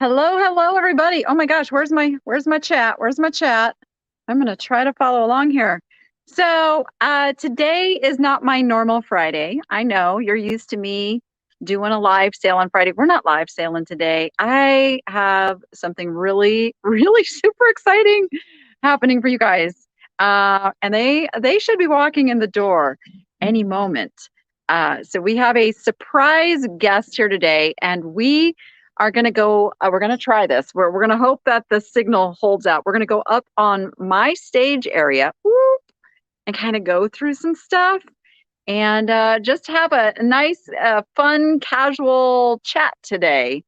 Hello, hello, everybody. Oh my gosh, where's my chat? Where's my chat? I'm gonna try to follow along here. So today is not my normal Friday. I know you're used to me doing a live sale on Friday. We're not live selling today. I have something really, really super exciting happening for you guys. And they should be walking in the door any moment. So we have a surprise guest here today, and we are going to go, we're going to try this. We're going to hope that the signal holds out. We're going to go up on my stage area whoop, and kind of go through some stuff and just have a nice, fun, casual chat today.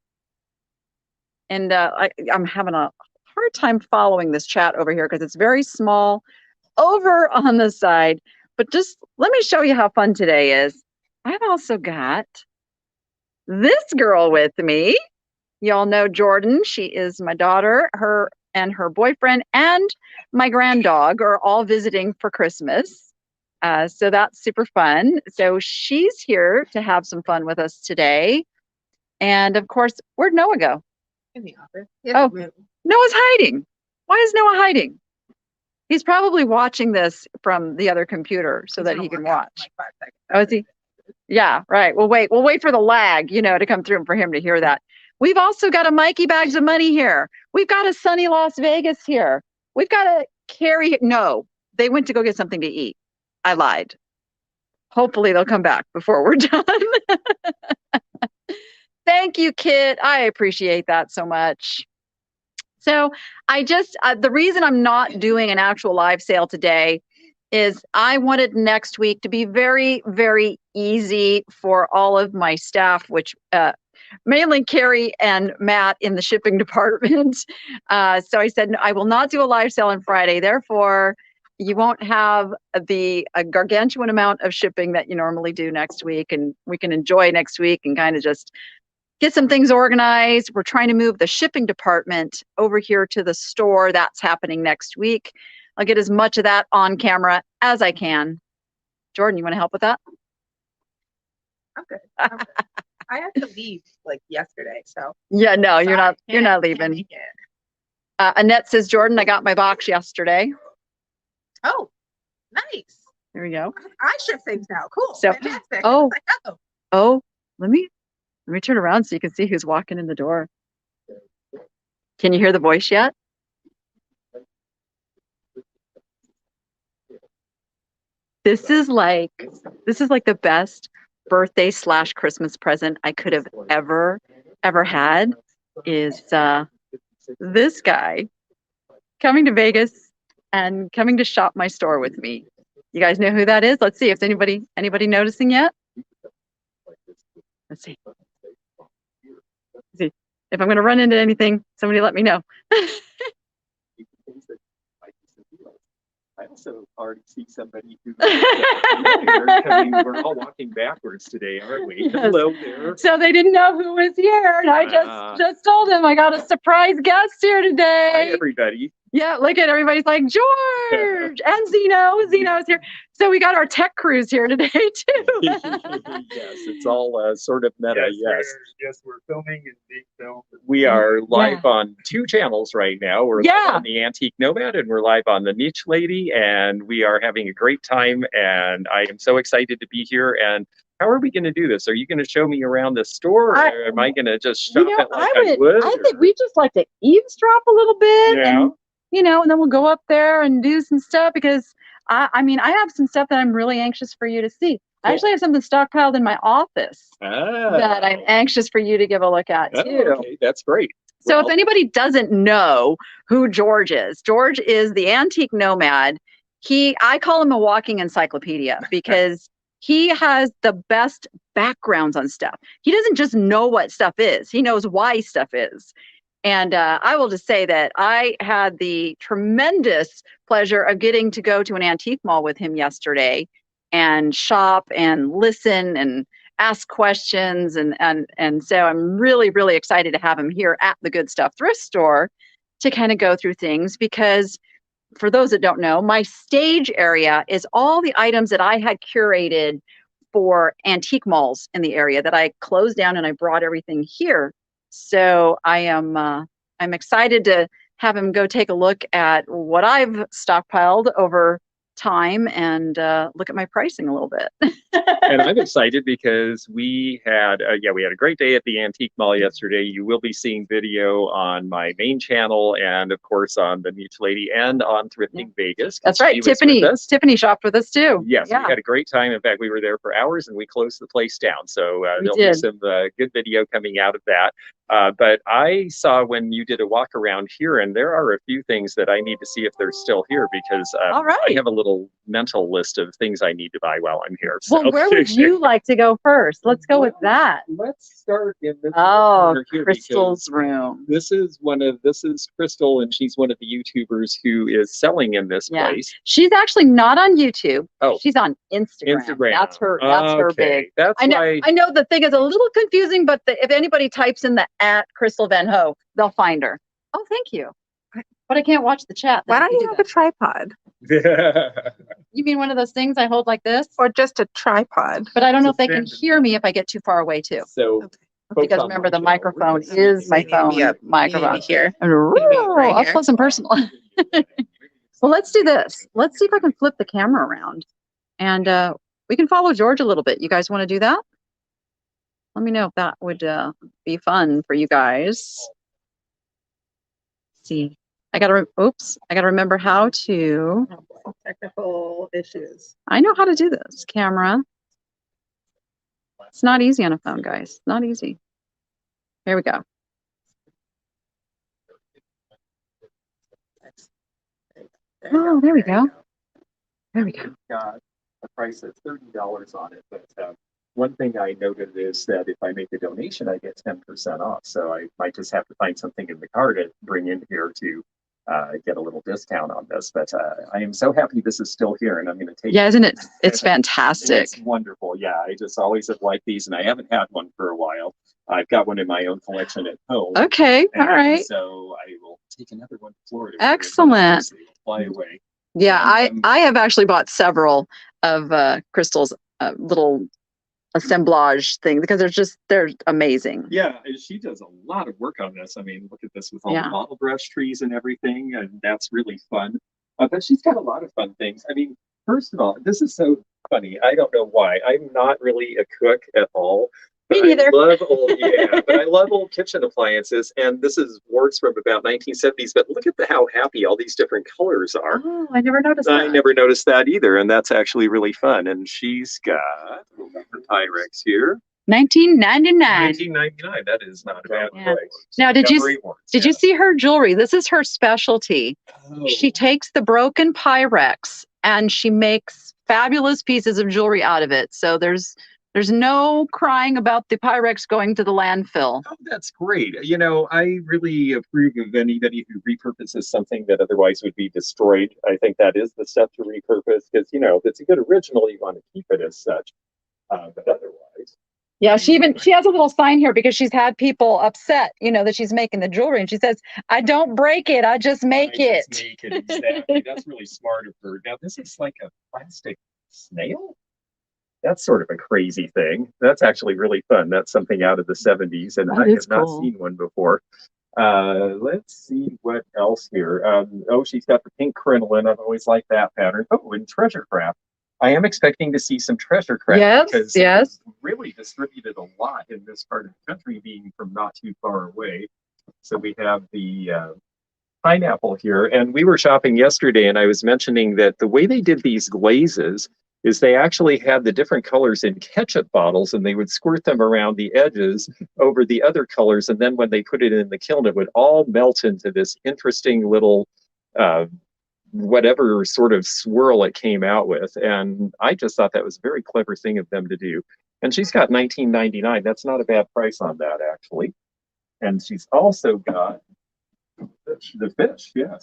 And I'm having a hard time following this chat over here because it's very small over on the side. But just let me show you how fun today is. I've also got this girl with me. Y'all know Jordan. She is my daughter. Her and her boyfriend and my granddog are all visiting for Christmas. So that's super fun. So she's here to have some fun with us today. And of course, where'd Noah go? In the office. Oh, Noah's hiding. Why is Noah hiding? He's probably watching this from the other computer so that he can watch. Like 5 seconds. Oh, is he? Yeah, right. We'll wait for the lag, to come through and for him to hear that. We've also got a Mikey Bags of Money here. We've got a sunny Las Vegas here. We've got a Carrie. No, they went to go get something to eat. I lied. Hopefully they'll come back before we're done. Thank you, Kit. I appreciate that so much. So I just, the reason I'm not doing an actual live sale today is I wanted next week to be very, very easy for all of my staff, which mainly Carrie and Matt in the shipping department. So I said, I will not do a live sale on Friday. Therefore, you won't have a gargantuan amount of shipping that you normally do next week. And we can enjoy next week and kind of just get some things organized. We're trying to move the shipping department over here to the store. That's happening next week. I'll get as much of that on camera as I can. Jordan, you want to help with that? I'm good. I have to leave like yesterday, so. Yeah, no, you're not leaving. Annette says, Jordan, I got my box yesterday. Oh, nice. There we go. I ship things now. Cool. So, fantastic. Oh, let me turn around so you can see who's walking in the door. Can you hear the voice yet? This is like the best birthday / Christmas present I could have ever had is this guy coming to Vegas and coming to shop my store with me. You guys know who that is? Let's see if anybody noticing yet. Let's see. If I'm going to run into anything, somebody let me know. I also already see somebody who we're all walking backwards today, aren't we? Hello there. So they didn't know who was here, and I just told him I got a surprise guest here today. Hi, everybody. Yeah, look at everybody's like, George and Zeno's here. So we got our tech crews here today too. Yes, it's all sort of meta. Yes, we're filming and being filmed. We are live on 2 channels right now. We're live on the Antique Nomad and we're live on the Niche Lady, and we are having a great time. And I am so excited to be here. And how are we going to do this? Are you going to show me around the store, or am I going to just shop it like I would? I think we just like to eavesdrop a little bit. Yeah. And then we'll go up there and do some stuff because I have some stuff that I'm really anxious for you to see. Cool. I actually have something stockpiled in my office that I'm anxious for you to give a look at too. Okay, that's great. So if anybody doesn't know who George is the Antique Nomad. I call him a walking encyclopedia because he has the best backgrounds on stuff. He doesn't just know what stuff is. He knows why stuff is. And I will just say that I had the tremendous pleasure of getting to go to an antique mall with him yesterday and shop and listen and ask questions. And so I'm really, really excited to have him here at the Good Stuff Thrift Store to kind of go through things because for those that don't know, my stage area is all the items that I had curated for antique malls in the area that I closed down and I brought everything here So I'm excited to have him go take a look at what I've stockpiled over time and look at my pricing a little bit. And I'm excited because we had a great day at the Antique Mall yesterday. You will be seeing video on my main channel and of course on the Niche Lady and on Thrifting Vegas. That's right. Tiffany shopped with us too. Yes, we had a great time. In fact, we were there for hours and we closed the place down. So there'll be some good video coming out of that. But I saw when you did a walk around here, and there are a few things that I need to see if they're still here because I have a little mental list of things I need to buy while I'm here. So. Well, where would you like to go first? Let's go with that. Let's start in this corner here. Crystal's room. This is Crystal, and she's one of the YouTubers who is selling in this place. She's actually not on YouTube. Oh, she's on Instagram. That's her. That's her big. That's I know the thing is a little confusing, but if anybody types in the @Crystal Van Ho, they'll find her. Oh, thank you. But I can't watch the chat. Why don't you have a tripod? You mean one of those things I hold like this? Or just a tripod? But I don't know if they can hear me if I get too far away too. So, because remember the microphone is my phone microphone. Here. Up close and personal. Well, let's do this. Let's see if I can flip the camera around. And we can follow George a little bit. You guys want to do that? Let me know if that would be fun for you guys. Let's see. I gotta remember how to. Technical issues. I know how to do this. Camera. It's not easy on a phone, guys. Not easy. Here we go. Oh, there we go. There we go. Got a price of $30 on it, but one thing I noted is that if I make a donation, I get 10% off. So I might just have to find something in the car to bring in here to get a little discount on this. But I am so happy this is still here, and I'm going to take it. Yeah, isn't it? It's fantastic. It's wonderful. Yeah, I just always have liked these, and I haven't had one for a while. I've got one in my own collection at home. Okay, all right. So I will take another one to Florida. Excellent. Fly away. Yeah, I have actually bought several of Crystal's little assemblage things because they're amazing. Yeah, she does a lot of work on this. I mean, look at this with all the bottle brush trees and everything, and that's really fun. But she's got a lot of fun things. I mean, first of all, this is so funny. I don't know why. I'm not really a cook at all. Me neither. But I love old kitchen appliances, and this is works from about 1970s. But look at how happy all these different colors are. Oh, I never noticed that. I never noticed that either, and that's actually really fun. And she's got her Pyrex here. 1999. 1999. That is not a bad price. Now, did you see her jewelry? This is her specialty. Oh. She takes the broken Pyrex and she makes fabulous pieces of jewelry out of it. So there's no crying about the Pyrex going to the landfill. Oh, that's great. You know, I really approve of anybody who repurposes something that otherwise would be destroyed. I think that is the step to repurpose because, you know, if it's a good original, you want to keep it as such. But otherwise. Yeah, she has a little sign here because she's had people upset, you know, that she's making the jewelry. And she says, I don't break it, I just make it. Just make it, exactly. That's really smart of her. Now, this is like a plastic snail? That's sort of a crazy thing. That's actually really fun. That's something out of the 70s, and I have not seen one before. Let's see what else here. She's got the pink crinoline. I've always liked that pattern. Oh, and treasure craft. I am expecting to see some treasure craft because it's really distributed a lot in this part of the country, being from not too far away. So we have the pineapple here, and we were shopping yesterday, and I was mentioning that the way they did these glazes is they actually had the different colors in ketchup bottles, and they would squirt them around the edges over the other colors, and then when they put it in the kiln, it would all melt into this interesting little whatever sort of swirl it came out with. And I just thought that was a very clever thing of them to do. And she's got $19.99. That's not a bad price on that, actually. And she's also got the fish, yes.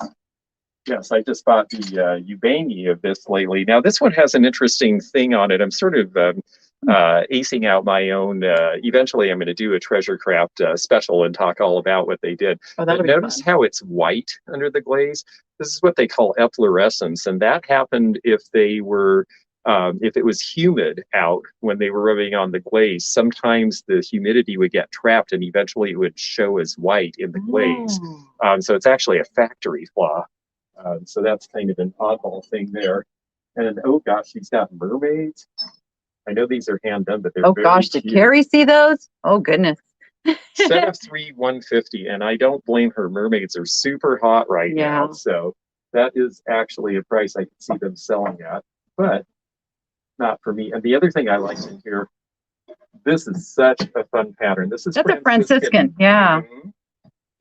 Yes, I just bought the Ubani of this lately. Now, this one has an interesting thing on it. I'm sort of acing out my own. Eventually, I'm going to do a treasure craft special and talk all about what they did. Oh, but notice how it's white under the glaze. This is what they call efflorescence, and that happened if they were if it was humid out when they were rubbing on the glaze, sometimes the humidity would get trapped and eventually it would show as white in the glaze. So it's actually a factory flaw. So that's kind of an oddball thing there. And oh gosh, she's got mermaids. I know these are hand done, but they're Oh gosh, did cute. Carrie see those? Oh goodness. Set of 3, 150, and I don't blame her. Mermaids are super hot right now, so that is actually a price I can see them selling at, but not for me. And the other thing I like in here, this is such a fun pattern. This is That's a Franciscan, yeah.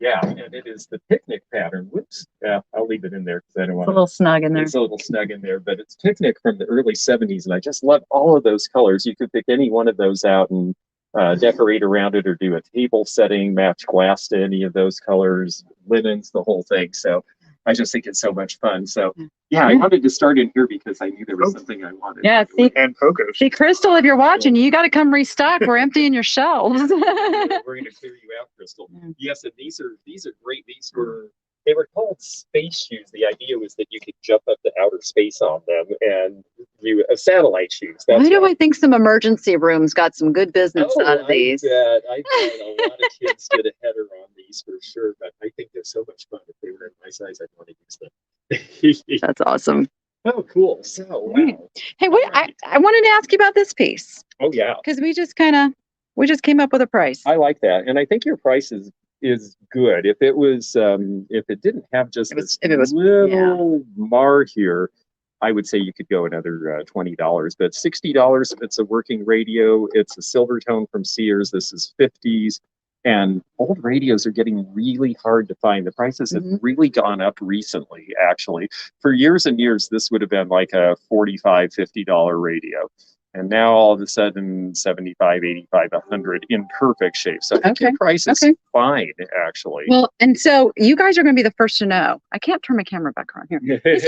Yeah, and it is the picnic pattern. Whoops, yeah, I'll leave it in there because I don't want It's a little snug in there. It's a little snug in there, but it's picnic from the early 70s, and I just love all of those colors. You could pick any one of those out and decorate around it or do a table setting, match glass to any of those colors, linens, the whole thing. So I just think it's so much fun. So yeah, I wanted to start in here because I knew there was something I wanted. Yeah, see, And Poco's. see, Crystal, if you're watching, you got to come restock. We're emptying your shelves. We're going to clear you out, Crystal. Yes, and these are great. They were called space shoes. The idea was that you could jump up to outer space on them and do satellite shoes. Why do I think some emergency rooms got some good business out of these? I bet a lot of kids get a header on these for sure, but I think they're so much fun. If they were in my size, I'd want to use them. That's awesome. Oh, cool. So, wow. Hey, wait, I wanted to ask you about this piece. Oh, yeah. Because we just came up with a price. I like that. And I think your price is good. If it was, if it didn't have just this little mar here, I would say you could go another $20, but $60 if it's a working radio. It's a silver tone from Sears. This is 50s. And old radios are getting really hard to find. The prices have really gone up recently, actually. For years and years, this would have been like a $45, $50 radio. And now all of a sudden, 75, 85, 100 in perfect shape. So I think your price is fine, actually. Well, and so you guys are going to be the first to know. I can't turn my camera back around here. This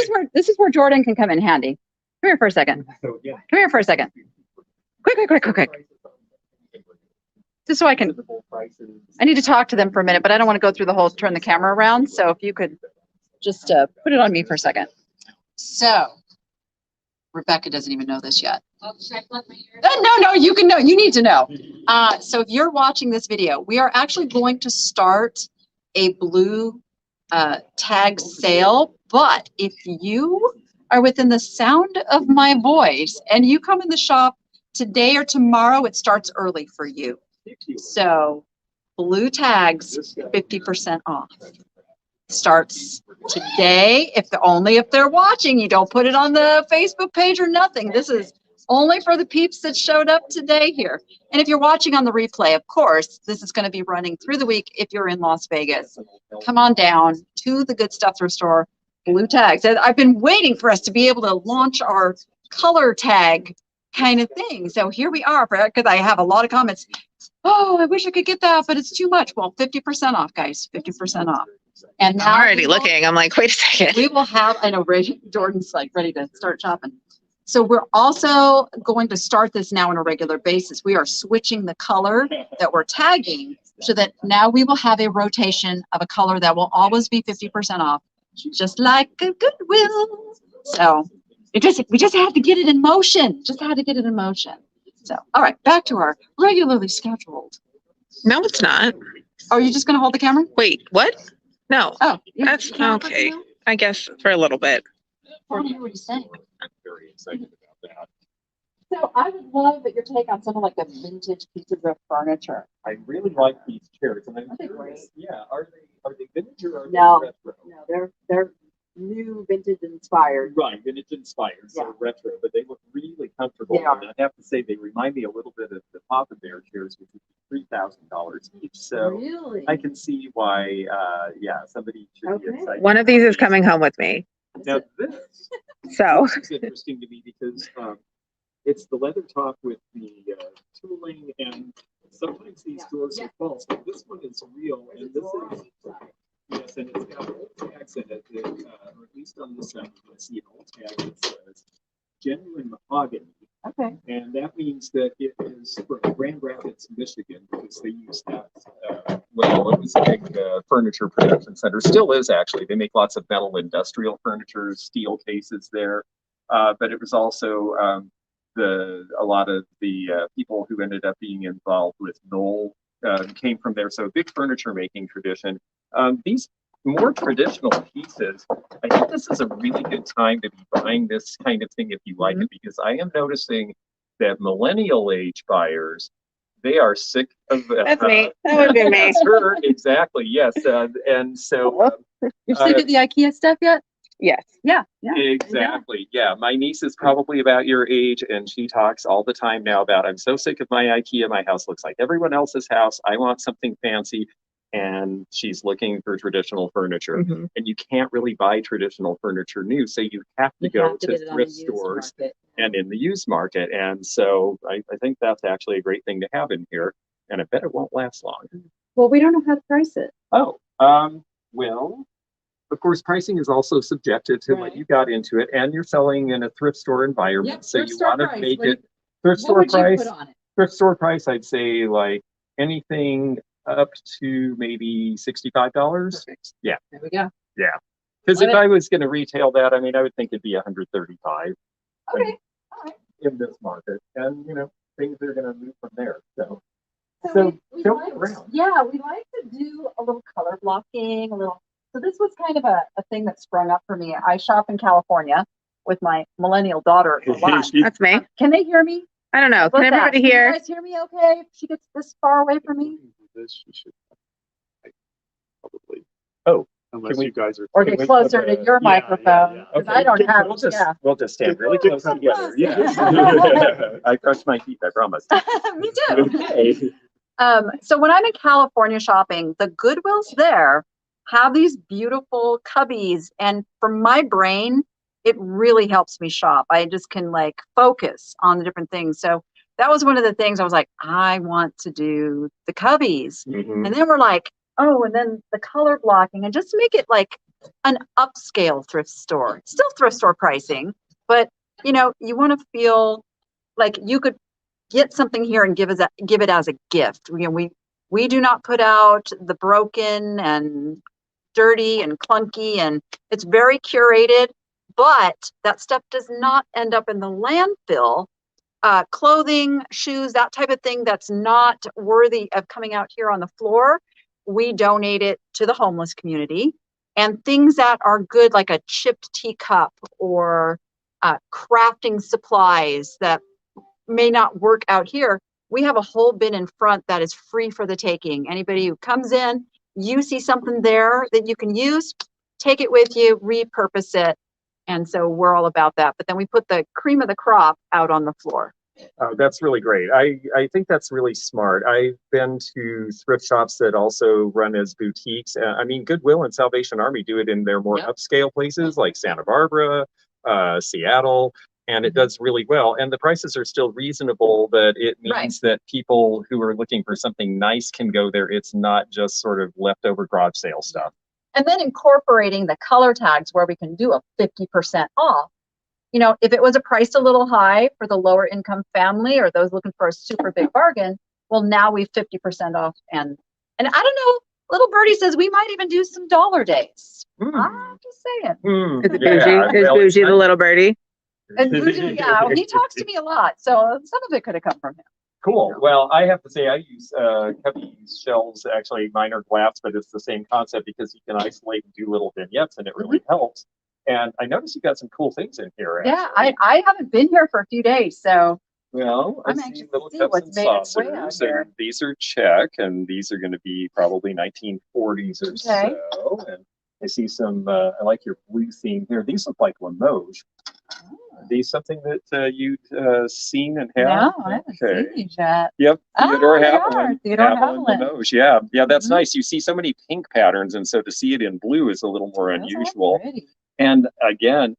is where Jordan can come in handy. Come here for a second. Come here for a second. Quick. Just so I need to talk to them for a minute, but I don't want to go through the whole turn the camera around. So if you could just put it on me for a second. So Rebecca doesn't even know this yet. No, you can know. You need to know. So if you're watching this video, we are actually going to start a blue tag sale. But if you are within the sound of my voice and you come in the shop today or tomorrow, it starts early for you. So blue tags, 50% off. Starts today. Only if they're watching. You don't put it on the Facebook page or nothing. This is only for the peeps that showed up today here. And if you're watching on the replay, of course, this is going to be running through the week if you're in Las Vegas. Come on down to the Good Stuff Thrift Store. Blue tags. I've been waiting for us to be able to launch our color tag kind of thing. So here we are, because I have a lot of comments. Oh, I wish I could get that, but it's too much. Well, 50% off, guys. 50% off. And now I'm already looking. I'm like, wait a second. We will have, I know, Jordan's like ready to start shopping. So we're also going to start this now on a regular basis. We are switching the color that we're tagging so that now we will have a rotation of a color that will always be 50% off, just like a Goodwill. So we just had to get it in motion. So, all right, back to our regularly scheduled. No, it's not. Are you just going to hold the camera? Wait, what? No. Oh, That's okay. I guess for a little bit. What are you saying? I'm very excited about that. So I would love your take on some of like the vintage pieces of furniture. I really like these chairs. And I'm They curious, are they vintage or are No. they retro? No, they're new vintage inspired. Right, vintage inspired, so Yeah. retro, but they look really comfortable. They are. And I have to say, they remind me a little bit of the Papa Bear chairs, which would be $3,000 each. So Really? I can see why, somebody should be Okay. excited. One of these is coming home with me. Now this So is interesting to me because it's the leather top with the tooling, and sometimes these doors are false, but this one is real, and this is. Yes, and it's got old tags in it, or at least on this side, you can see an old tag that says genuine mahogany. Okay. And that means that it is from Grand Rapids, Michigan, because they use that. It was a big furniture production center. Still is, actually. They make lots of metal industrial furniture, steel cases there. but it was also a lot of the people who ended up being involved with Knoll came from there. So big furniture making tradition. These more traditional pieces, I think this is a really good time to be buying this kind of thing if you like it, because I am noticing that millennial age buyers, they are sick of That's me. That would be me. That's her, exactly. Yes, and so You're sick of the IKEA stuff yet? Yes. Yeah. exactly. Yeah, my niece is probably about your age, and she talks all the time now about, I'm so sick of my IKEA. My house looks like everyone else's house. I want something fancy. And she's looking for traditional furniture. Mhm. And you can't really buy traditional furniture new. So you have to go to thrift stores and in the used market. And so I think that's actually a great thing to have in here. And I bet it won't last long. Well, we don't know how to price it. Oh, well, of course, pricing is also subjective to what you got into it. And you're selling in a thrift store environment. Yep, So thrift you store want to price. make What it do thrift What store would you price. put on it? Thrift store price, I'd say like anything up to maybe $65. Perfect. Yeah. There we go. Yeah. Because Love if it. I was going to retail that, I mean, I would think it'd be 135 Okay. All right. in this market. And, things are going to move from there. So we show me like, around. yeah, we like to do a little color blocking, so this was kind of a thing that sprung up for me. I shop in California with my millennial daughter a lot. That's me. Can they hear me? I don't know. Can What's that? everybody Can hear? you guys hear me okay if she gets this far away from me? This you should probably. Oh, Unless can we- you guys are. Or Can get we closer put to the- your yeah, microphone, yeah. because I don't have, We'll just stand really close together. Yes. I crushed my teeth, I promise. Me too. Okay. So when I'm in California shopping, the Goodwills there have these beautiful cubbies, and for my brain, it really helps me shop. I just can like focus on the different things. So that was one of the things I was like, I want to do the cubbies. Mhm. And then we're like, oh, and then the color blocking, and just to make it like an upscale thrift store. It's still thrift store pricing, but you want to feel like you could get something here and give it as a gift. We do not put out the broken and dirty and clunky, and it's very curated, but that stuff does not end up in the landfill. Clothing, shoes, that type of thing that's not worthy of coming out here on the floor, we donate it to the homeless community. And things that are good, like a chipped teacup or crafting supplies that may not work out here, we have a whole bin in front that is free for the taking. Anybody who comes in, you see something there that you can use, take it with you, repurpose it. And so we're all about that. But then we put the cream of the crop out on the floor. Oh, that's really great. I think that's really smart. I've been to thrift shops that also run as boutiques. I mean, Goodwill and Salvation Army do it in their more upscale places like Santa Barbara, Seattle, and it does really well. And the prices are still reasonable, but it means that people who are looking for something nice can go there. It's not just sort of leftover garage sale stuff. And then incorporating the color tags where we can do a 50% off. If it was priced a little high for the lower income family or those looking for a super big bargain, well, now we've 50% off. And I don't know, little birdie says we might even do some dollar days. I'm just saying. Is it Bougie? Is Bougie the little birdie? And Bougie, yeah, he talks to me a lot, so some of it could have come from him. Cool. Well, I have to say I use Cubby's shelves. Actually, mine are glass, but it's the same concept because you can isolate and do little vignettes, and it really helps. And I noticed you got some cool things in here. Yeah, I haven't been here for a few days, so. Well, I I'm see anxious little to see cups what's and made its way out saucers, here. and these are Czech, and these are going to be probably 1940s or Okay. so. And I see some. I like your blue theme here. These look like Limoges. Are these something that you'd seen and have? No, I haven't seen these yet. Yep, Theodore they Haviland. are. Theodore Haviland. Limoges. Yeah, that's nice. You see so many pink patterns, and so to see it in blue is a little more Those are unusual. pretty. And again,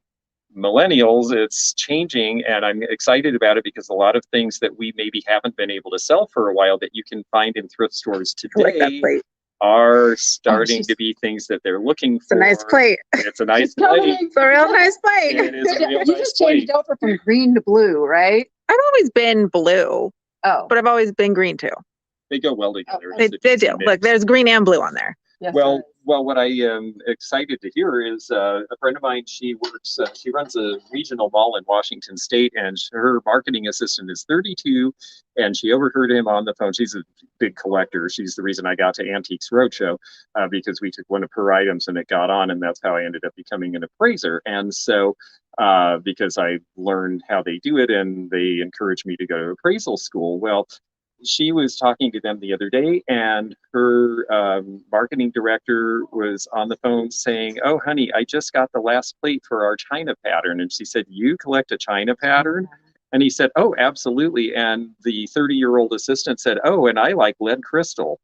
millennials, it's changing, and I'm excited about it because a lot of things that we maybe haven't been able to sell for a while that you can find in thrift stores I like that today plate. are starting she's- to be things that they're looking It's a for. nice plate. It's a nice coming. plate. It's a real nice plate. It is a real You nice just plate. changed over from green to blue, right? I've always been blue, Oh, but I've always been green too. They go well together. They It's a decent do. mix. Look, there's green and blue on there. yes, Well, it is. Well, what I am excited to hear is a friend of mine. She runs a regional mall in Washington State, and her marketing assistant is 32. And she overheard him on the phone. She's a big collector. She's the reason I got to Antiques Roadshow because we took one of her items and it got on, and that's how I ended up becoming an appraiser. And so, because I learned how they do it, and they encouraged me to go to appraisal school. Well, she was talking to them the other day, and her marketing director was on the phone saying, "Oh, honey, I just got the last plate for our China pattern." And she said, "You collect a China pattern?" And he said, "Oh, absolutely." And the 30-year-old assistant said, "Oh, and I like lead crystal,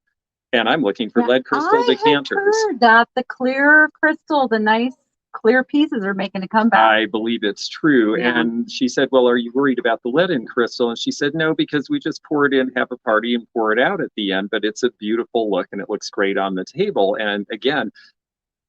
and I'm looking for lead crystal decanters." I heard that the clear crystal, the nice clear pieces are making a comeback. I believe it's true. Yeah. And she said, "Well, are you worried about the lead in crystal?" And she said, "No, because we just pour it in, have a party, and pour it out at the end. But it's a beautiful look, and it looks great on the table." And again,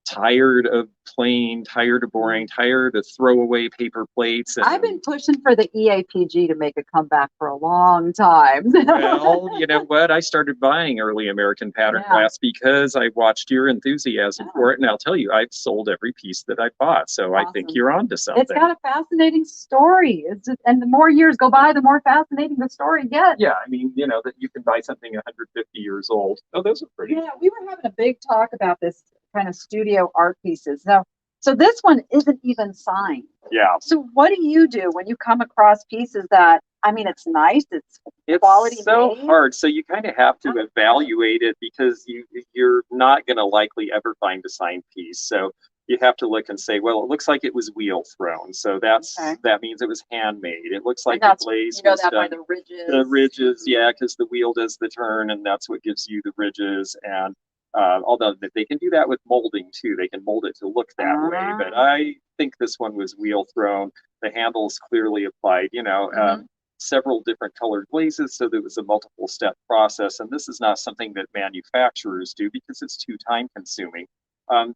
tired of plain, tired of boring, tired of throwaway paper plates. And, I've been pushing for the EAPG to make a comeback for a long time. well, you know what? I started buying early American pattern glass because I watched your enthusiasm for it. And I'll tell you, I've sold every piece that I bought. So I think you're onto something. It's got a fascinating story. It's just, and the more years go by, the more fascinating the story gets. Yeah, I mean, you know, that you can buy something 150 years old. Oh, those are pretty. Yeah, we were having a big talk about this kind of studio art pieces. Now, so this one isn't even signed. Yeah. So what do you do when you come across pieces that, I mean, it's nice, it's quality so made? hard. So you kind of have to evaluate it because you're not going to likely ever find a signed piece. So you have to look and say, well, it looks like it was wheel thrown. So that mees it was handmade. It looks like the glaze was done. by the ridges. The ridges, yeah, because the wheel does the turn, and that's what gives you the ridges. And although they can do that with molding too, they can mold it to look that way. But I think this one was wheel thrown. The handle's clearly applied, you know, several different colored glazes, so there was a multiple step process. And this is not something that manufacturers do because it's too time consuming.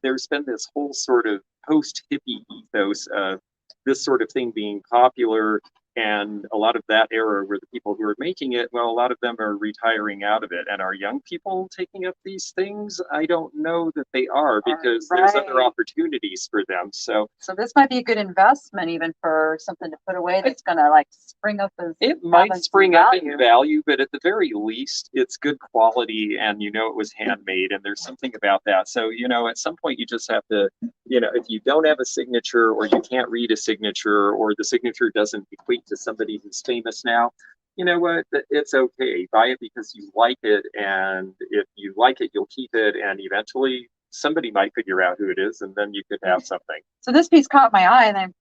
There's been this whole sort of post hippie ethos of this sort of thing being popular. And a lot of that era where the people who are making it, well, a lot of them are retiring out of it. And are young people taking up these things? I don't know that they are because there's other opportunities for them. So this might be a good investment even for something to put away that's going to like spring up as it might spring up in value, but at the very least, it's good quality and you know it was handmade and there's something about that. So, you know, at some point you just have to, you know, if you don't have a signature or you can't read a signature or the signature doesn't equate to somebody who's famous now, you know what, it's okay. Buy it because you like it, and if you like it, you'll keep it, and eventually somebody might figure out who it is, and then you could have something. So this piece caught my eye, and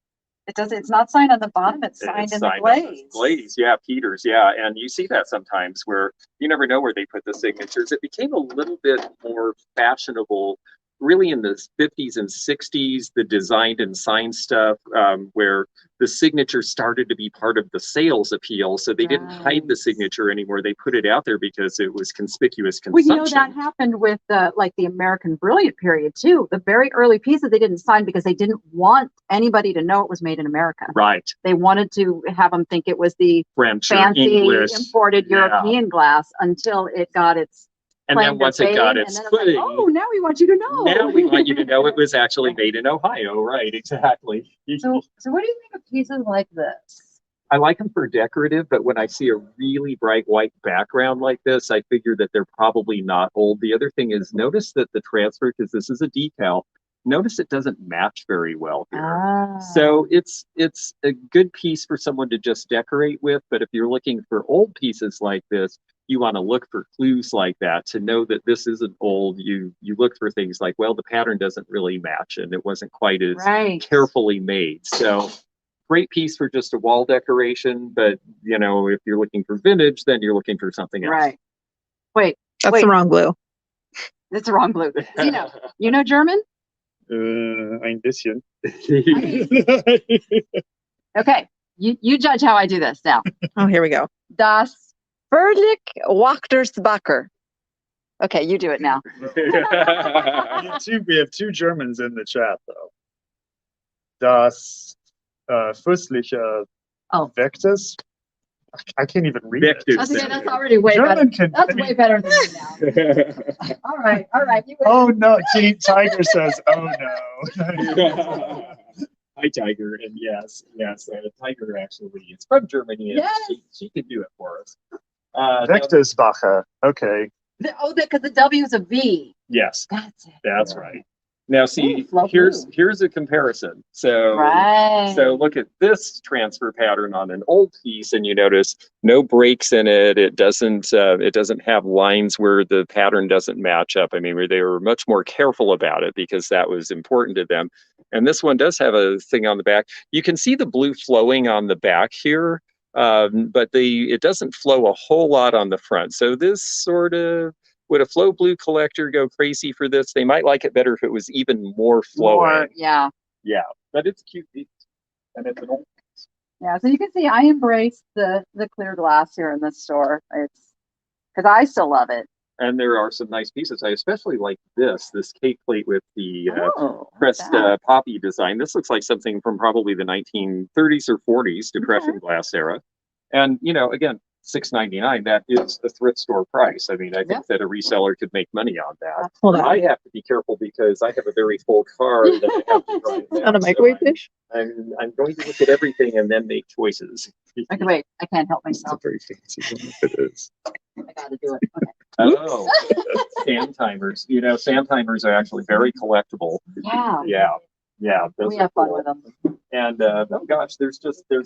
it's not signed on the bottom, it's signed in the glaze. Glaze, yeah, Peters, yeah, and you see that sometimes where you never know where they put the signatures. It became a little bit more fashionable really in the 50s and 60s, the designed and signed stuff, where the signature started to be part of the sales appeal. So they didn't hide the signature anymore. They put it out there because it was conspicuous consumption. Well, you know, that happened with like the American Brilliant period too. The very early pieces they didn't sign because they didn't want anybody to know it was made in America. Right. They wanted to have them think it was the French, fancy English, imported European glass until it got its and then once it got its footing, like, oh, now we want you to know. Now we want you to know it was actually made in Ohio. Right, exactly. So what do you think of pieces like this? I like them for decorative, but when I see a really bright white background like this, I figure that they're probably not old. The other thing is, notice that the transfer, because this is a decal, notice it doesn't match very well here. So it's a good piece for someone to just decorate with, but if you're looking for old pieces like this, you want to look for clues like that to know that this isn't old. You look for things like, well, the pattern doesn't really match and it wasn't quite as carefully made. So great piece for just a wall decoration, but you know, if you're looking for vintage, then you're looking for something else. Right. Wait, that's the wrong glue. That's the wrong glue. You know German? Ein bisschen. Okay, you judge how I do this now. Oh, here we go. Das Verdlich Wachtersbacher. Okay, you do it now. We have two Germans in the chat though. Das fürstliche Vectis. I can't even read Victor it. That's, said that's it. already way better. German can. That's way better than me now. All right, all right. You Oh no! See, Tiger says, "Oh no." Hi, Tiger. And yes, Tiger actually is from Germany, and Yes. she could do it for us. Vectorsbacher. Okay. because the W is a V. Yes, That's it. that's right. Now, see, Ooh, flow here's a comparison. So, Right. so look at this transfer pattern on an old piece, and you notice no breaks in it. It doesn't have lines where the pattern doesn't match up. I mean, where they were much more careful about it because that was important to them. And this one does have a thing on the back. You can see the blue flowing on the back here, but it doesn't flow a whole lot on the front. So this sort of, would a flow blue collector go crazy for this? They might like it better if it was even more flowing. Yeah. Yeah, but it's a cute piece, and it's an old piece. Yeah. So you can see I embrace the clear glass here in this store. It's because I still love it. And there are some nice pieces. I especially like this cake plate with the pressed poppy design. This looks like something from probably the 1930s or 40s Depression glass era. And, again, $6.99, that is the thrift store price. I mean, I think that a reseller could make money on that. Hold on. I have to be careful because I have a very full car that I have to drive down. On a microwave dish? I'm going to look at everything and then make choices. Okay, wait, I can't help It's a myself. very fancy one if it is. I gotta do it. Okay. Oh, sand timers. Sand timers are actually very collectible. Yeah. Yeah. Those We are have fun cool. with them. And oh gosh, there's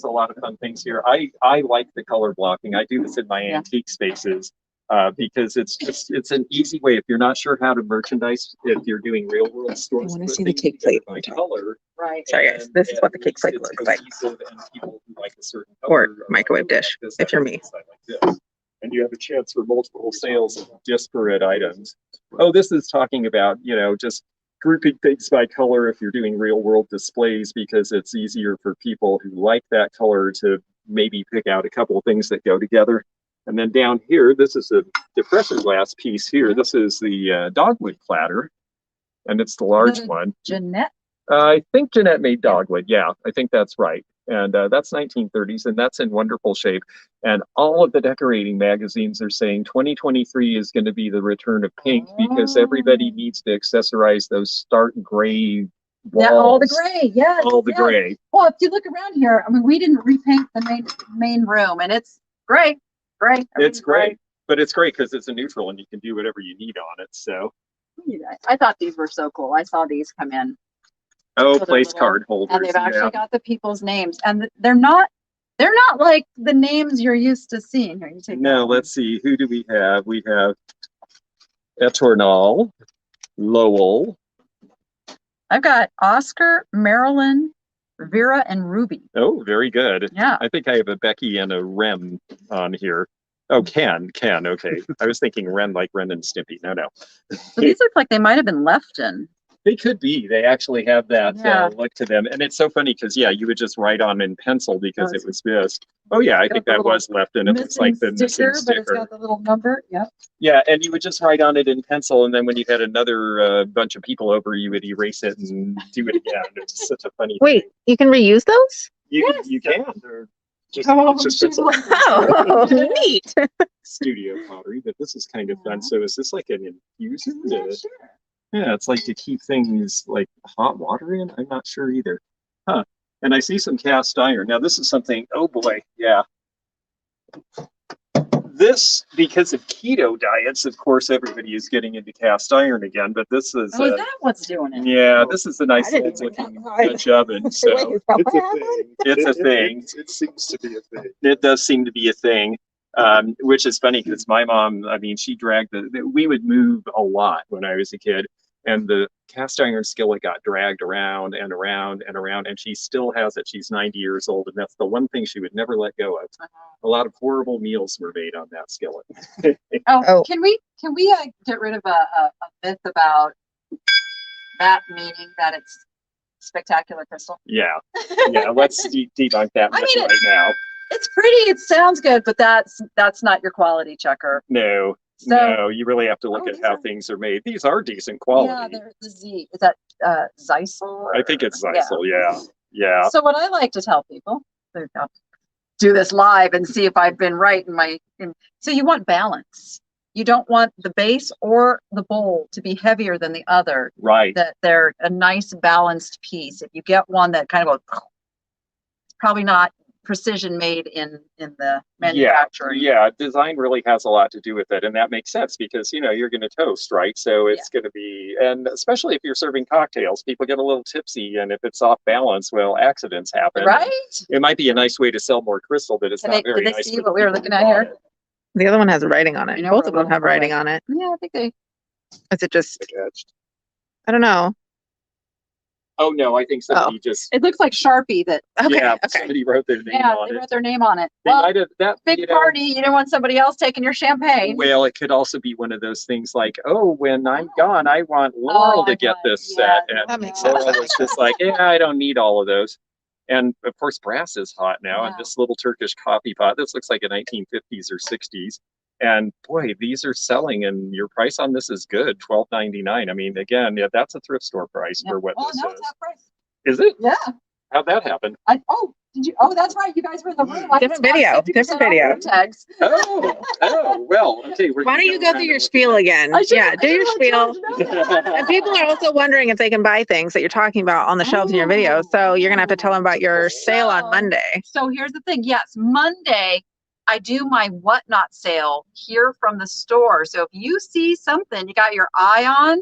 a lot of fun things here. I like the color blocking. I do this in my antique spaces because it's an easy way if you're not sure how to merchandise. If you're doing real world stores, I wanna see the cake plate by on top. color. Right. Sorry, guys. This is what the cake plate It's looks like. cohesive, and people who like a certain Or color microwave like dish, this, if you're I me. like this, I like this. And you have a chance for multiple sales of disparate items. Oh, this is talking about, just grouping things by color if you're doing real world displays, because it's easier for people who like that color to maybe pick out a couple of things that go together. And then down here, this is a depression glass piece here. This is the dogwood platter, and it's the large one. Jeanette. I think Jeanette made dogwood. Yeah, I think that's right. And that's 1930s, and that's in wonderful shape. And all of the decorating magazines are saying 2023 is going to be the return of pink because everybody needs to accessorize those stark gray walls. Yeah, all the gray. Yes. All the yes. gray. Well, if you look around here, I mean, we didn't repaint the main room, and it's gray. Gray. It's great, but it's great because it's a neutral and you can do whatever you need on it. So. I thought these were so cool. I saw these come in. Oh, So place little, card holders. and they've actually got the people's names, and they're not like the names you're used to seeing here. You take No, let's see. Who do we have? We have Etournal, Lowell. I've got Oscar, Marilyn, Vera, and Ruby. Oh, very good. Yeah. I think I have a Becky and a Rem on here. Oh, Ken. Okay. I was thinking Ren like Ren and Stimpy. No. So these look like they might have been left in. They could be. They actually have that Yeah. look to them. And it's so funny because, you would just write on in pencil because it was missed. Oh, yeah, I think that was left in. It looks like the missing But it's sticker. got the little number. Yep. Yeah, and you would just write on it in pencil. And then when you had another bunch of people over, you would erase it and do it again. It's such a funny Wait, thing. you can reuse those? You can. They're just, Oh, it's just she's pencil. like- Oh, neat. Studio pottery, but this is kind of fun. So is this like an infuser? Yeah, to- sure. Yeah, it's like to keep things like hot water in. I'm not sure either. Huh. And I see some cast iron. Now this is something, oh boy, yeah. This, because of keto diets, of course, everybody is getting into cast iron again, but this is, Oh, is that what's doing it? yeah, this is a nice I didn't old even looking know. Dutch oven. So Wait, is that It's what a happened? thing. it's a thing. It seems to be a thing. It does seem to be a thing, which is funny because my mom, I mean, she dragged we would move a lot when I was a kid, and the cast iron skillet got dragged around and around and around, and she still has it. She's 90 years old, and that's the one thing she would never let go of. A lot of horrible meals were made on that skillet. Oh. Can we get rid of a myth about that meaning that it's spectacular crystal? Yeah, let's debunk that I myth mean, right now. It's pretty. It sounds good, but that's not your quality checker. No, So no, you really have to look Oh, at these how are- things are made. These are decent yeah, quality. there's the Z. Is that Zeisel? I think it's Zeisel. Yeah. So what I like to tell people, there you go. do this live and see if I've been right so you want balance. You don't want the base or the bowl to be heavier than the other. Right. That they're a nice balanced piece. If you get one that kind of goes, it's probably not precision made in the manufacturing. Yeah, design really has a lot to do with it, and that makes sense because you're going to toast, right? So it's going to be, and especially if you're serving cocktails, people get a little tipsy, and if it's off balance, well, accidents happen. Right. It might be a nice way to sell more crystal, but it's not very did they nice. see for what the we were people looking who at bought here? it. The other one has writing on it. I know Both we're of them have looking for writing on it. Yeah, I think they. Is it just, Attached. I don't know. Oh no, I think somebody just It looks like Sharpie that. Okay, yeah, okay. somebody wrote their name Yeah, on they it. wrote their name on it. They Well, might have that big party. You don't want somebody else taking your champagne. Well, it could also be one of those things like, oh, when I'm gone, I want Laurel to get this set. And that makes sense. Laurel was just like, yeah, I don't need all of those. And of course, brass is hot now. And Yeah. this little Turkish coffee pot, this looks like a 1950s or 60s. And boy, these are selling, and your price on this is good, $12.99. I mean, again, yeah, that's a thrift store price for what this no, is. it's half price. Is it? Yeah. How'd that happen? Did you? Oh, that's right. You guys were in the room. Different video, different video. Tags. Oh, well, okay. Why don't you go through your spiel again? Yeah, do your spiel. And people are also wondering if they can buy things that you're talking about on the shelves in your video. So you're going to have to tell them about your sale on Monday. So here's the thing. Yes, Monday I do my whatnot sale here from the store. So if you see something you got your eye on,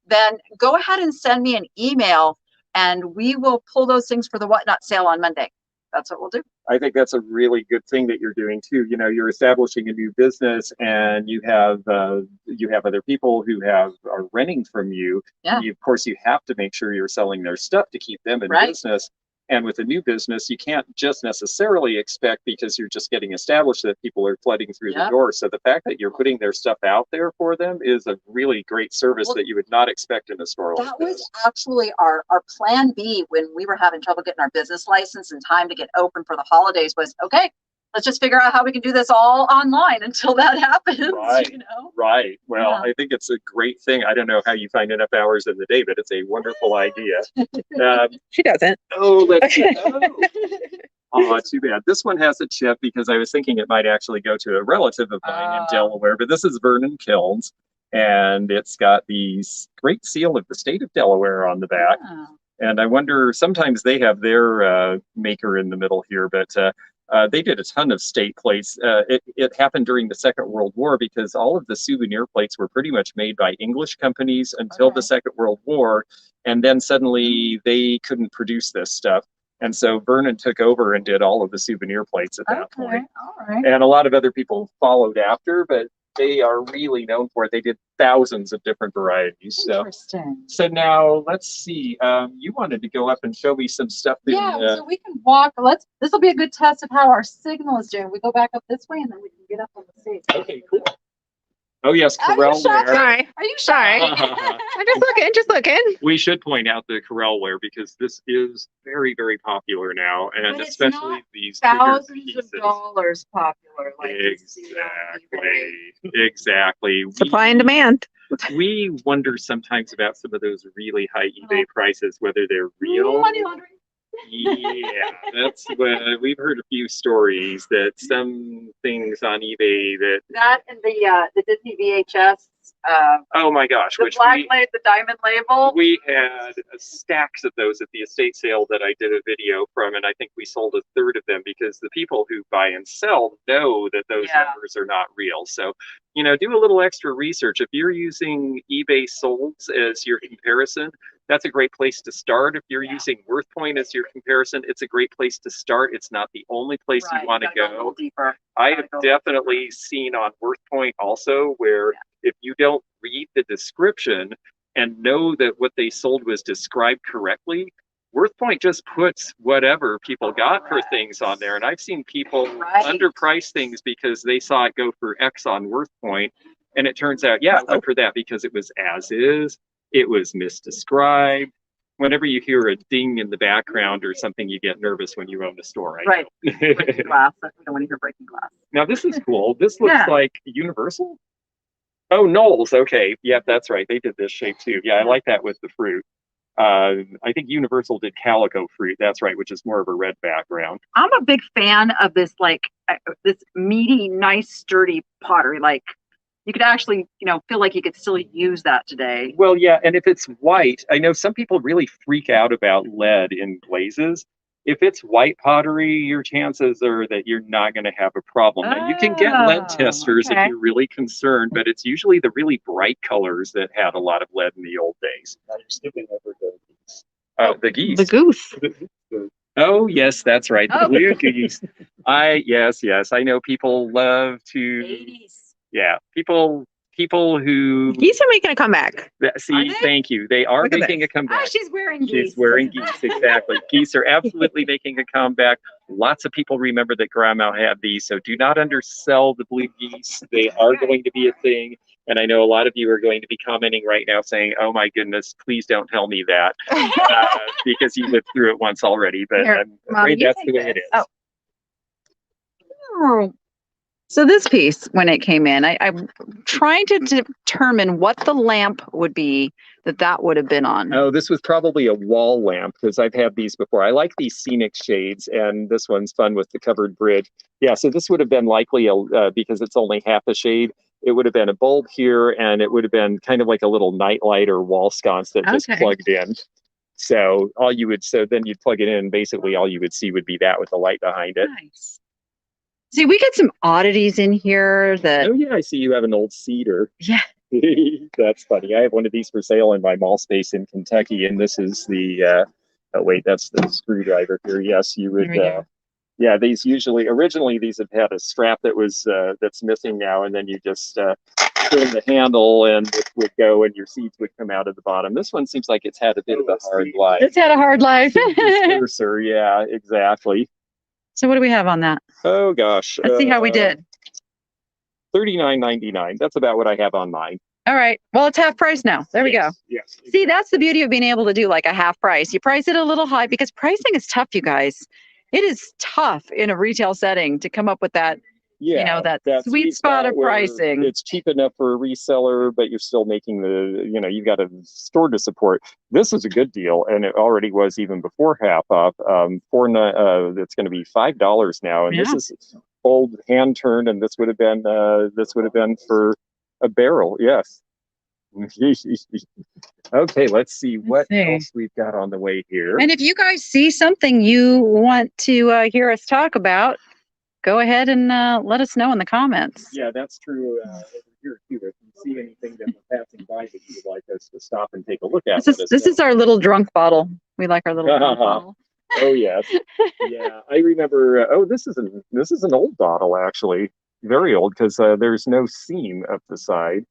then go ahead and send me an email and we will pull those things for the whatnot sale on Monday. That's what we'll do. I think that's a really good thing that you're doing too. You're establishing a new business, and you have other people who are renting from you. Yeah. Of course, you have to make sure you're selling their stuff to keep them in Right. business. And with a new business, you can't just necessarily expect, because you're just getting established, that people are flooding through the Yep. door. So the fact that you're putting their stuff out there for them is a really great service Well, that you would not expect in a store like That this. was actually our plan B when we were having trouble getting our business license and time to get open for the holidays was, okay, let's just figure out how we can do this all online until that happens. Right. Right. Well, Yeah. I think it's a great thing. I don't know how you find enough hours in the day, but it's a wonderful idea. She doesn't. Let's oh, too bad. This one has a chip because I was thinking it might actually go to a relative of mine in Delaware, but this is Vernon Kilns, and it's got the great seal of the state of Delaware on the back. Oh. And I wonder, sometimes they have their maker in the middle here, but they did a ton of state plates. It happened during the Second World War because all of the souvenir plates were pretty much made by English companies until the Second World War. And then suddenly they couldn't produce this stuff. And so Vernon took over and did all of the souvenir plates at that point. All right. And a lot of other people followed after, but they are really known for it. They did thousands of different varieties. Interesting. So now let's see. You wanted to go up and show me some stuff. Yeah, so we can walk. This will be a good test of how our signal is doing. We go back up this way and then we can get up on the stage. Okay, cool. Oh yes, Are you Corel shocked? ware. Sorry. Are you sorry? I'm just looking. We should point out the Corel ware because this is very, very popular now, and But it's especially not these bigger Thousands pieces. of dollars popular. Like you see on eBay. Exactly. Supply and demand. We wonder sometimes about some of those really high eBay prices, whether they're real. Money laundering. Yeah, that's what we've heard a few stories that some things on eBay That and the Disney VHS. Oh my gosh, The which black label, the diamond label. we had stacks of those at the estate sale that I did a video from, and I think we sold a third of them because the people who buy and sell know that those numbers are not real. So, do a little extra research. If you're using eBay solds as your comparison, that's a great place to start. If you're using Worthpoint as your comparison, it's a great place to start. It's not the only place you want to gotta a go. little deeper. I have definitely seen on Worthpoint also where if you don't read the description and know that what they sold was described correctly, Worthpoint just puts whatever people got for things on there. And I've seen people underprice things because they saw it go for X on Worthpoint. And it turns out, it went for that because it was as is. It was misdescribed. Whenever you hear a ding in the background or something, you get nervous when you own a store. Right. Breaking glass. We don't want to hear breaking glass. Now, this is cool. This looks like Universal. Oh, Knowles. Okay. Yeah, that's right. They did this shape too. Yeah, I like that with the fruit. I think Universal did Calico Fruit. That's right, which is more of a red background. I'm a big fan of this, like this meaty, nice, sturdy pottery. Like you could actually, feel like you could still use that today. Well, yeah, and if it's white, I know some people really freak out about lead in glazes. If it's white pottery, your chances are that you're not going to have a problem. Now, you can get lead testers if you're really concerned, but it's usually the really bright colors that had a lot of lead in the old days. Now you're skipping over the geese. The geese. The goose. Oh, yes, that's right. The Oh. blue geese. Yes. I know people love to. 80s. Yeah, people who Geese are making a comeback. see. Thank you. They are Look at making a Ah, comeback. she's wearing geese. She's wearing geese, exactly. Geese are absolutely making a comeback. Lots of people remember that Grandma had these, so do not undersell the blue geese. They are going to be a thing. And I know a lot of you are going to be commenting right now saying, oh my goodness, please don't tell me that, because you lived through it once already. But Here, I'm Mom, afraid you that's take the way it this. is. Oh. So this piece, when it came in, I'm trying to determine what the lamp would be that would have been on. Oh, this was probably a wall lamp because I've had these before. I like these scenic shades, and this one's fun with the covered bridge. Yeah, so this would have been likely, because it's only half a shade, it would have been a bulb here, and it would have been kind of like a little nightlight or wall sconce that just plugged in. So then you'd plug it in, and basically all you would see would be that with the light behind it. Nice. See, we get some oddities in here that. Oh yeah, I see you have an old cedar. Yeah. That's funny. I have one of these for sale in my mall space in Kentucky, and this is the. Oh wait, that's the screwdriver here. Yes, you would. Yeah, these originally these have had a strap that was that's missing now, and then you just turn the handle and it would go, and your seeds would come out of the bottom. This one seems like it's had a bit of a hard life. It's had a hard life. Cursor, yeah, exactly. So what do we have on that? Oh gosh. Let's see how we did. $39.99. That's about what I have on mine. All right. Well, it's half price now. There we go. Yes. See, that's the beauty of being able to do like a half price. You price it a little high because pricing is tough, you guys. It is tough in a retail setting to come up with that, Yeah, that sweet spot of where pricing. It's cheap enough for a reseller, but you're still making you've got a store to support. This is a good deal, and it already was even before half off. It's going to be $5 now, and this is old hand turned, and this would have been for a barrel. Yes. Okay, let's see what else we've got on the way here. And if you guys see something you want to hear us talk about, go ahead and let us know in the comments. Yeah, that's true over here too. If you see anything that we're passing by that you would like us to stop and take a look at. This is our little drunk bottle. We like our little drunk bottle. Oh yes, yeah. I remember. This is an old bottle actually, very old because there's no seam up the side.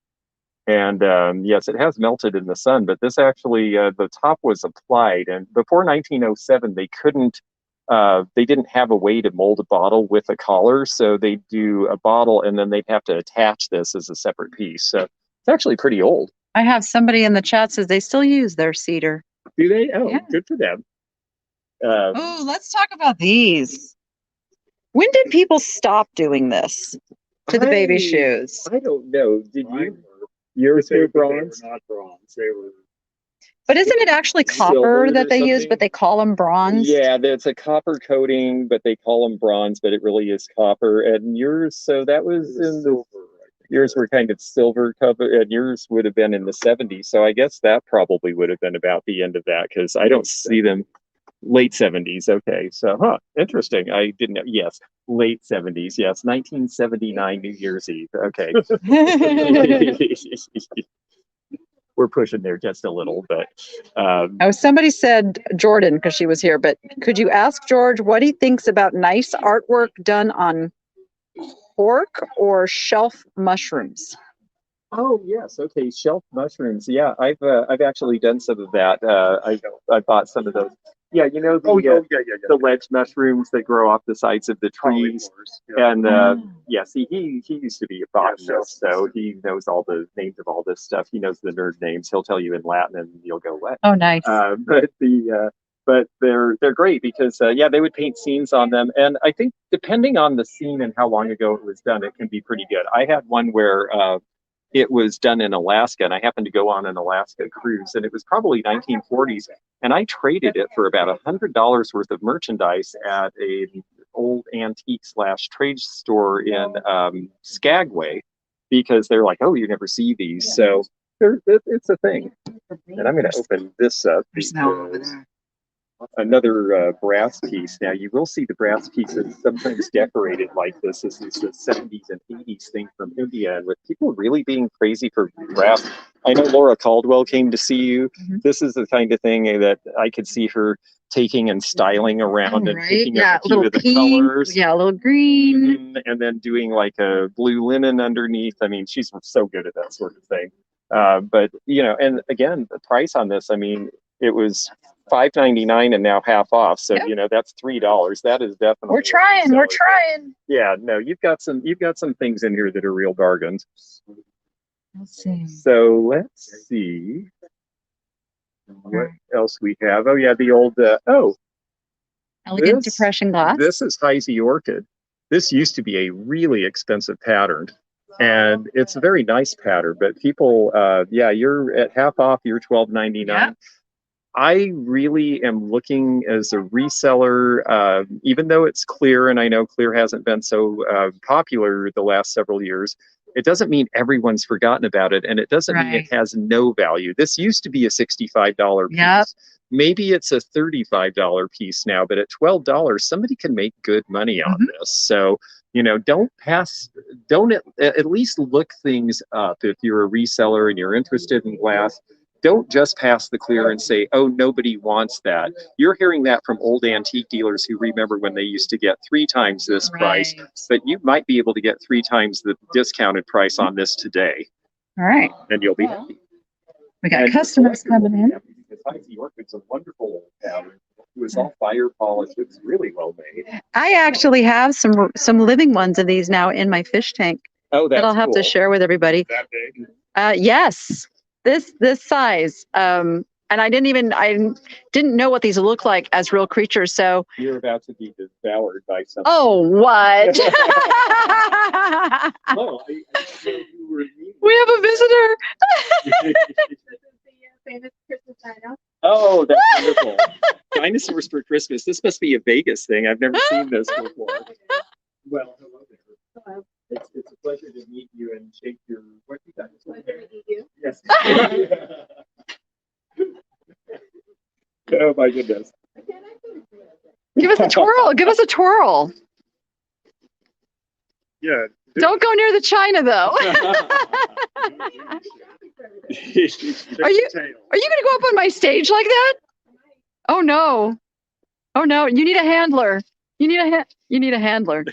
And yes, it has melted in the sun, but this actually, the top was applied. And before 1907, they didn't have a way to mold a bottle with a collar. So they do a bottle and then they'd have to attach this as a separate piece. So it's actually pretty old. I have somebody in the chat says they still use their cedar. Do they? Oh, yeah. Good for them. Let's talk about these. When did people stop doing this to the baby shoes? I don't know. Did you? Yours were bronze? They were not bronze. They were. But isn't it actually copper that they use, but they call them bronze? Yeah, it's a copper coating, but they call them bronze, but it really is copper. And yours, so that was in the silver. Yours were kind of silver cover, and yours would have been in the 70s. So I guess that probably would have been about the end of that because I don't see them. Late 70s. Okay. So, interesting. I didn't know. Yes. Late 70s. Yes. 1979 New Year's Eve. Okay. We're pushing there just a little, but. Somebody said Jordan because she was here, but could you ask George what he thinks about nice artwork done on cork or shelf mushrooms? Oh yes, okay, shelf mushrooms. Yeah, I've actually done some of that. I bought some of those. Yeah, the ledge mushrooms that grow off the sides of the trees. And he used to be a botanist, so he knows all the names of all this stuff. He knows the nerd names. He'll tell you in Latin, and you'll go, "What?" Oh, nice. But they're great because they would paint scenes on them, and I think depending on the scene and how long ago it was done, it can be pretty good. I had one where it was done in Alaska, and I happened to go on an Alaska cruise, and it was probably 1940s, and I traded it for about $100 worth of merchandise at a old antique / trade store in Skagway, because they're like, oh, you never see these. So it's a thing. And I'm going to open this up because another brass piece. Now you will see the brass pieces sometimes decorated like this. This is the 70s and 80s thing from India, and with people really being crazy for brass. I know Laura Caldwell came to see you. This is the kind of thing that I could see her taking and styling around and picking up a few of the colors. Yeah, a little green. And then doing like a blue linen underneath. I mean, she's so good at that sort of thing. But, you know, and again, the price on this, I mean, it was $5.99 and now half off. So, you know, that's $3. That is definitely. We're trying. Yeah, no, you've got some things in here that are real bargains. Let's see. So let's see what else we have. Oh yeah, the old Elegant depression glass. This is Heisey Orchid. This used to be a really expensive pattern, and it's a very nice pattern. But people, yeah, you're at half off. You're $12.99. Yep. I really am looking as a reseller, even though it's clear, and I know clear hasn't been so popular the last several years. It doesn't mean everyone's forgotten about it, and it doesn't mean it has no value. This used to be a $65 piece. Yep. Maybe it's a $35 piece now, but at $12, somebody can make good money on this. So, you know, don't at least look things up. If you're a reseller and you're interested in glass, don't just pass the clear and say, oh, nobody wants that. You're hearing that from old antique dealers who remember when they used to get 3 times this price, but you might be able to get 3 times the discounted price on this today. All right. And you'll be happy. We got customers coming in. Because Heisey Orchid's a wonderful pattern. It was all fire polished. It's really well made. I actually have some living ones of these now in my fish tank. Oh, that's that I'll have to share with everybody. That big. Yes. This size, and I didn't know what these look like as real creatures. So you're about to be devoured by something. Oh, what? Oh, We have a visitor. Famous Christmas dino. Oh, that's wonderful. Dinosaurs for Christmas. This must be a Vegas thing. I've never seen this before. Well, hello there. Hello. It's a pleasure to meet you and shake your. What you got? Pleasure to meet you. Yes. Oh my goodness. Give us a twirl. Give us a twirl. Yeah. Don't go near the china, though. Are you going to go up on my stage like that? Oh no! Oh no! You need a handler. You need a handler.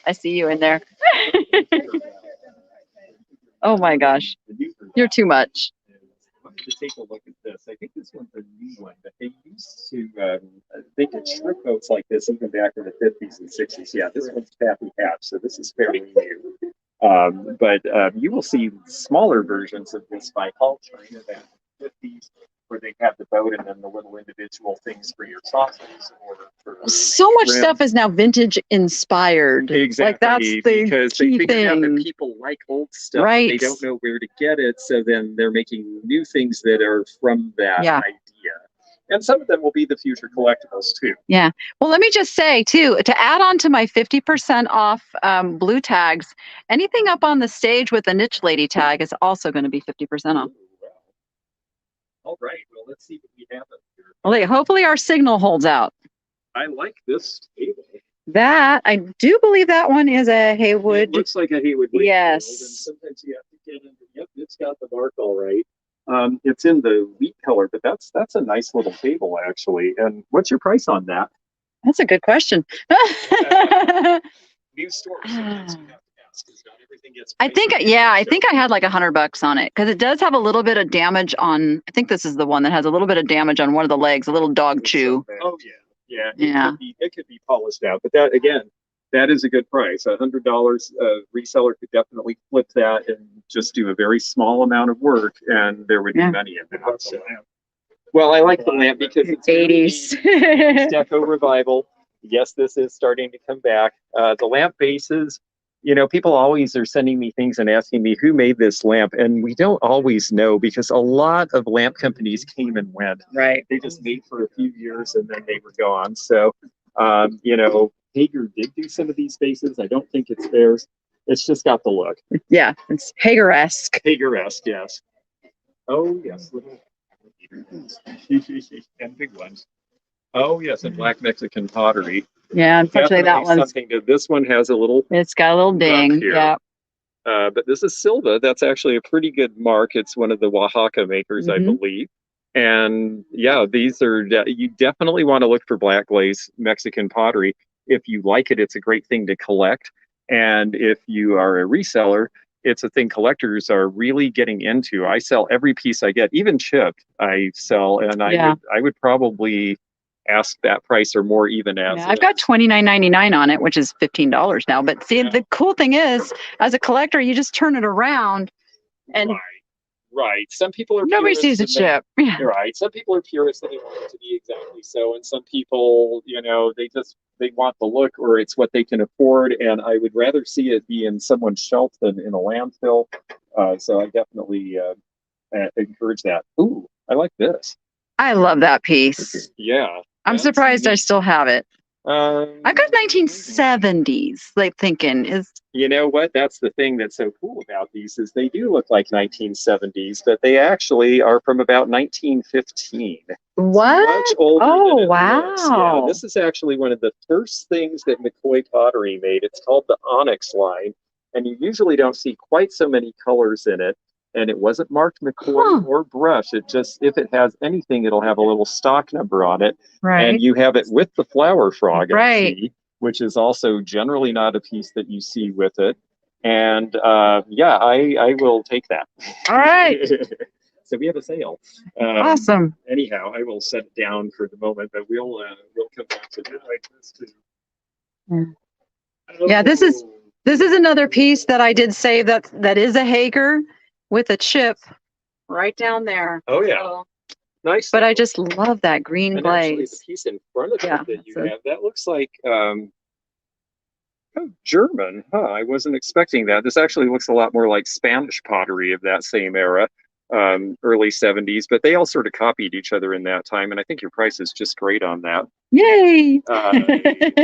I see you in there. Oh my gosh, you're too much. To take a look at this, I think this one's a new one, but they used to they did strip boats like this even back in the 50s and 60s. Yeah, this one's Taffy Hatch, so this is fairly new. But you will see smaller versions of this by Hull China back in the 50s, where they have the boat and then the little individual things for your saucers or for so much stuff is now vintage inspired. Exactly. Like that's the because key they figure out thing. that people like old stuff. Right. They don't know where to get it, so then they're making new things that are from that idea. And some of them will be the future collectibles too. Yeah. Well, let me just say too, to add on to my 50% off blue tags, anything up on the stage with the niche lady tag is also going to be 50% off. All right. Well, let's see what we have up here. Well, hopefully our signal holds out. I like this table. That, I do believe that one is a Haywood. It looks like a Haywood. Yes. And sometimes you have to get into, yep, it's got the mark all right. It's in the wheat color, but that's a nice little table actually. And what's your price on that? That's a good question. New stores. Sometimes you have to ask, 'cause not everything gets I think I had like $100 on it because it does have a little bit of damage on. I think this is the one that has a little bit of damage on one of the legs, a little dog chew. Oh yeah. Yeah. It could be polished out, but that again, that is a good price. $100, reseller could definitely flip that and just do a very small amount of work, and there would be money in that. So, well, I like the lamp because it's 80s. Deco revival. Yes, this is starting to come back. The lamp bases, you know, people always are sending me things and asking me who made this lamp, and we don't always know because a lot of lamp companies came and went. Right. They just made for a few years and then they were gone. So, you know, Hager did do some of these spaces. I don't think it's theirs. It's just got the look. Yeah, it's Hager-esque. Hager-esque, yes. Oh, yes. Little and big ones. Oh, yes, and black Mexican pottery. Yeah, unfortunately that Definitely one's, something to, this one has a little, it's got a little ding. here. Yeah. but this is Silva. That's actually a pretty good mark. It's one of the Oaxaca makers, I Mhm. believe. And yeah, these are, you definitely want to look for black glaze Mexican pottery. If you like it, it's a great thing to collect. And if you are a reseller, it's a thing collectors are really getting into. I sell every piece I get, even chipped I sell, and Yeah. I would probably ask that price or more even as Yeah, I've got $29.99 on it, which is $15 now. But see, Yeah. the cool thing is, as a collector, you just turn it around and right. Some people are nobody purists sees a and they- chip. Yeah. Right. Some people are purists and they want it to be exactly so. And some people, you know, they want the look or it's what they can afford. And I would rather see it be in someone's shelf than in a landfill. So I definitely encourage that. Ooh, I like this. I love that piece. Yeah. I'm that's surprised I neat. still have it. Um, I've got 1970s, like thinking is, You know what? That's the thing that's so cool about these is they do look like 1970s, but they actually are from about 1915. what? Much older Oh, than it looks. Yeah, wow. this is actually one of the first things that McCoy Pottery made. It's called the Onyx line, and you usually don't see quite so many colors in it. And it wasn't marked McCoy Huh. or brush. It just, if it has anything, it'll have a little stock number on it. Right. And you have it with the flower frog, I Right. see, which is also generally not a piece that you see with it. And yeah, I will take that. All right. So we have a sale. Awesome. Anyhow, I will set it down for the moment, but we'll come back to that. Like this too. Yeah. Yeah, this is another piece that I did save that is a Hager with a chip right down there. Oh yeah, So, nice. but I just love that green And actually, the glaze. piece in front of Yeah, it that you that's a- have, that looks like oh, German. Huh, I wasn't expecting that. This actually looks a lot more like Spanish pottery of that same era, early 70s, but they all sort of copied each other in that time, and I think your price is just great on that. Yay.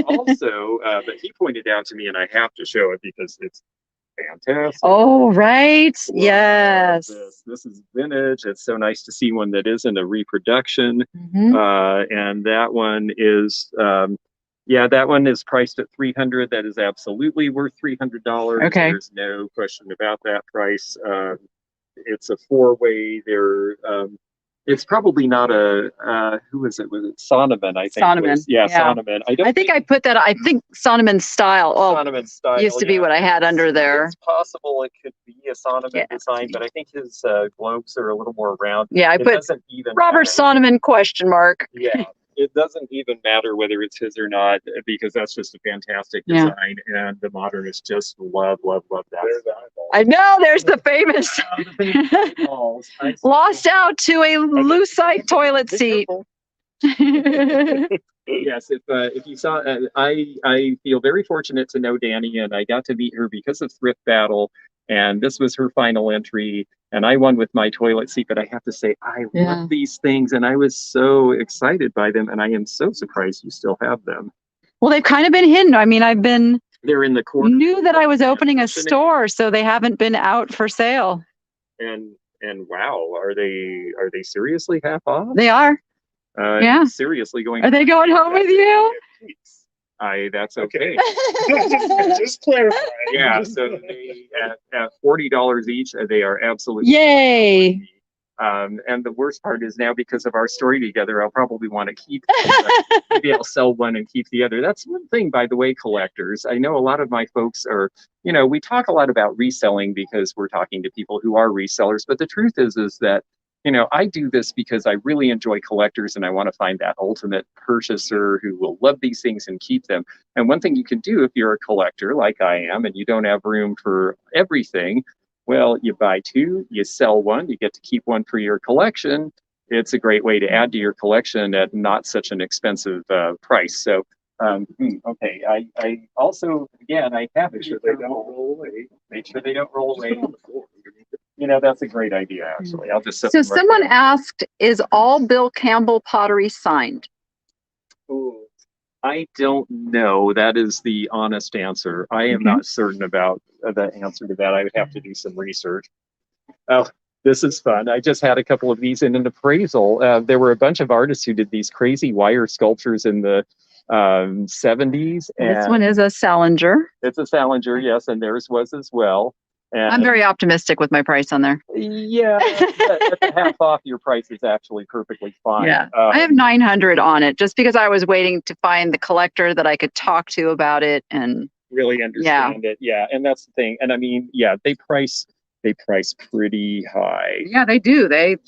Also, but he pointed out to me, and I have to show it because it's fantastic. Oh, right. Love Yes. This is vintage. It's so nice to see one that isn't a reproduction. Mhm. And that one is, yeah, that one is priced at $300. That is absolutely worth $300. Okay. There's no question about that price. It's a four-way. It's probably not a who is it? Was it Sonneman? I think. Sonneman, Yeah, yeah. Sonneman. I think I put that. I think Sonneman style. Oh, Sonneman style used to be what I had under there. It's possible it could be a Sonneman Yeah. design, but I think his globes are a little more round. Yeah, I It put doesn't even Robert matter. Sonneman question mark. Yeah, it doesn't even matter whether it's his or not because that's just a fantastic Yeah. design, and the modernists just love that. There's the eyeball. I know. There's the famous The eyeballs. lost out to a lucite toilet seat. Yes, if you saw, I feel very fortunate to know Danny, and I got to meet her because of Thrift Battle, and this was her final entry, and I won with my toilet seat. But I have to say, I Yeah. love these things, and I was so excited by them, and I am so surprised you still have them. Well, they've kind of been hidden. I mean, I've been They're in the corner. knew that I was opening a Pushing it. store, so they haven't been out for sale. And wow, are they seriously half off? They are. Yeah. Seriously going. Are they going home with you? That's okay. Just clarify. Yeah, so they at $40 each, they are absolutely. Yay. And the worst part is now because of our story together, I'll probably want to keep. Maybe I'll sell one and keep the other. That's one thing, by the way, collectors. I know a lot of my folks are. You know, we talk a lot about reselling because we're talking to people who are resellers, but the truth is that. You know, I do this because I really enjoy collectors and I want to find that ultimate purchaser who will love these things and keep them. And one thing you can do if you're a collector like I am and you don't have room for everything, well, you buy two, you sell one, you get to keep one for your collection. It's a great way to add to your collection at not such an expensive price. So Okay. I also, again, I have Make to sure they don't roll away. make sure they don't roll Just put away. it on the floor underneath it. You know, that's a great idea, actually. I'll just set So them right someone there. asked, is all Bill Campbell pottery signed? Ooh, I don't know. That is the honest answer. I am Okay. not certain about the answer to that. I would have to do some research. Oh, this is fun. I just had a couple of these in an appraisal. There were a bunch of artists who did these crazy wire sculptures in the 70s. This And one is a Salinger. it's a Salinger, yes, and theirs was as well. And I'm very optimistic with my price on there. yeah, at the half off, your price is actually perfectly fine. Yeah. I have 900 on it just because I was waiting to find the collector that I could talk to about it. And really understand it. Yeah, and that's the thing. And I mean, yeah, they price pretty high. yeah, they do. They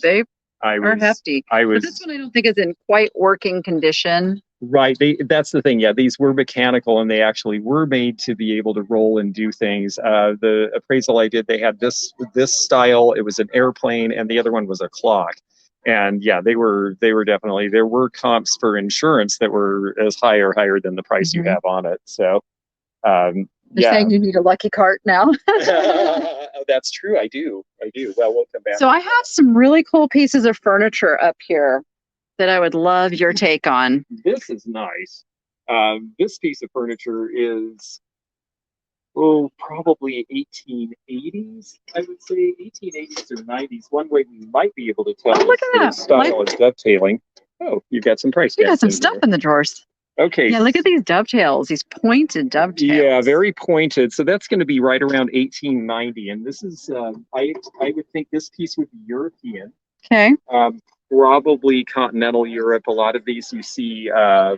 I are was hefty. I But was this one I don't think is in quite working condition. right. That's the thing. Yeah, these were mechanical and they actually were made to be able to roll and do things. The appraisal I did, they had this style. It was an airplane, and the other one was a clock. And yeah, they were definitely, there were comps for insurance that were as high or higher than the price you have on it. So They're saying you need a lucky cart now. That's true. I do. Well, we'll come back. So I have some really cool pieces of furniture up here that I would love your take on. This is nice. This piece of furniture is, probably 1880s. I would say 1880s or 90s. One way we might be able to tell Oh, look is at the that. style is dovetailing. Oh, you've got some price You got tags some in stuff here. in the drawers. Okay. Yeah, look at these dovetails, these pointed dovetails. Yeah, very pointed. So that's going to be right around 1890. And this is, I would think this piece would be European. Okay. Probably continental Europe. A lot of these you see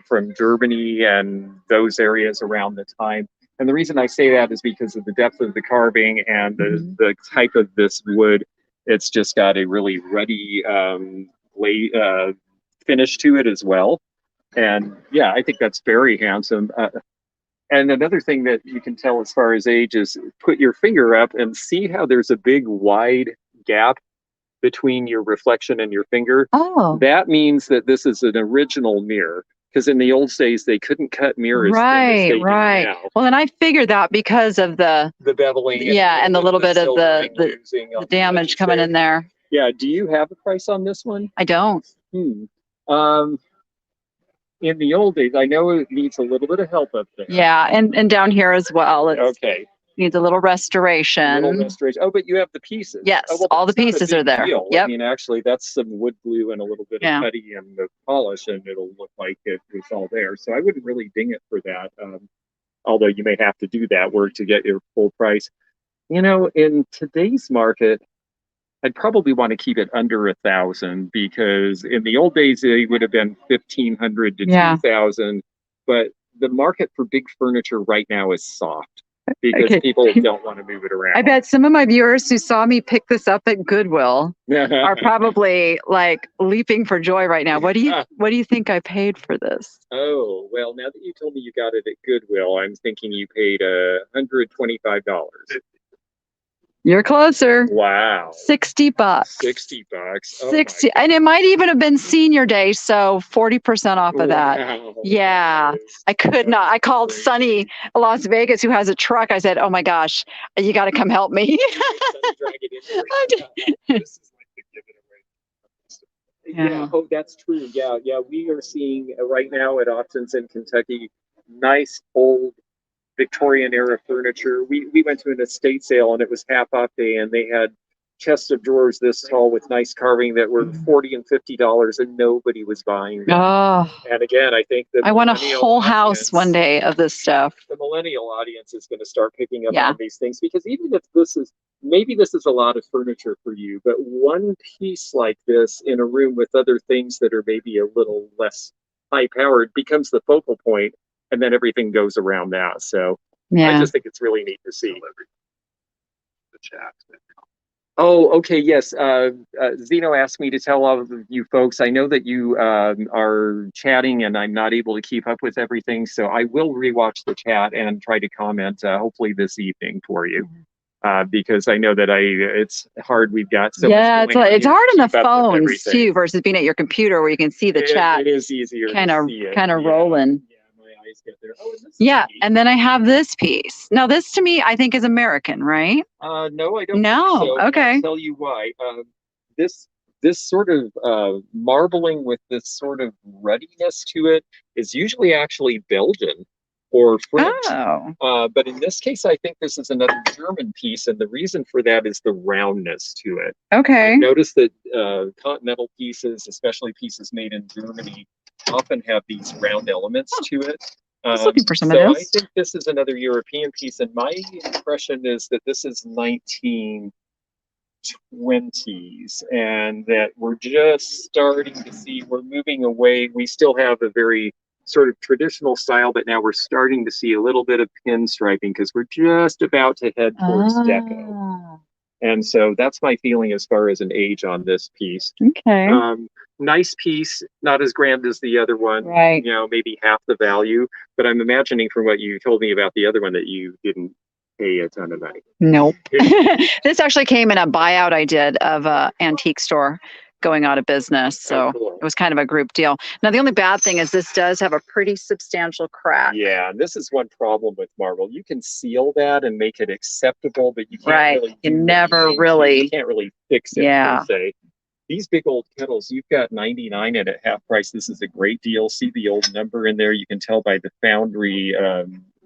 from Germany and those areas around the time. And the reason I say that is because of the depth of the carving and the type of this wood. It's just got a really ruddy finish to it as well. And yeah, I think that's very handsome. And another thing that you can tell as far as age is put your finger up and see how there's a big wide gap between your reflection and your finger. Oh. That means that this is an original mirror. Because in the old days, they couldn't cut mirrors thin as they do now. Well, and I figured that because of the beveling. and the little bit of the damage coming in there. Yeah. Do you have a price on this one? I don't. In the old days, I know it needs a little bit of help up there. Yeah, and down here as well. Okay. Needs a little restoration. Oh, but you have the pieces. Yes, well, all the pieces are there. Deal. Yep. I mean, actually, that's some wood glue and a little bit of putty and the polish, and it'll look like it was all there. So I wouldn't really ding it for that. Although you may have to do that work to get your full price. You know, in today's market, I'd probably want to keep it under 1,000 because in the old days it would have been 1,500 to 2,000. But the market for big furniture right now is soft because people don't want to move it around. I bet some of my viewers who saw me pick this up at Goodwill are probably like leaping for joy right now. What do you think I paid for this? Oh, well, now that you told me you got it at Goodwill, I'm thinking you paid $125. You're closer. Wow. $60. $60. Oh 60. And it might even have been senior day, so 40% off of that. Wow. Yeah. I could not. I called Sunny Las Vegas, who has a truck. I said, oh my gosh, you got to come help me. Yeah. Oh, that's true. Yeah. We are seeing right now at auctions in Kentucky, nice old Victorian era furniture. We went to an estate sale and it was half off day, and they had chests of drawers this tall with nice carving that were $40 and $50, and nobody was buying them. Oh. And again, I think that I want a whole house one day of this stuff. The millennial audience is going to start picking up on these things, because even if this is a lot of furniture for you, but one piece like this in a room with other things that are maybe a little less high powered becomes the focal point. And then everything goes around that. So I just think it's really neat to see. The chat. Oh, okay. Yes. Zeno asked me to tell all of you folks, I know that you are chatting and I'm not able to keep up with everything. So I will rewatch the chat and try to comment hopefully this evening for you. Because I know that it's hard. We've got so much going on. It's hard on the phones too versus being at your computer where you can see the chat. It is easier kind of rolling. Yeah, my guys get there. Oh, and this is Yeah, neat. and then I have this piece. Now, this to me, I think is American, right? No, I don't No, think so. okay. I'll tell you why. This sort of marbling with this sort of ruddiness to it is usually actually Belgian or French. Oh, But in this case, I think this is another German piece, and the reason for that is the roundness to it. okay. Notice that continental pieces, especially pieces made in Germany, often have these round elements to it. I was looking for some so of I this. think this is another European piece, and my impression is that this is 1920s, and that we're just starting to see, we're moving away. We still have a very sort of traditional style, but now we're starting to see a little bit of pinstriping because we're just about to head towards deco. Ah, And so that's my feeling as far as an age on this piece. okay. Nice piece, not as grand as the other one, Right. you know, maybe half the value, but I'm imagining from what you told me about the other one that you didn't pay a ton of money. Nope. This actually came in a buyout I did of a antique store going out of business. So cool. it was kind of a group deal. Now, the only bad thing is this does have a pretty substantial crack. Yeah, and this is one problem with marble. You can seal that and make it acceptable, but you can't Right. really You do what never need to. really- You can't really fix it Yeah. per se. These big old kettles, you've got 99 at half price. This is a great deal. See the old number in there. You can tell by the foundry,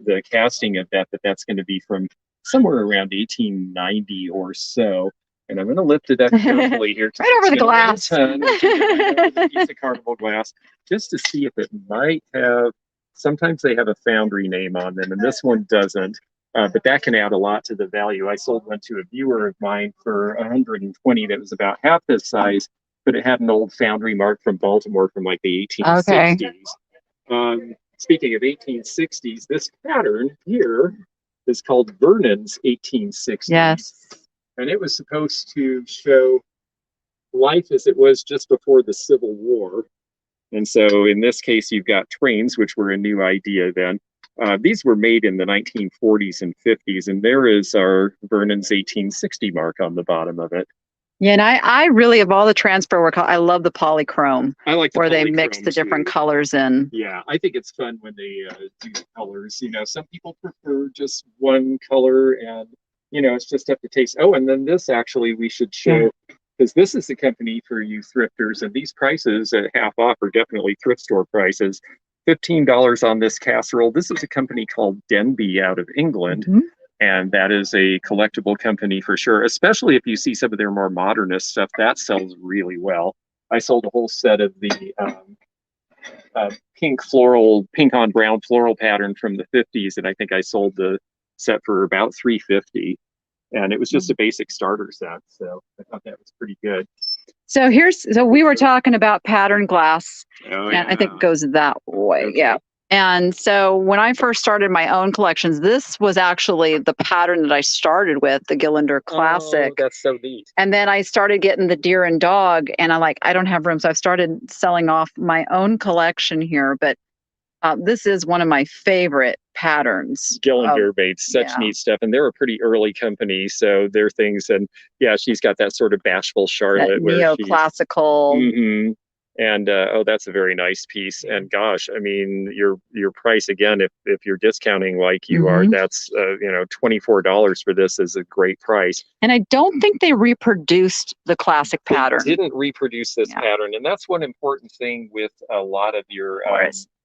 the casting of that, that's going to be from somewhere around 1890 or so. And I'm going to lift it up carefully here. Right over the glass. A piece of carnival glass, just to see if it might have, sometimes they have a foundry name on them, and this one doesn't. But that can add a lot to the value. I sold one to a viewer of mine for 120 that was about half this size, but it had an old foundry mark from Baltimore from like the 1860s. Speaking of 1860s, this pattern here is called Vernon's 1860s. Yes. And it was supposed to show life as it was just before the Civil War. And so in this case, you've got trains, which were a new idea then. These were made in the 1940s and 50s, and there is our Vernon's 1860 mark on the bottom of it. Yeah, and I really, of all the transfer work, I love the polychrome I like the where they mix polychrome the different too. colors in. Yeah, I think it's fun when they do colors. You know, some people prefer just one color, and you know, it's just up to taste. Oh, and then this actually we should show, because this is the company for you thrifters, and these prices at half off are definitely thrift store prices. $15 on this casserole. This is a company called Denby out of England. Mhm. And that is a collectible company for sure, especially if you see some of their more modernist stuff. That sells really well. I sold a whole set of the pink on brown floral pattern from the 50s, and I think I sold the set for about $350. And it was just a basic starter set, so I thought that was pretty good. So we were talking about pattern glass, Oh, and I think it goes that way. Okay. Yeah. And so when I first started my own collections, this was actually the pattern that I started with, the Gillinder Classic. Oh, that's so neat. And then I started getting the deer and dog, and I don't have room. So I've started selling off my own collection here. But this is one of my favorite patterns. Gillinder made such yeah. neat stuff, and they're a pretty early company, so their things. And yeah, she's got that sort of bashful Charlotte, That where neoclassical. Mm-hmm. And oh, that's a very nice piece. And gosh, I mean, your price again, if you're discounting like you are, that's you know, $24 for this is a great price. And I don't think they reproduced the classic pattern. They didn't reproduce this pattern, and that's one important thing with a lot of your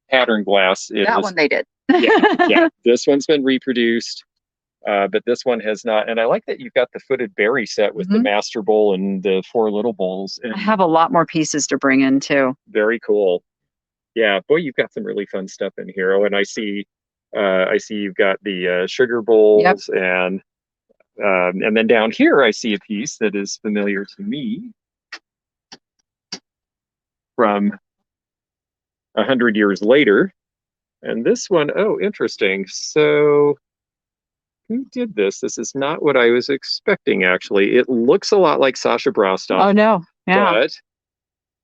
pattern glass. That one they did. yeah, this one's been reproduced. But this one has not. And I like that you've got the footed berry set with the master bowl and the 4 little bowls. And I have a lot more pieces to bring in too. very cool. Yeah, boy, you've got some really fun stuff in here. Oh, and I see you've got the sugar bowls, and then down here I see a piece that is familiar to me from 100 years later. And this one, oh, interesting. So who did this? This is not what I was expecting, actually. It looks a lot like Sasha Brostoff. Oh, no. Yeah. But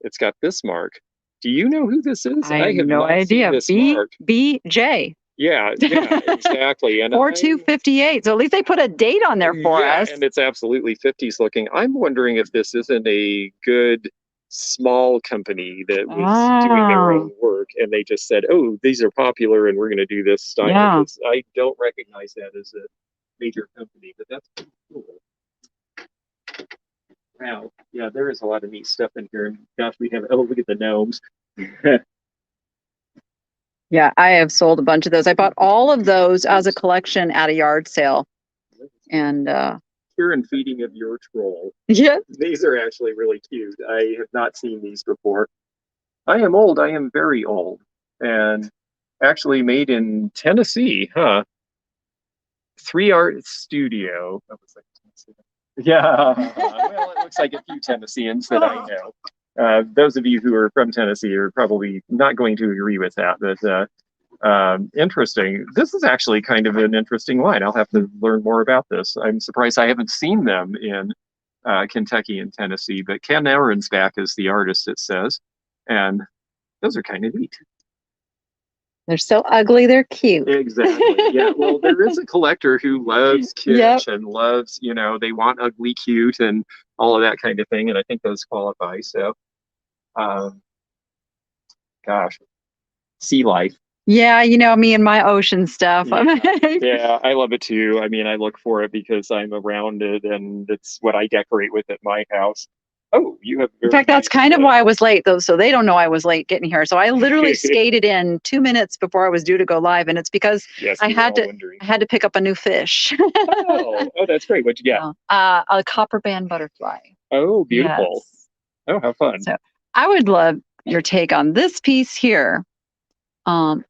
it's got this mark. Do you know who this is? I have no idea. BJ. Yeah, exactly. And 4258. So at least they put a date on there for us. And it's absolutely 50s looking. I'm wondering if this isn't a good small company that was doing their own work, and they just said, "Oh, these are popular, and we're going to do this style." Yeah. I don't recognize that as a major company, but that's pretty cool. Wow, yeah, there is a lot of neat stuff in here. Gosh, we have, oh, look at the gnomes. Yeah, I have sold a bunch of those. I bought all of those as a collection at a yard sale. And Care and feeding of your troll. yeah, These are actually really cute. I have not seen these before. I am old. I am very old. And actually made in Tennessee, huh? 3 Art Studio. That was like Tennessee. Yeah. Well, it looks like a few Tennesseans that I know. Those of you who are from Tennessee are probably not going to agree with that, but interesting. This is actually kind of an interesting line. I'll have to learn more about this. I'm surprised I haven't seen them in Kentucky and Tennessee, but Ken Aaron's back as the artist, it says. And those are kind of neat. they're so ugly, they're cute. Exactly. Yeah. Well, there is a collector who loves kitsch and loves, they want ugly cute and all of that kind of thing. And I think those qualify. So, gosh, sea life. Yeah, me and my ocean stuff. Yeah, I love it too. I mean, I look for it because I'm around it and it's what I decorate with at my house. Oh, you have. In fact, that's kind of why I was late, though. So they don't know I was late getting here. So I literally skated in 2 minutes before I was due to go live, and it's because I had to pick up a new fish. Oh, that's great. What'd you get? A copper band butterfly. Oh, beautiful. Yes. Oh, how fun. So I would love your take on this piece here.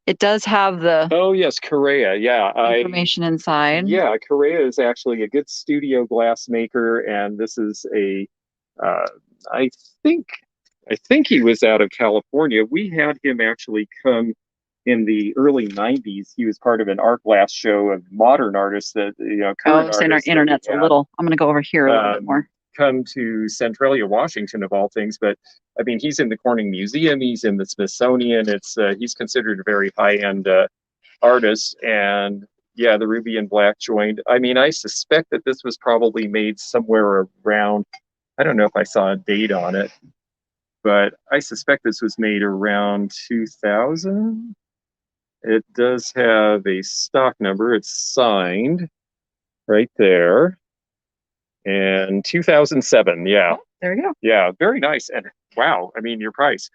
It does have the yes, Correa. Yeah, information inside. Yeah, Correa is actually a good studio glass maker, and this is a. I think he was out of California. We had him actually come in the early '90s. He was part of an art glass show of modern artists that current artists. Our internet's a little. I'm going to go over here a little bit more. Come to Centralia, Washington, of all things, but I mean, he's in the Corning Museum. He's in the Smithsonian. He's considered a very high-end artist, and yeah, the ruby and black joint. I mean, I suspect that this was probably made somewhere around. I don't know if I saw a date on it, but I suspect this was made around 2000. It does have a stock number. It's signed right there. And 2007, yeah. Oh, there you go. Yeah, very nice. And wow, I mean, your price,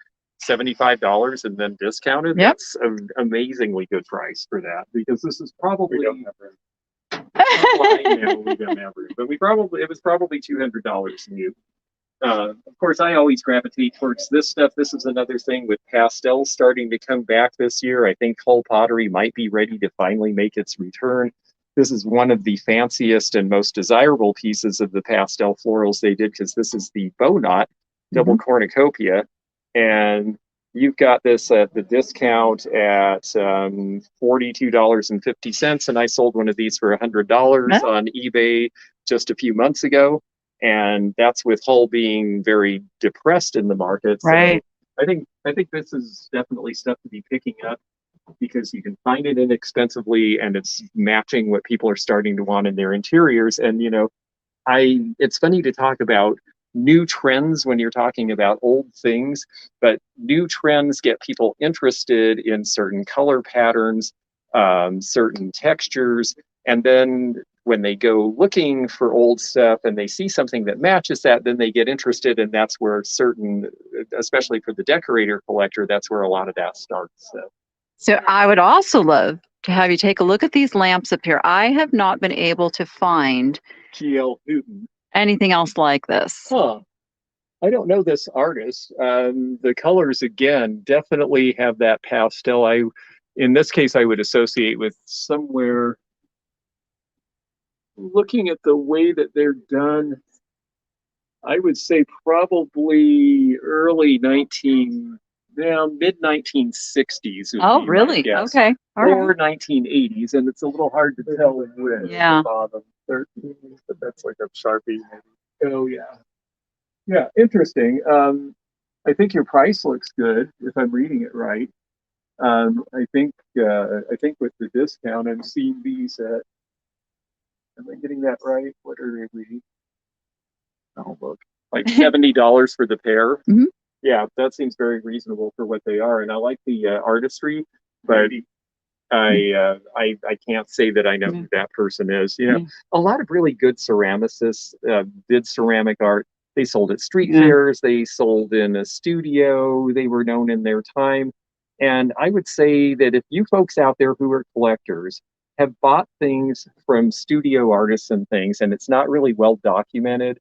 $75 and then discounted. Yep. That's an amazingly good price for that, because this is probably. We don't have room. I know we don't have room, but it was probably $200 new. Of course, I always gravitate towards this stuff. This is another thing with pastels starting to come back this year. I think Hull Pottery might be ready to finally make its return. This is one of the fanciest and most desirable pieces of the pastel florals they did, because this is the bow knot double cornucopia. And you've got this at the discount at $42.50. And I sold one of these for $100 on eBay just a few months ago. And that's with Hull being very depressed in the market. Right. So I think this is definitely stuff to be picking up, because you can find it inexpensively and it's matching what people are starting to want in their interiors. And, it's funny to talk about new trends when you're talking about old things, but new trends get people interested in certain color patterns, certain textures. And then when they go looking for old stuff and they see something that matches that, then they get interested. And that's where especially for the decorator collector, that's where a lot of that starts. So I would also love to have you take a look at these lamps up here. I have not been able to find anything else like this. Huh. I don't know this artist. The colors, again, definitely have that pastel. In this case, I would associate with somewhere, looking at the way that they're done, I would say probably mid-1960s. Oh, really? Okay. All right. Or 1980s, and it's a little hard to tell when. Yeah. Bottom 13, but that's like a Sharpie maybe. Oh, yeah. Yeah, interesting. I think your price looks good, if I'm reading it right. I think with the discount, I'm seeing these at. Am I getting that right? What are we? Oh, look. like $70 for the pair. Mhm. Yeah, that seems very reasonable for what they are. And I like the artistry, but I can't say that I know who that person is. You know, a lot of really good ceramicists did ceramic art. They sold at street fairs. They sold in a studio. They were known in their time. And I would say that if you folks out there who are collectors have bought things from studio artists and things, and it's not really well documented,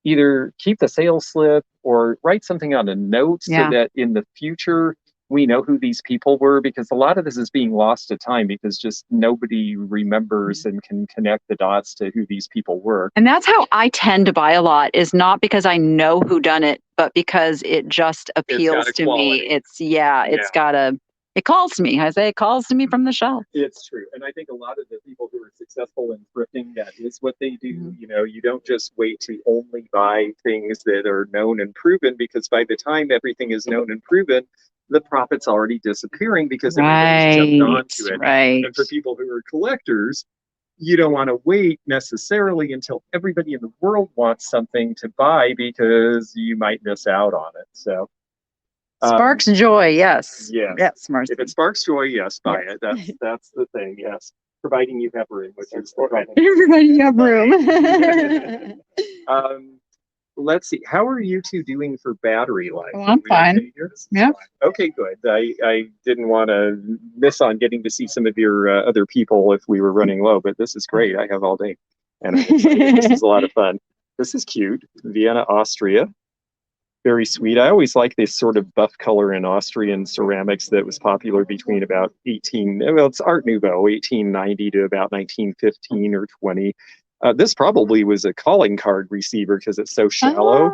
either keep the sales slip or write something on a note so that in the future we know who these people were, because a lot of this is being lost to time because just nobody remembers and can connect the dots to who these people were. And that's how I tend to buy a lot, is not because I know who done it, but because it just appeals to me. It calls to me. I say it calls to me from the shelf. It's true. And I think a lot of the people who are successful in thrifting, that is what they do. You know, you don't just wait to only buy things that are known and proven, because by the time everything is known and proven, the profit's already disappearing because everybody's jumped onto it. Right. And for people who are collectors, you don't want to wait necessarily until everybody in the world wants something to buy, because you might miss out on it. So sparks joy, yes. Yes. Yes, if it sparks joy, yes, buy it. That's the thing, yes. Providing you have room, which is everybody have room. Let's see. How are you two doing for battery life? Oh, I'm fine. Yeah. Okay, good. I didn't want to miss on getting to see some of your other people if we were running low, but this is great. I have all day, and I'm excited. This is a lot of fun. This is cute. Vienna, Austria. Very sweet. I always like this sort of buff color in Austrian ceramics that was popular between about it's Art Nouveau, 1890 to about 1915 or 20. This probably was a calling card receiver because it's so shallow.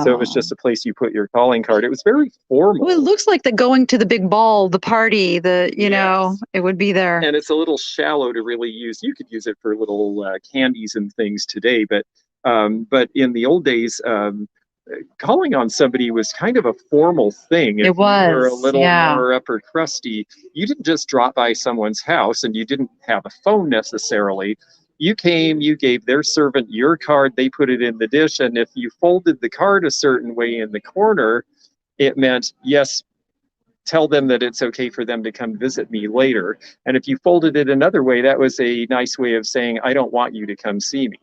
So it was just a place you put your calling card. It was very formal. Well, it looks like going to the big ball, the party, you know, it would be there. And it's a little shallow to really use. You could use it for little candies and things today, but in the old days, calling on somebody was kind of a formal thing. If it was. You were a little more upper crusty, you didn't just drop by someone's house, and you didn't have a phone necessarily. You came, you gave their servant your card, they put it in the dish, and if you folded the card a certain way in the corner, it meant, yes, tell them that it's okay for them to come visit me later. And if you folded it another way, that was a nice way of saying, I don't want you to come see me.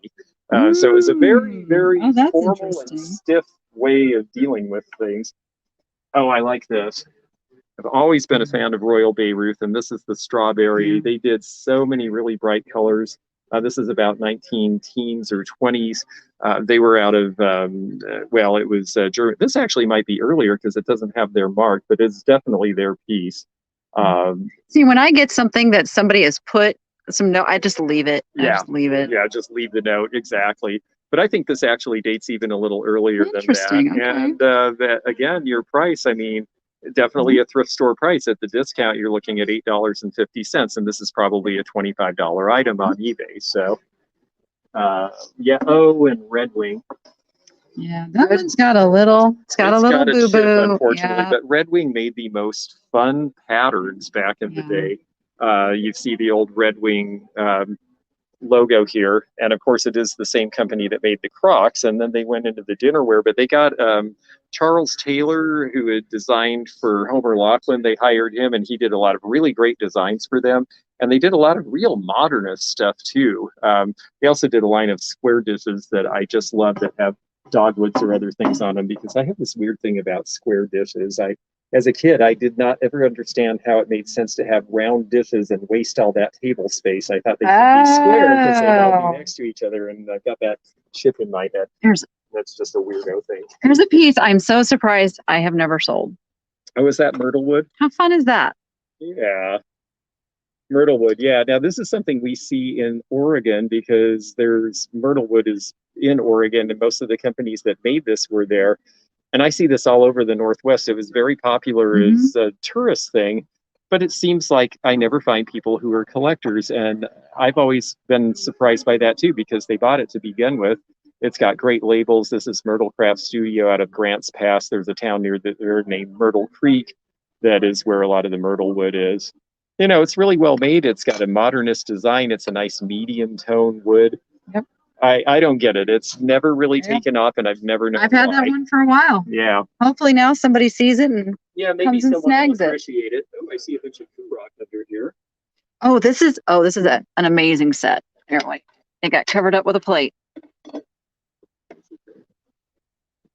So it was a very, very formal and stiff way of dealing with things. Oh, I like this. I've always been a fan of Royal Beirut, and this is the strawberry. They did so many really bright colors. This is about 19 teens or 20s. They were out of, it was German. This actually might be earlier because it doesn't have their mark, but it's definitely their piece. See, when I get something that somebody has put some note, I just leave it. Just leave the note. Exactly. But I think this actually dates even a little earlier than that. Okay. And again, your price, I mean, definitely a thrift store price. At the discount, you're looking at $8.50, and this is probably a $25 item on eBay. So, and Red Wing. Yeah, that one's got a little. It's got a little boo boo. Unfortunately, but Red Wing made the most fun patterns back in the day. You see the old Red Wing logo here, and of course it is the same company that made the Crocs, and then they went into the dinnerware, but they got Charles Taylor, who had designed for Homer Laughlin. They hired him, and he did a lot of really great designs for them, and they did a lot of real modernist stuff too. They also did a line of square dishes that I just love that have dogwoods or other things on them, because I have this weird thing about square dishes. As a kid, I did not ever understand how it made sense to have round dishes and waste all that table space. I thought they should be square because they'd all be next to each other, and I've got that chip in my head. That's just a weirdo thing. Here's a piece I'm so surprised I have never sold. Oh, is that Myrtlewood? How fun is that? Yeah. Myrtlewood, yeah. Now, this is something we see in Oregon because Myrtlewood is in Oregon, and most of the companies that made this were there. And I see this all over the Northwest. It was very popular as a tourist thing, but it seems like I never find people who are collectors. And I've always been surprised by that too, because they bought it to begin with. It's got great labels. This is Myrtle Craft Studio out of Grants Pass. There's a town near there named Myrtle Creek. That is where a lot of the myrtle wood is. You know, it's really well made. It's got a modernist design. It's a nice medium tone wood. Yep. I don't get it. It's never really Yeah. taken off, and I've never known I've had that why. one for a while. Yeah. Hopefully now somebody sees it and Yeah, maybe comes and someone will snags it. appreciate it. Oh, I see a bunch of rock under here. oh, this is an amazing set. Here, wait. It got covered up with a plate.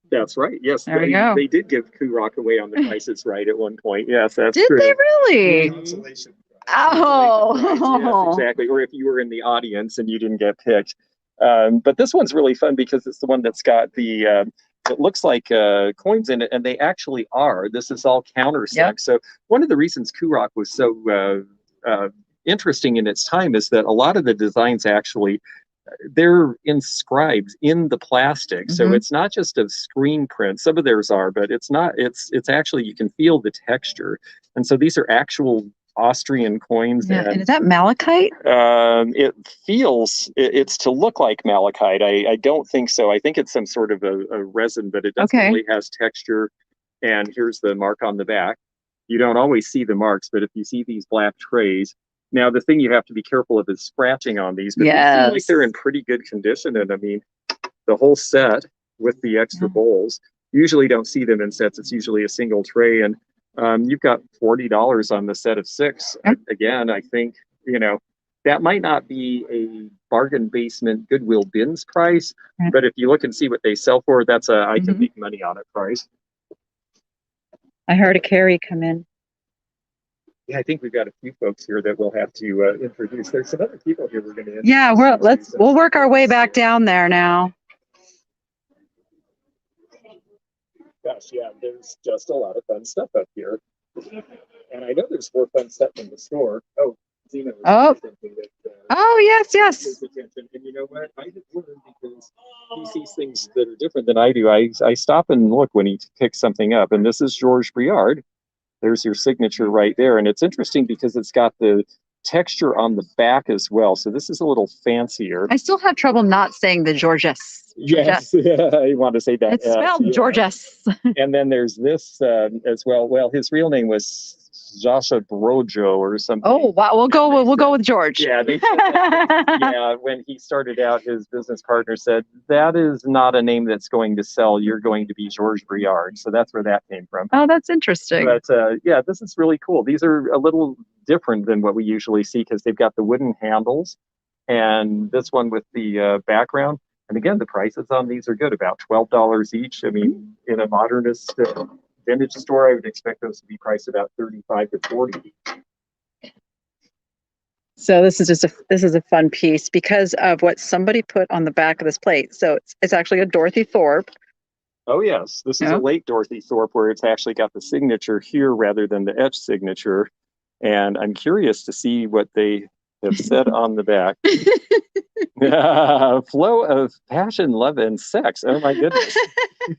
That's right. Yes, There we go. they did give Rock away on the prices right at one point. Yes, that's Did true. they really? Consolation prize. Oh. Yes, exactly. Or if you were in the audience and you didn't get picked. But this one's really fun because it's the one that's got the it looks like coins in it, and they actually are. This is all countersunk. Yep. So one of the reasons Rock was so interesting in its time is that a lot of the designs actually they're inscribed in the plastic. So Mhm. it's not just a screen print. Some of theirs are, but it's not. It's actually you can feel the texture, and so these are actual Austrian coins. Yeah, and is that malachite? It feels it's to look like malachite. I don't think so. I think it's some sort of a resin, but it definitely has texture. And here's the mark on the back. You don't always see the marks, but if you see these black trays, now the thing you have to be careful of is scratching on these. But these seem like they're in pretty good condition, and I mean, the whole set with the extra bowls. Usually don't see them in sets. It's usually a single tray, and you've got $40 on the set of 6. Again, I think that might not be a bargain basement Goodwill bins price, but if you look and see what they sell for, that's a I can make money on it price. I heard a Carrie come in. Yeah, I think we've got a few folks here that we'll have to introduce. There's some other people here we're going to introduce. Yeah, we'll work our way back down there now. Gosh, yeah, there's just a lot of fun stuff up here. And I know there's more fun stuff in the store. Oh, Zena was something that yes. his attention. And you know what? I have learned because he sees things that are different than I do. I stop and look when he picks something up. And this is Georges Briard. There's your signature right there. And it's interesting because it's got the texture on the back as well. So this is a little fancier. I still have trouble not saying the Georges. Yes, I want to say that. It's spelled Georges. And then there's this as well. Well, his real name was Zasha Brojo or something. Oh wow, we'll go with George. Yeah, they said that, yeah. When he started out, his business partner said that is not a name that's going to sell. You're going to be Georges Briard. So that's where that came from. Oh, that's interesting. But yeah, this is really cool. These are a little different than what we usually see because they've got the wooden handles, and this one with the background. And again, the prices on these are good, about $12 each. I mean, in a modernist vintage store, I would expect those to be priced about $35 to $40. So this is a fun piece because of what somebody put on the back of this plate. So it's actually a Dorothy Thorpe. Oh yes, this is a late Dorothy Thorpe where it's actually got the signature here rather than the etched signature. And I'm curious to see what they have said on the back. Flow of passion, love, and sex. Oh my goodness.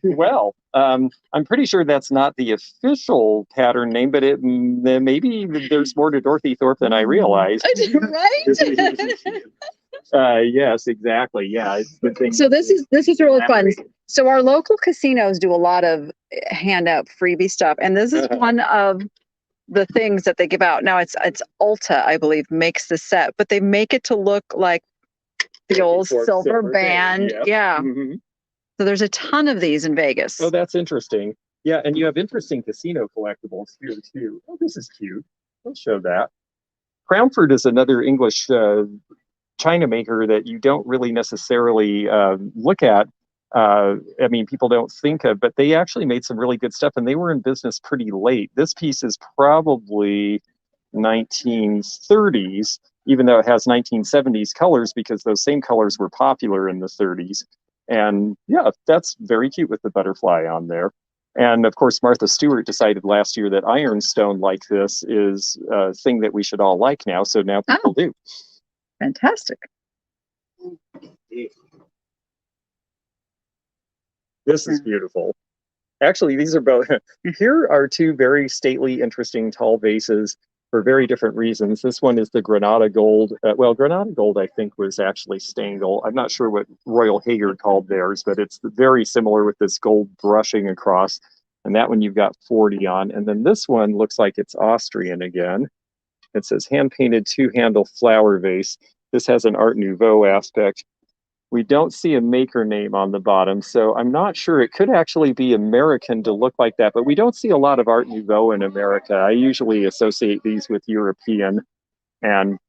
Well, I'm pretty sure that's not the official pattern name, but maybe there's more to Dorothy Thorpe than I realized. Right? Yes, exactly. Yeah. It's the thing. So this is really fun. So our local casinos do a lot of hand out freebie stuff, and this is one of the things that they give out. Now it's Ulta, I believe, makes the set, but they make it to look like the old silver band. Yeah. Mm-hmm. So there's a ton of these in Vegas. Oh, that's interesting. Yeah, and you have interesting casino collectibles here too. Oh, this is cute. I'll show that. Crownford is another English china maker that you don't really necessarily look at. I mean, people don't think of, but they actually made some really good stuff, and they were in business pretty late. This piece is probably 1930s, even though it has 1970s colors because those same colors were popular in the 30s. And yeah, that's very cute with the butterfly on there. And of course, Martha Stewart decided last year that ironstone like this is a thing that we should all like now. So now people do. Fantastic. This is beautiful. Actually, these are both. Here are two very stately, interesting tall vases for very different reasons. This one is the Granada Gold. Well, Granada Gold, I think, was actually Stengel. I'm not sure what Royal Hager called theirs, but it's very similar with this gold brushing across. And that one you've got 40 on. And then this one looks like it's Austrian again. It says hand-painted two-handle flower vase. This has an Art Nouveau aspect. We don't see a maker name on the bottom, so I'm not sure. It could actually be American to look like that, but we don't see a lot of Art Nouveau in America. I usually associate these with European, and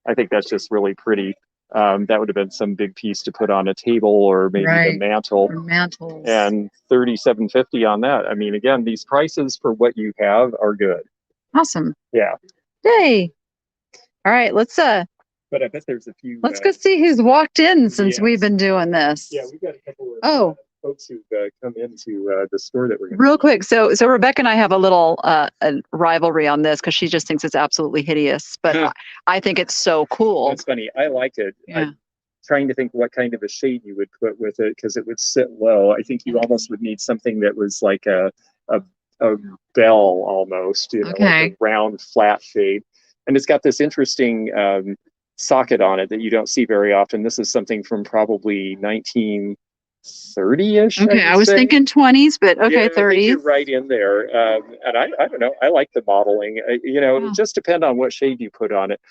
I think that's just really pretty. That would have been some big piece to put on a table or maybe the mantle. Or mantles. And $37.50 on that. I mean, again, these prices for what you have are good. Awesome. Yeah. Yay. All right, let's But I bet there's a few. let's go see who's walked in since we've yes. been doing this. Yeah, we've got a couple of folks who've come into the store that we're going to. Real quick, so Rebecca and I have a little a rivalry on this because she just thinks it's absolutely hideous, but I think it's so cool. That's funny. I like it. Yeah. I'm trying to think what kind of a shade you would put with it because it would sit low. I think you almost would need something that was like a bell almost, you know, like a round flat shade. And it's got this interesting socket on it that you don't see very often. This is something from probably 1930-ish. Okay, I was thinking 20s, but okay, yeah, 30s. You're right in there. And I don't know. I like the modeling. You know, it just depends on what shade you put on it.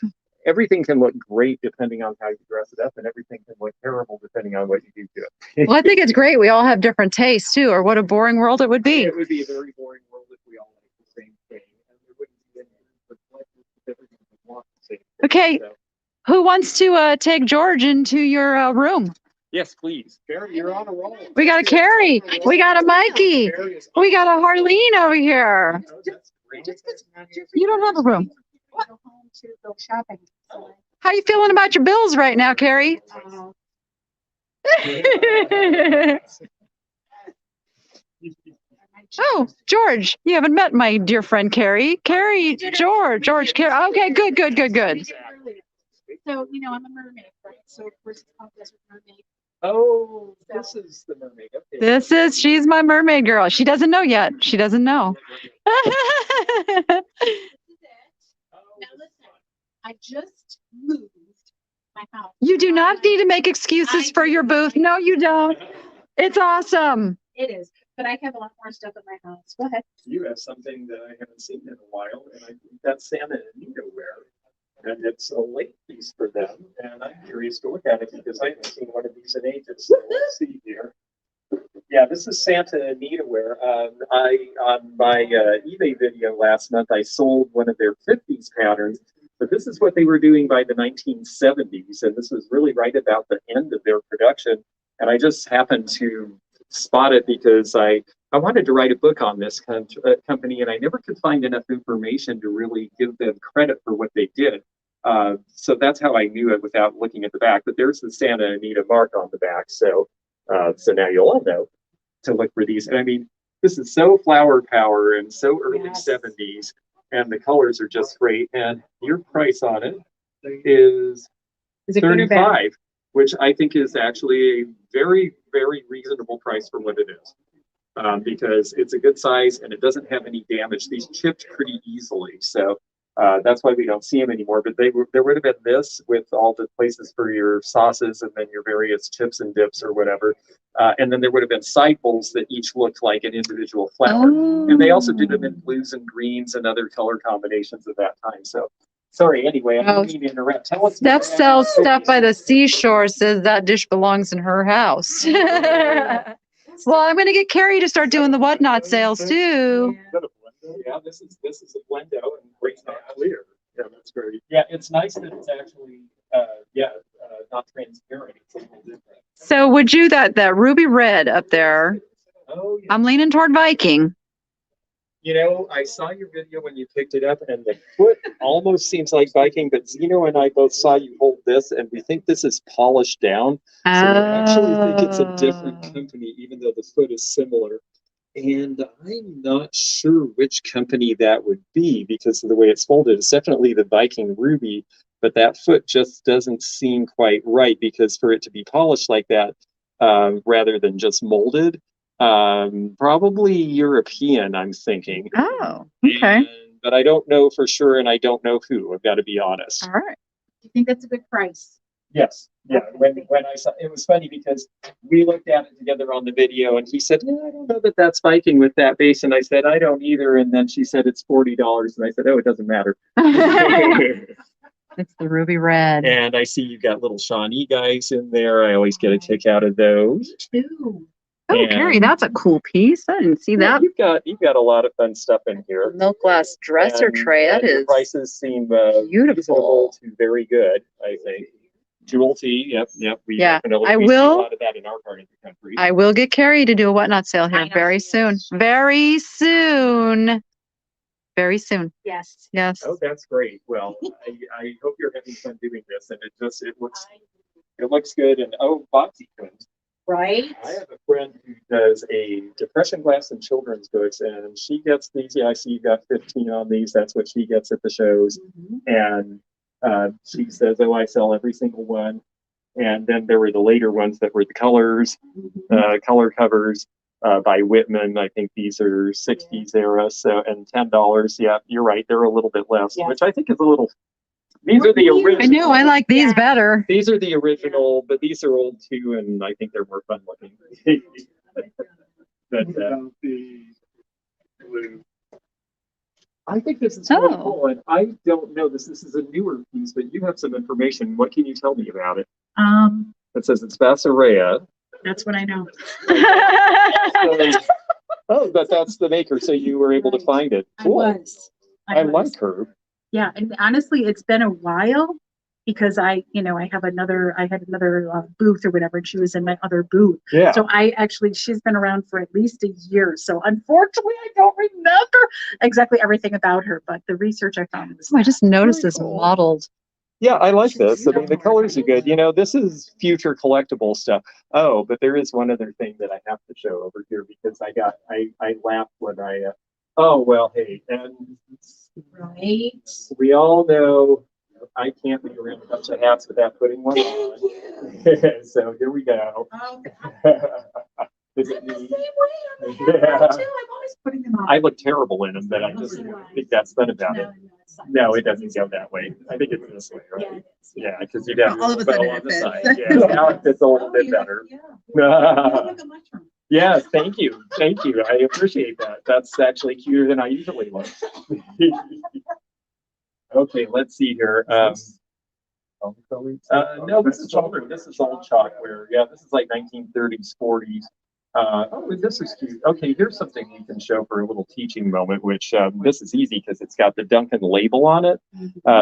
Everything can look great depending on how you dress it up, and everything can look terrible depending on what you do to it. Well, I think it's great. We all have different tastes too, or what a boring world it would be. It would be a very boring world if we all like the same thing, and there wouldn't be any everything would want the same thing. Okay, So, who wants to take George into your room? yes, please. Carrie, you're on a roll. We got a Carrie. We got a Mikey. We got a Harleen over here. Oh, that's great. You don't have a room. Go home to go shopping. So How you feeling about your bills right now, Carrie? Oh, George, you haven't met my dear friend Carrie. Carrie, George, Carrie. Okay, good. So, you know, I'm a mermaid, right? So, of course, it's called Desert Mermaid. Oh, this is the mermaid. Okay. She's my mermaid girl. She doesn't know yet. She doesn't know. Now, listen, I just moved my house. You do not need to make excuses for your booth. No, you don't. It's awesome. It is, but I have a lot more stuff in my house. Go ahead. You have something that I haven't seen in a while, and I think that's Santa Anita wear. And it's a late piece for them, and I'm curious to look at it because I haven't seen one of these in ages. So let's see here. Yeah, this is Santa Anita wear. On my eBay video last month, I sold one of their 50s patterns, but this is what they were doing by the 1970s, and this was really right about the end of their production. And I just happened to spot it because I wanted to write a book on this company, and I never could find enough information to really give them credit for what they did. So that's how I knew it without looking at the back. But there's the Santa Anita mark on the back. So now you'll all know to look for these. And I mean, this is so flower power and so early 70s, and the colors are just great. And your price on it is $35, which I think is actually a very, very reasonable price for what it is. Because it's a good size and it doesn't have any damage. These chipped pretty easily, so that's why we don't see them anymore. But there would have been this with all the places for your sauces and then your various chips and dips or whatever. And then there would have been side bowls that each looked like an individual flower. Oh. And they also did them in blues and greens and other color combinations at that time. So sorry, anyway, I didn't mean to interrupt. Tell us. Steph sells stuff by the seashore, says that dish belongs in her house. Well, I'm going to get Carrie to start doing the whatnot sales too. Yeah, this is a blendo and it's not clear. Yeah, that's great. Yeah, it's nice that it's actually not transparent. It's a little different. So would you that ruby red up there? Oh, yeah. I'm leaning toward Viking. You know, I saw your video when you picked it up, and the foot almost seems like Viking, but Zeno and I both saw you hold this, and we think this is polished down. So we actually think it's a different company, even though the foot is similar. And I'm not sure which company that would be because of the way it's folded. It's definitely the Viking Ruby, but that foot just doesn't seem quite right because for it to be polished like that, rather than just molded, probably European, I'm thinking. Oh, okay. But I don't know for sure, and I don't know who. I've got to be honest. All right. Do you think that's a good price? Yes. Yeah. When I saw it was funny because we looked at it together on the video, and he said, "Yeah, I don't know that that's Viking with that base," and I said, "I don't either." And then she said it's $40, and I said, "Oh, it doesn't matter." It's the ruby red. And I see you've got little Shawnee guys in there. I always get a kick out of those. Too. Oh, And- Carrie, that's a cool piece. I didn't see Yeah, that. you've got a lot of fun stuff in here. Milk glass dresser And- tray. That and your is prices seem beautiful. reasonable to very good, I think. Jewel tea, yep. We Yeah, definitely I we see a will- lot of that in our part of the country. I will get Carrie to do a whatnot sale I here know very she soon. is. Very soon. Very soon. Yes. Yes. Oh, that's great. Well, I hope you're having fun doing this, and it looks good. And Boxy twins. Right? I have a friend who does a depression glass and children's books, and she gets these. Yeah, I see you got 15 on these. That's what she gets at the shows. And she says, "Oh, I sell every single one." And then there were the later ones that were the colors, color covers by Whitman. I think these are 60s era, so and $10. Yeah, you're right. They're a little bit less, Yeah. which I think is a little. These are the Weird. original. I know. I like these Yeah. better. These are the original, but these are old too, and I think they're more fun looking. But About the blue. I think this is really Oh. cool, and I don't know this. This is a newer piece, but you have some information. What can you tell me about it? It says it's Bassarea. That's what I know. Oh, that's the maker. So you were able to find it. Cool. I was. like her. Yeah, and honestly, it's been a while because I had another booth or whatever, and she was in my other booth. Yeah. So she's been around for at least a year. So unfortunately, I don't remember exactly everything about her, but the research I found was. I just noticed Very this cool. mottled. Yeah, I like this. I mean, the colors are good. You know, this is future collectible stuff. Oh, but there is one other thing that I have to show over here because I laughed when oh, well, hey, and Right. we all know I can't be around a bunch of hats without putting one on. So here we go. Is it I'm the same me? way. I'm Yeah. too. I'm always putting them on. I look terrible in them, but I just think that's fun about it. No, it doesn't go that way. I think it's this way, right? Yeah, because you'd have All of a your bow sudden on it the fits. side. Yeah, now it fits a little bit better. Yes, thank you. Thank you. I appreciate that. That's actually cuter than I usually look. Okay, let's see here. No, this is older. This is old chalkware. Yeah, this is like 1930s, 40s. Oh, this is cute. Okay, here's something we can show for a little teaching moment, which this is easy because it's got the Duncan label on it.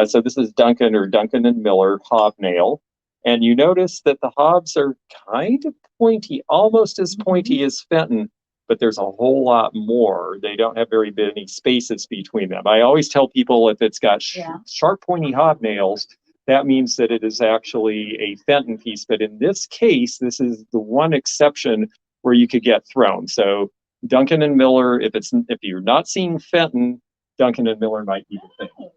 So this is Duncan or Duncan and Miller hobnail. And you notice that the hobs are kind of pointy, almost as pointy as Fenton, but there's a whole lot more. They don't have very many spaces between them. I always tell people if it's got sharp, pointy hobnails, that means that it is actually a Fenton piece. But in this case, this is the one exception where you could get thrown. So Duncan and Miller, if you're not seeing Fenton, Duncan and Miller might be the thing.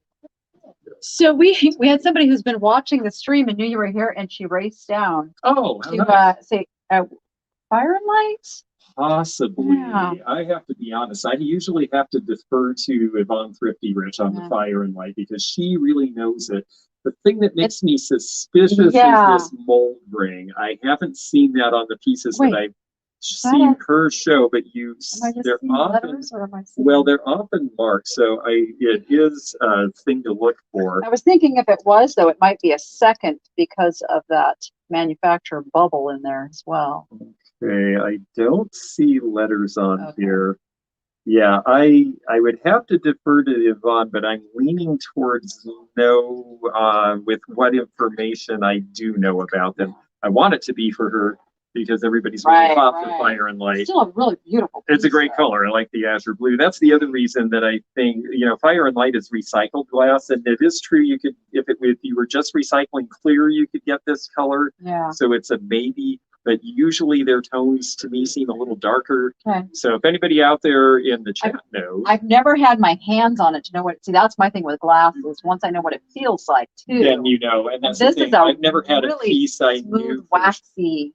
So we had somebody who's been watching the stream and knew you were here, and she raced down Oh, how to nice. say Fire and Light. Possibly. Yeah. I have to be honest. I usually have to defer to Yvonne Thrifty Rich on the Fire and Light because she really knows it. The thing that makes me suspicious is this mold ring. I haven't seen that on the pieces that I've seen her show, but they're often they're often marked. So it is a thing to look for. I was thinking if it was, though, it might be a second because of that manufacturer bubble in there as well. Okay, I don't see letters on here. Yeah, I would have to defer to Yvonne, but I'm leaning towards no with what information I do know about them. I want it to be for her because everybody's really hot for Fire and Light. Still a really beautiful piece, It's a great color. I like the azure blue. That's the other reason that I think, Fire and Light is recycled glass, and it is true you could, if you were just recycling clear, you could get this color. Yeah. So it's a maybe. But usually their tones to me seem a little darker. Okay. So if anybody out there in the chat knows. I've never had my hands on it to know what. See, that's my thing with glass is once I know what it feels like too. Then you know, and that's this the thing. is a I've never had really a piece I smooth, knew. waxy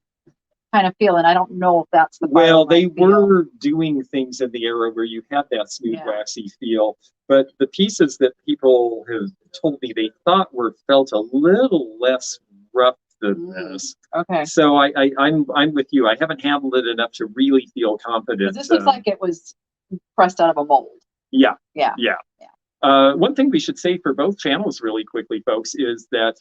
kind of feel, and I don't know if that's the. Well, they were doing things in the era where you had that smooth, waxy feel. But the pieces that people have told me they thought felt a little less rough than this. Okay. So I'm with you. I haven't handled it enough to really feel confident. This looks like it was pressed out of a mold. Yeah. Yeah. Yeah. One thing we should say for both channels really quickly, folks, is that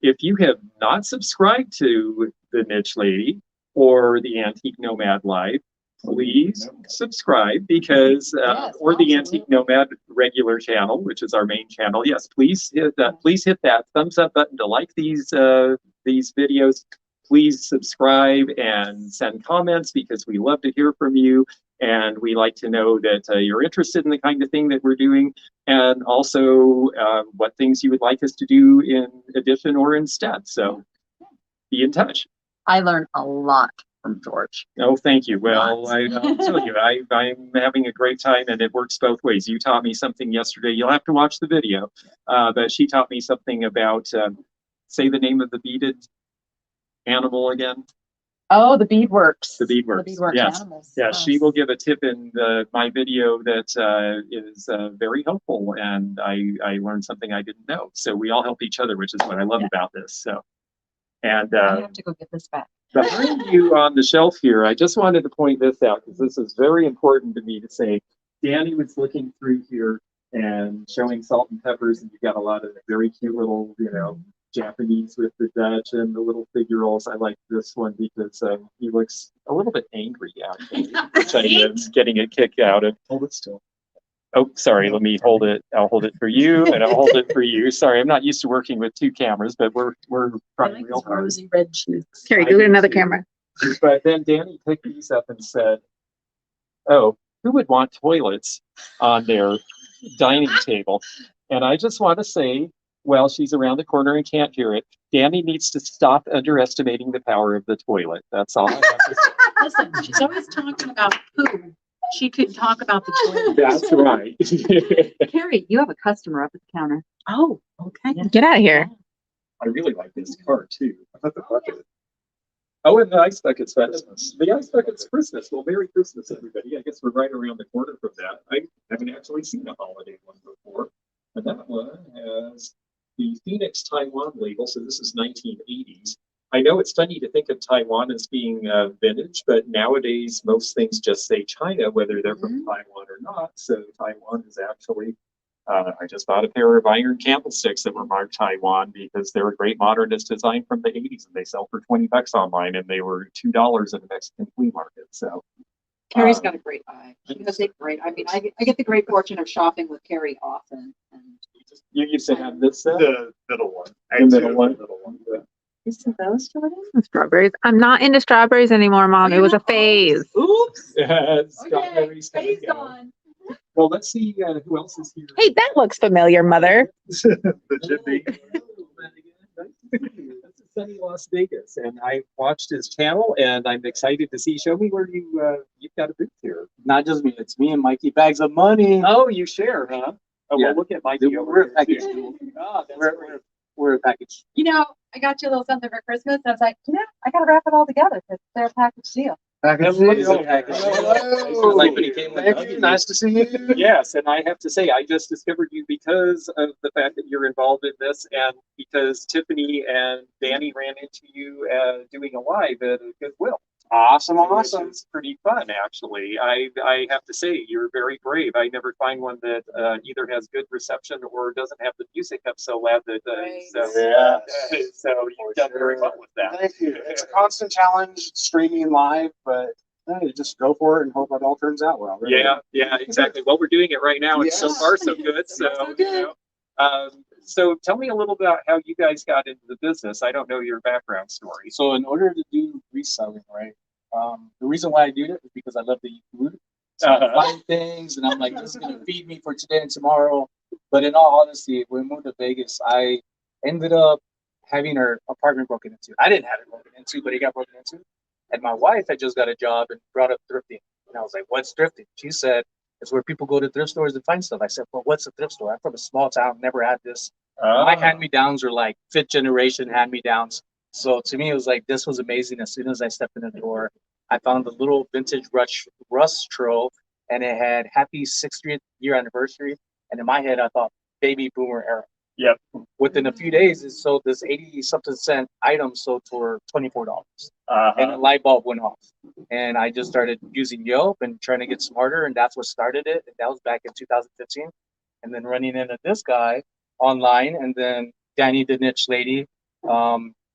if you have not subscribed to the Niche Lady or the Antique Nomad Live, please subscribe because, or the Antique Nomad regular channel, which is our main channel. Yes, please hit that thumbs up button to like these videos. Please subscribe and send comments because we love to hear from you. And we like to know that you're interested in the kind of thing that we're doing, and also what things you would like us to do in addition or instead. So be in touch. I learned a lot from George. Oh, thank you. Well, I'll tell you, I'm having a great time, and it works both ways. You taught me something yesterday. You'll have to watch the video, but she taught me something about, say the name of the beaded animal again. Oh, the beadworks. The beadworks. The beadworks yes. animals. Yeah, she will give a tip in my video that is very helpful, and I learned something I didn't know. So we all help each other, which is what I love about this. So, and I have to go get this back. behind you on the shelf here, I just wanted to point this out because this is very important to me to say. Danny was looking through here and showing salt and peppers, and you've got a lot of very cute little, Japanese with the Dutch and the little figurals. I like this one because he looks a little bit angry, actually, which I am getting a kick out of. Hold it still. Oh, sorry, let me hold it. I'll hold it for you, and I'll hold it for you. Sorry, I'm not used to working with two cameras, but we're trying real hard. Rosy red cheeks. Carrie, go get another camera. But then Danny picked these up and said, "Oh, who would want toilets on their dining table?" And I just want to say, well, she's around the corner and can't hear it. Danny needs to stop underestimating the power of the toilet. That's all I have to say. Listen, she's always talking about poo. She could talk about the toilet. That's right. Carrie, you have a customer up at the counter. Oh, okay. Get out of here. I really like this card too. I thought the bucket. Oh, and the ice bucket's Christmas. The ice bucket's Christmas. Well, Merry Christmas, everybody. I guess we're right around the corner from that. I haven't actually seen a holiday one before. And that one has the Phoenix Taiwan label, so this is 1980s. I know it's funny to think of Taiwan as being vintage, but nowadays most things just say China, whether they're from Taiwan or not. So Taiwan is actually, I just bought a pair of iron candlesticks that were marked Taiwan because they're a great modernist design from the 80s, and they sell for $20 online, and they were $2 in the Mexican flea market. So Carrie's got a great eye. She has a great. I mean, I get the great fortune of shopping with Carrie often. And you used to have this set? The middle one. The middle one. The middle one. Yeah. Isn't those Jordan? Strawberries. I'm not into strawberries anymore, Mom. It was a phase. Oops. okay, Strawberries coming phase down. on. Well, let's see who else is here. Hey, that looks familiar, Mother. The Jimmy. This is sunny Las Vegas, and I watched his channel, and I'm excited to see. Show me where you've got a booth here. Not just me, it's me and Mikey Bags of Money. Oh, you share, huh? Oh, Yeah. well, look at Mikey over We're a there. package. Ah, that's We're, great. we're a package. You know, I got you a little something for Christmas. And I was like, I got to wrap it all together because they're a package deal. Package. Hello. Package. Hello. Like when he came with Thank Nugget. you. Nice to see you. Yes, and I have to say, I just discovered you because of the fact that you're involved in this, and because Tiffany and Danny ran into you doing a live at Goodwill. Awesome, Which awesome. is pretty fun, actually. I have to say, you're very brave. I never find one that either has good reception or doesn't have the music up so loud that Right. so you've done very well with that. Thank you. It's a constant challenge streaming live, but you just go for it and hope it all turns out well. Really. Yeah, exactly. Well, we're doing it right now, and so Yes. far so good. So, So good. So tell me a little about how you guys got into the business. I don't know your background story. So in order to do reselling, right? The reason why I do it is because I love to eat food. So I find things and I'm like, this is gonna feed me for today and tomorrow. But in all honesty, when we moved to Vegas, I ended up having our apartment broken into. I didn't have it broken into, but it got broken into. And my wife had just got a job and brought up thrifting. And I was like, what's thrifting? She said, it's where people go to thrift stores and find stuff. I said, well, what's a thrift store? I'm from a small town, never had this. My hand-me-downs are like fifth generation hand-me-downs. So to me, it was like, this was amazing. As soon as I stepped in the door, I found the little vintage rust trove, and it had happy 60th year anniversary. And in my head, I thought baby boomer era. Yep. Within a few days, it sold this 80-something cent item sold for $24. And a light bulb went off. And I just started using Yelp and trying to get smarter, and that's what started it. And that was back in 2015. and then running into this guy online, and then Danny the niche lady,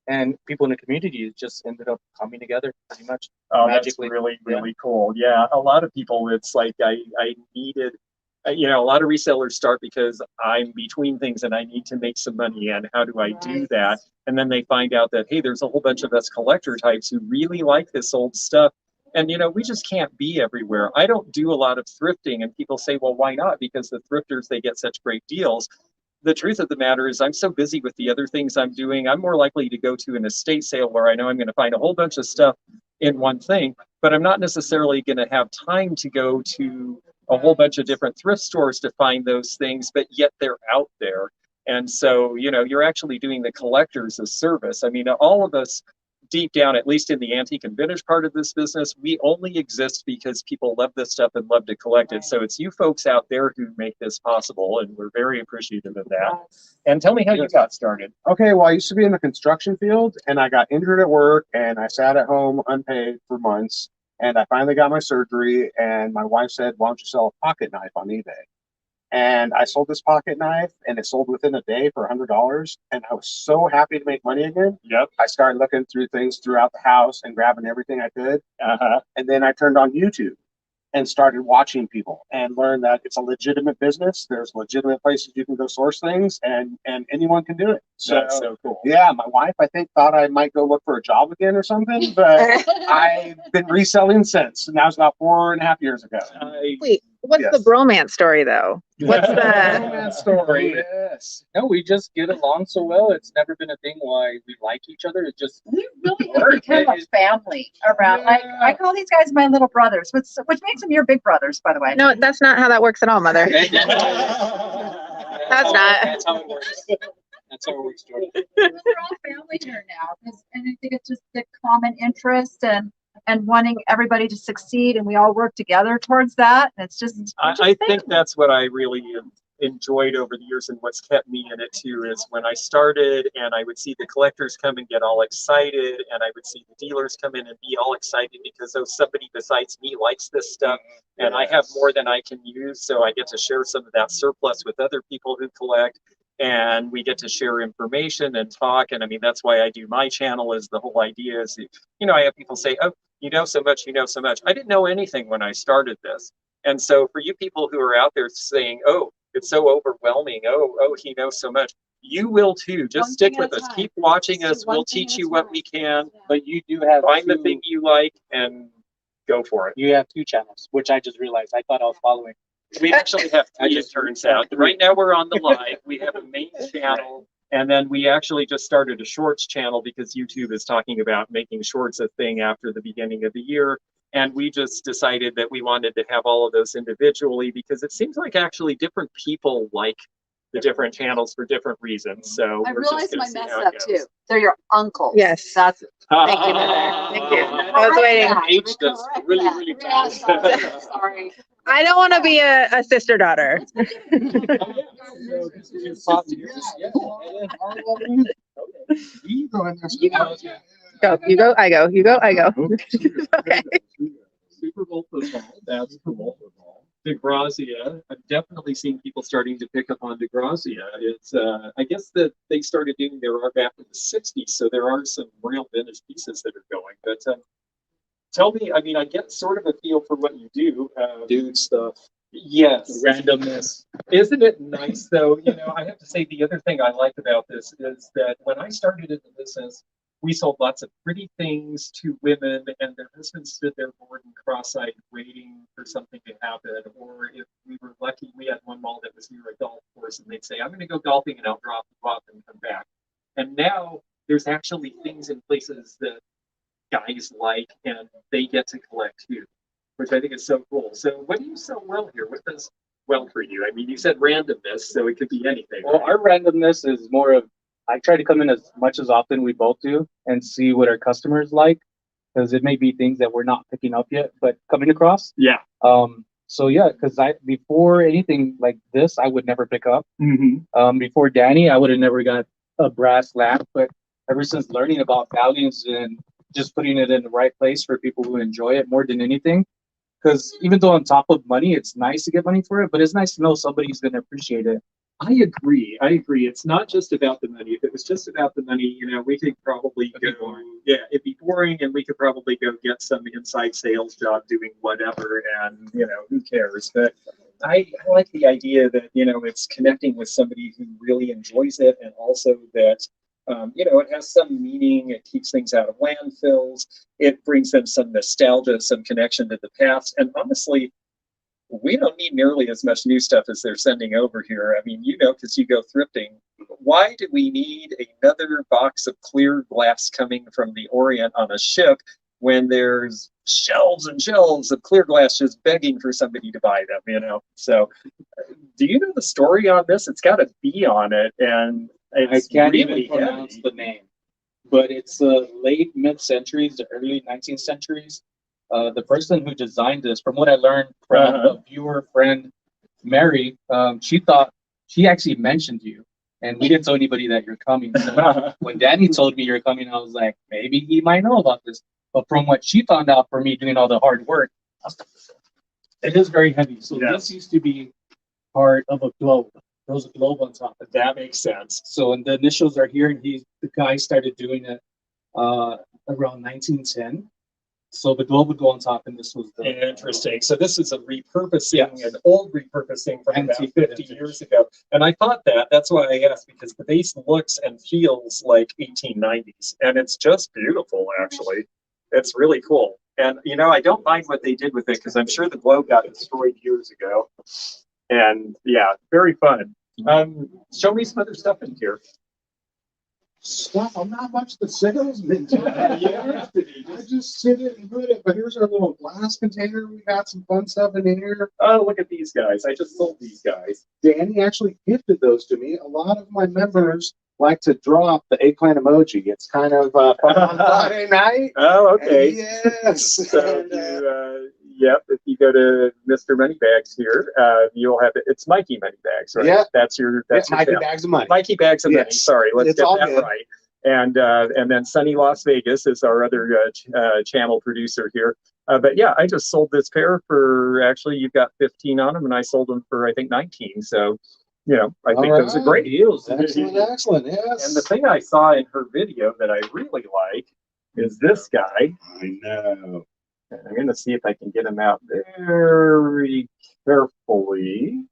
and people in the community just ended up coming together pretty much magically. That's really cool. Yeah, a lot of people, it's like I needed, you know, a lot of resellers start because I'm between things and I need to make some money, and how do I do that? And then they find out that, hey, there's a whole bunch of us collector types who really like this old stuff. And, you know, we just can't be everywhere. I don't do a lot of thrifting, and people say, well, why not? Because the thrifters, they get such great deals. The truth of the matter is I'm so busy with the other things I'm doing, I'm more likely to go to an estate sale where I know I'm going to find a whole bunch of stuff in one thing, but I'm not necessarily going to have time to go to a whole bunch of different thrift stores to find those things, but yet they're out there. And so, you know, you're actually doing the collectors a service. I mean, all of us deep down, at least in the antique and vintage part of this business, we only exist because people love this stuff and love to collect it. So it's you folks out there who make this possible, and we're very appreciative of that. And tell me how you got started. Okay, well, I used to be in the construction field, and I got injured at work, and I sat at home unpaid for months, and I finally got my surgery, and my wife said, why don't you sell a pocket knife on eBay? And I sold this pocket knife, and it sold within a day for $100. And I was so happy to make money again. Yep. I started looking through things throughout the house and grabbing everything I could. And then I turned on YouTube and started watching people and learned that it's a legitimate business. There's legitimate places you can go source things, and anyone can do it. So, that's so cool. Yeah, my wife, I think, thought I might go look for a job again or something, but I've been reselling since. And that was about 4.5 years ago. Wait, what's the bromance story though? What's the bromance story? Yes. No, we just get along so well. It's never been a thing why we like each other. It just We really have become a family around. Like I call these guys my little brothers, which makes them your big brothers, by the way. No, that's not how that works at all, Mother. That's not. That's how it works. That's how it works, Jordan. We're all family here now, and I think it's just the common interest and wanting everybody to succeed, and we all work together towards that. And it's just I think that's what I really enjoyed over the years, and what's kept me in it too is when I started and I would see the collectors come and get all excited, and I would see the dealers come in and be all excited because somebody besides me likes this stuff, and I have more than I can use, so I get to share some of that surplus with other people who collect, and we get to share information and talk. And I mean, that's why I do my channel. Is the whole idea is, you know, I have people say, oh, you know so much, you know so much. I didn't know anything when I started this. And so for you people who are out there saying, oh, it's so overwhelming, oh, he knows so much, you will too. Just stick with us. Keep watching us. We'll teach you what we can. But you do have find the thing you like and go for it. You have 2 channels, which I just realized. I thought I was following. We actually have 3, it turns out. Right now we're on the live. We have a main channel, and then we actually just started a shorts channel because YouTube is talking about making shorts a thing after the beginning of the year. And we just decided that we wanted to have all of those individually because it seems like actually different people like the different channels for different reasons. So I we're realized just my gonna see mess how it up goes. too. They're your uncles. Yes. That's Thank you, Mother. Thank you. I was waiting. Aged us really, really fast. Sorry. I don't want to be a sister daughter. Go, you go, I go, you go, I go. Okay. Super Bowl football, that's cool. DeGrazia, I've definitely seen people starting to pick up on DeGrazia. It's, I guess that they started doing their art back in the 60s, so there are some real vintage pieces that are going. But tell me, I mean, I get sort of a feel for what you do. Dude stuff. Yes. Randomness. Isn't it nice, though? You know, I have to say the other thing I like about this is that when I started in the business, we sold lots of pretty things to women, and their husbands stood there bored and cross-eyed waiting for something to happen. Or if we were lucky, we had one mall that was near a golf course, and they'd say, I'm going to go golfing, and I'll drop the off and come back. And now there's actually things in places that guys like, and they get to collect too, which I think is so cool. So what do you sell well here? What does well for you? I mean, you said randomness, so it could be anything. Well, right? our randomness is more of, I try to come in as much as often we both do and see what our customers like, because it may be things that we're not picking up yet, but coming across. Yeah. So yeah, because before anything like this, I would never pick up. Mm-hmm. Before Danny, I would have never got a brass lamp, but ever since learning about values and just putting it in the right place for people who enjoy it more than anything, Because even though on top of money, it's nice to get money for it, but it's nice to know somebody's going to appreciate it. I agree. It's not just about the money. If it was just about the money, we could probably it'd be boring, and we could probably go get some inside sales job doing whatever, and who cares? But I like the idea that it's connecting with somebody who really enjoys it, and also that it has some meaning. It keeps things out of landfills. It brings them some nostalgia, some connection to the past, and honestly, we don't need nearly as much new stuff as they're sending over here. I mean, because you go thrifting, why do we need another box of clear glass coming from the Orient on a ship when there's shelves and shelves of clear glass just begging for somebody to buy them, So do you know the story on this? It's got a B on it, and I can't even pronounce the name, but it's the late mid-centuries, the early 19th centuries. The person who designed this, from what I learned from a viewer friend, Mary, she actually mentioned you, and we didn't tell anybody that you're coming. So when Danny told me you're coming, I was like, maybe he might know about this. But from what she found out for me doing all the hard work, it is very heavy. So this used to be part of a globe. There was a globe on top. That makes sense. So and the initials are here, and the guy started doing it around 1910. So the globe would go on top, and this was the interesting. So this is a repurposing, an old repurposing from about 50 years ago. And I thought that's why I asked, because the base looks and feels like 1890s, and it's just beautiful, actually. It's really cool. And I don't mind what they did with it, because I'm sure the globe got destroyed years ago. And very fun. Show me some other stuff in here. Stuff. I'm not much the salesman. I just sit it and put it. But here's our little glass container. We got some fun stuff in here. Oh, look at these guys. I just sold these guys. Danny actually gifted those to me. A lot of my members like to drop the eggplant emoji. It's kind of fun on Friday night. Oh, okay. Yes. So if you go to Mr. Moneybags here, you'll have it's Mikey Moneybags, right? Yeah. That's your Mikey Bags of Money. Mikey Bags of Money. Sorry, let's get that good. right. And then Sunny Las Vegas is our other channel producer here. But I just sold this pair for, actually, you've got 15 on them, and I sold them for, I think, 19. So, I think those are great deals. Excellent, yes. And the thing I saw in her video that I really like is this guy. I know. I'm going to see if I can get him out very carefully.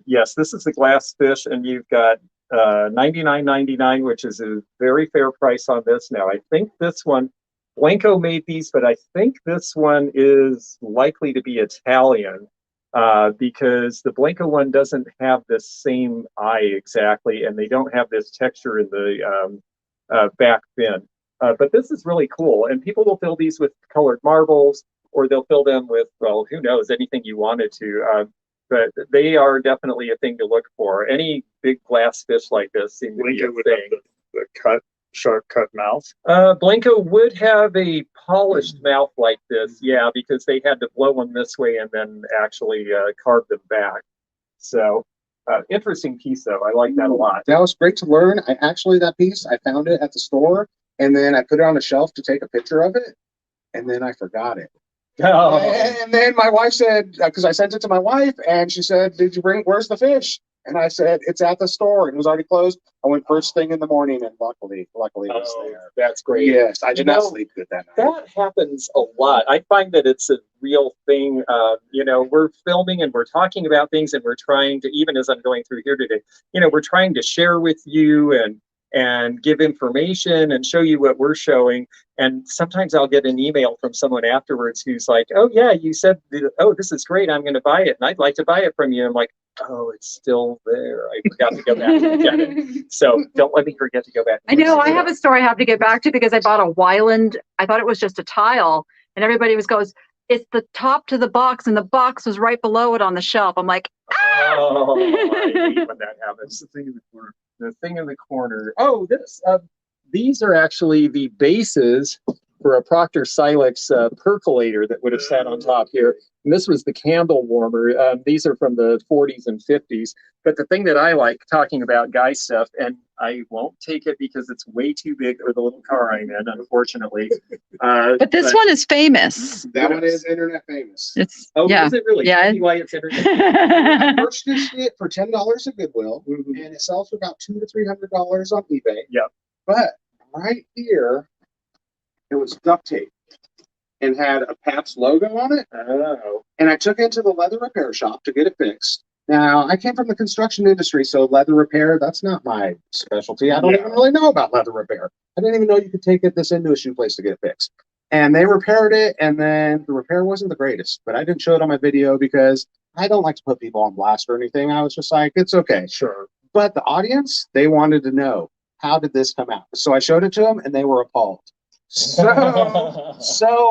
Yes, this is the glass fish, and you've got $99.99, which is a very fair price on this. Now, I think this one, Blanco made these, but I think this one is likely to be Italian, because the Blanco one doesn't have the same eye exactly, and they don't have this texture in the back fin. But this is really cool, and people will fill these with colored marbles, or they'll fill them with, well, who knows, anything you wanted to. But they are definitely a thing to look for. Any big glass fish like this seem to be a thing. The sharp cut mouth. Blanco would have a polished mouth like this, because they had to blow them this way and then actually carve them back. So interesting piece, though. I like that a lot. That was great to learn. That piece, I found it at the store, and then I put it on a shelf to take a picture of it, and then I forgot it. Oh. And then my wife said, because I sent it to my wife, and she said, where's the fish? And I said, it's at the store, and it was already closed. I went first thing in the morning, and luckily it was there. That's great. Yes, I did not sleep good that night. That happens a lot. I find that it's a real thing. We're filming and we're talking about things, and we're trying to, even as I'm going through here today, we're trying to share with you and give information and show you what we're showing. And sometimes I'll get an email from someone afterwards who's like, oh yeah, you said, oh, this is great, I'm going to buy it, and I'd like to buy it from you. I'm like, oh, it's still there. I forgot to go back and get it. So don't let me forget to go back. I know, I have a story I have to get back to, because I bought a Wyland. I thought it was just a tile, and everybody goes, it's the top to the box, and the box was right below it on the shelf. I'm like, oh, I hate when that happens. The thing in the corner. The thing in the corner. Oh, these are actually the bases for a Proctor Silex percolator that would have sat on top here. And this was the candle warmer. These are from the 40s and 50s. But the thing that I like talking about guy stuff, and I won't take it because it's way too big for the little car I'm in, unfortunately. But this one is famous. That one is internet famous. It's Is it really? Yeah. Tell me why it's internet. I purchased it for $10 at Goodwill, and it sells for about $200 to $300 on eBay. Yep. But right here, it was duct tape and had a Pabst logo on it. Oh. And I took it to the leather repair shop to get it fixed. Now, I came from the construction industry, so leather repair, that's not my specialty. I don't even really know about leather repair. I didn't even know you could take this into a shoe place to get it fixed. And they repaired it, and then the repair wasn't the greatest. But I didn't show it on my video because I don't like to put people on blast or anything. I was just like, it's okay. Sure. But the audience, they wanted to know, how did this come out? So I showed it to them, and they were appalled. So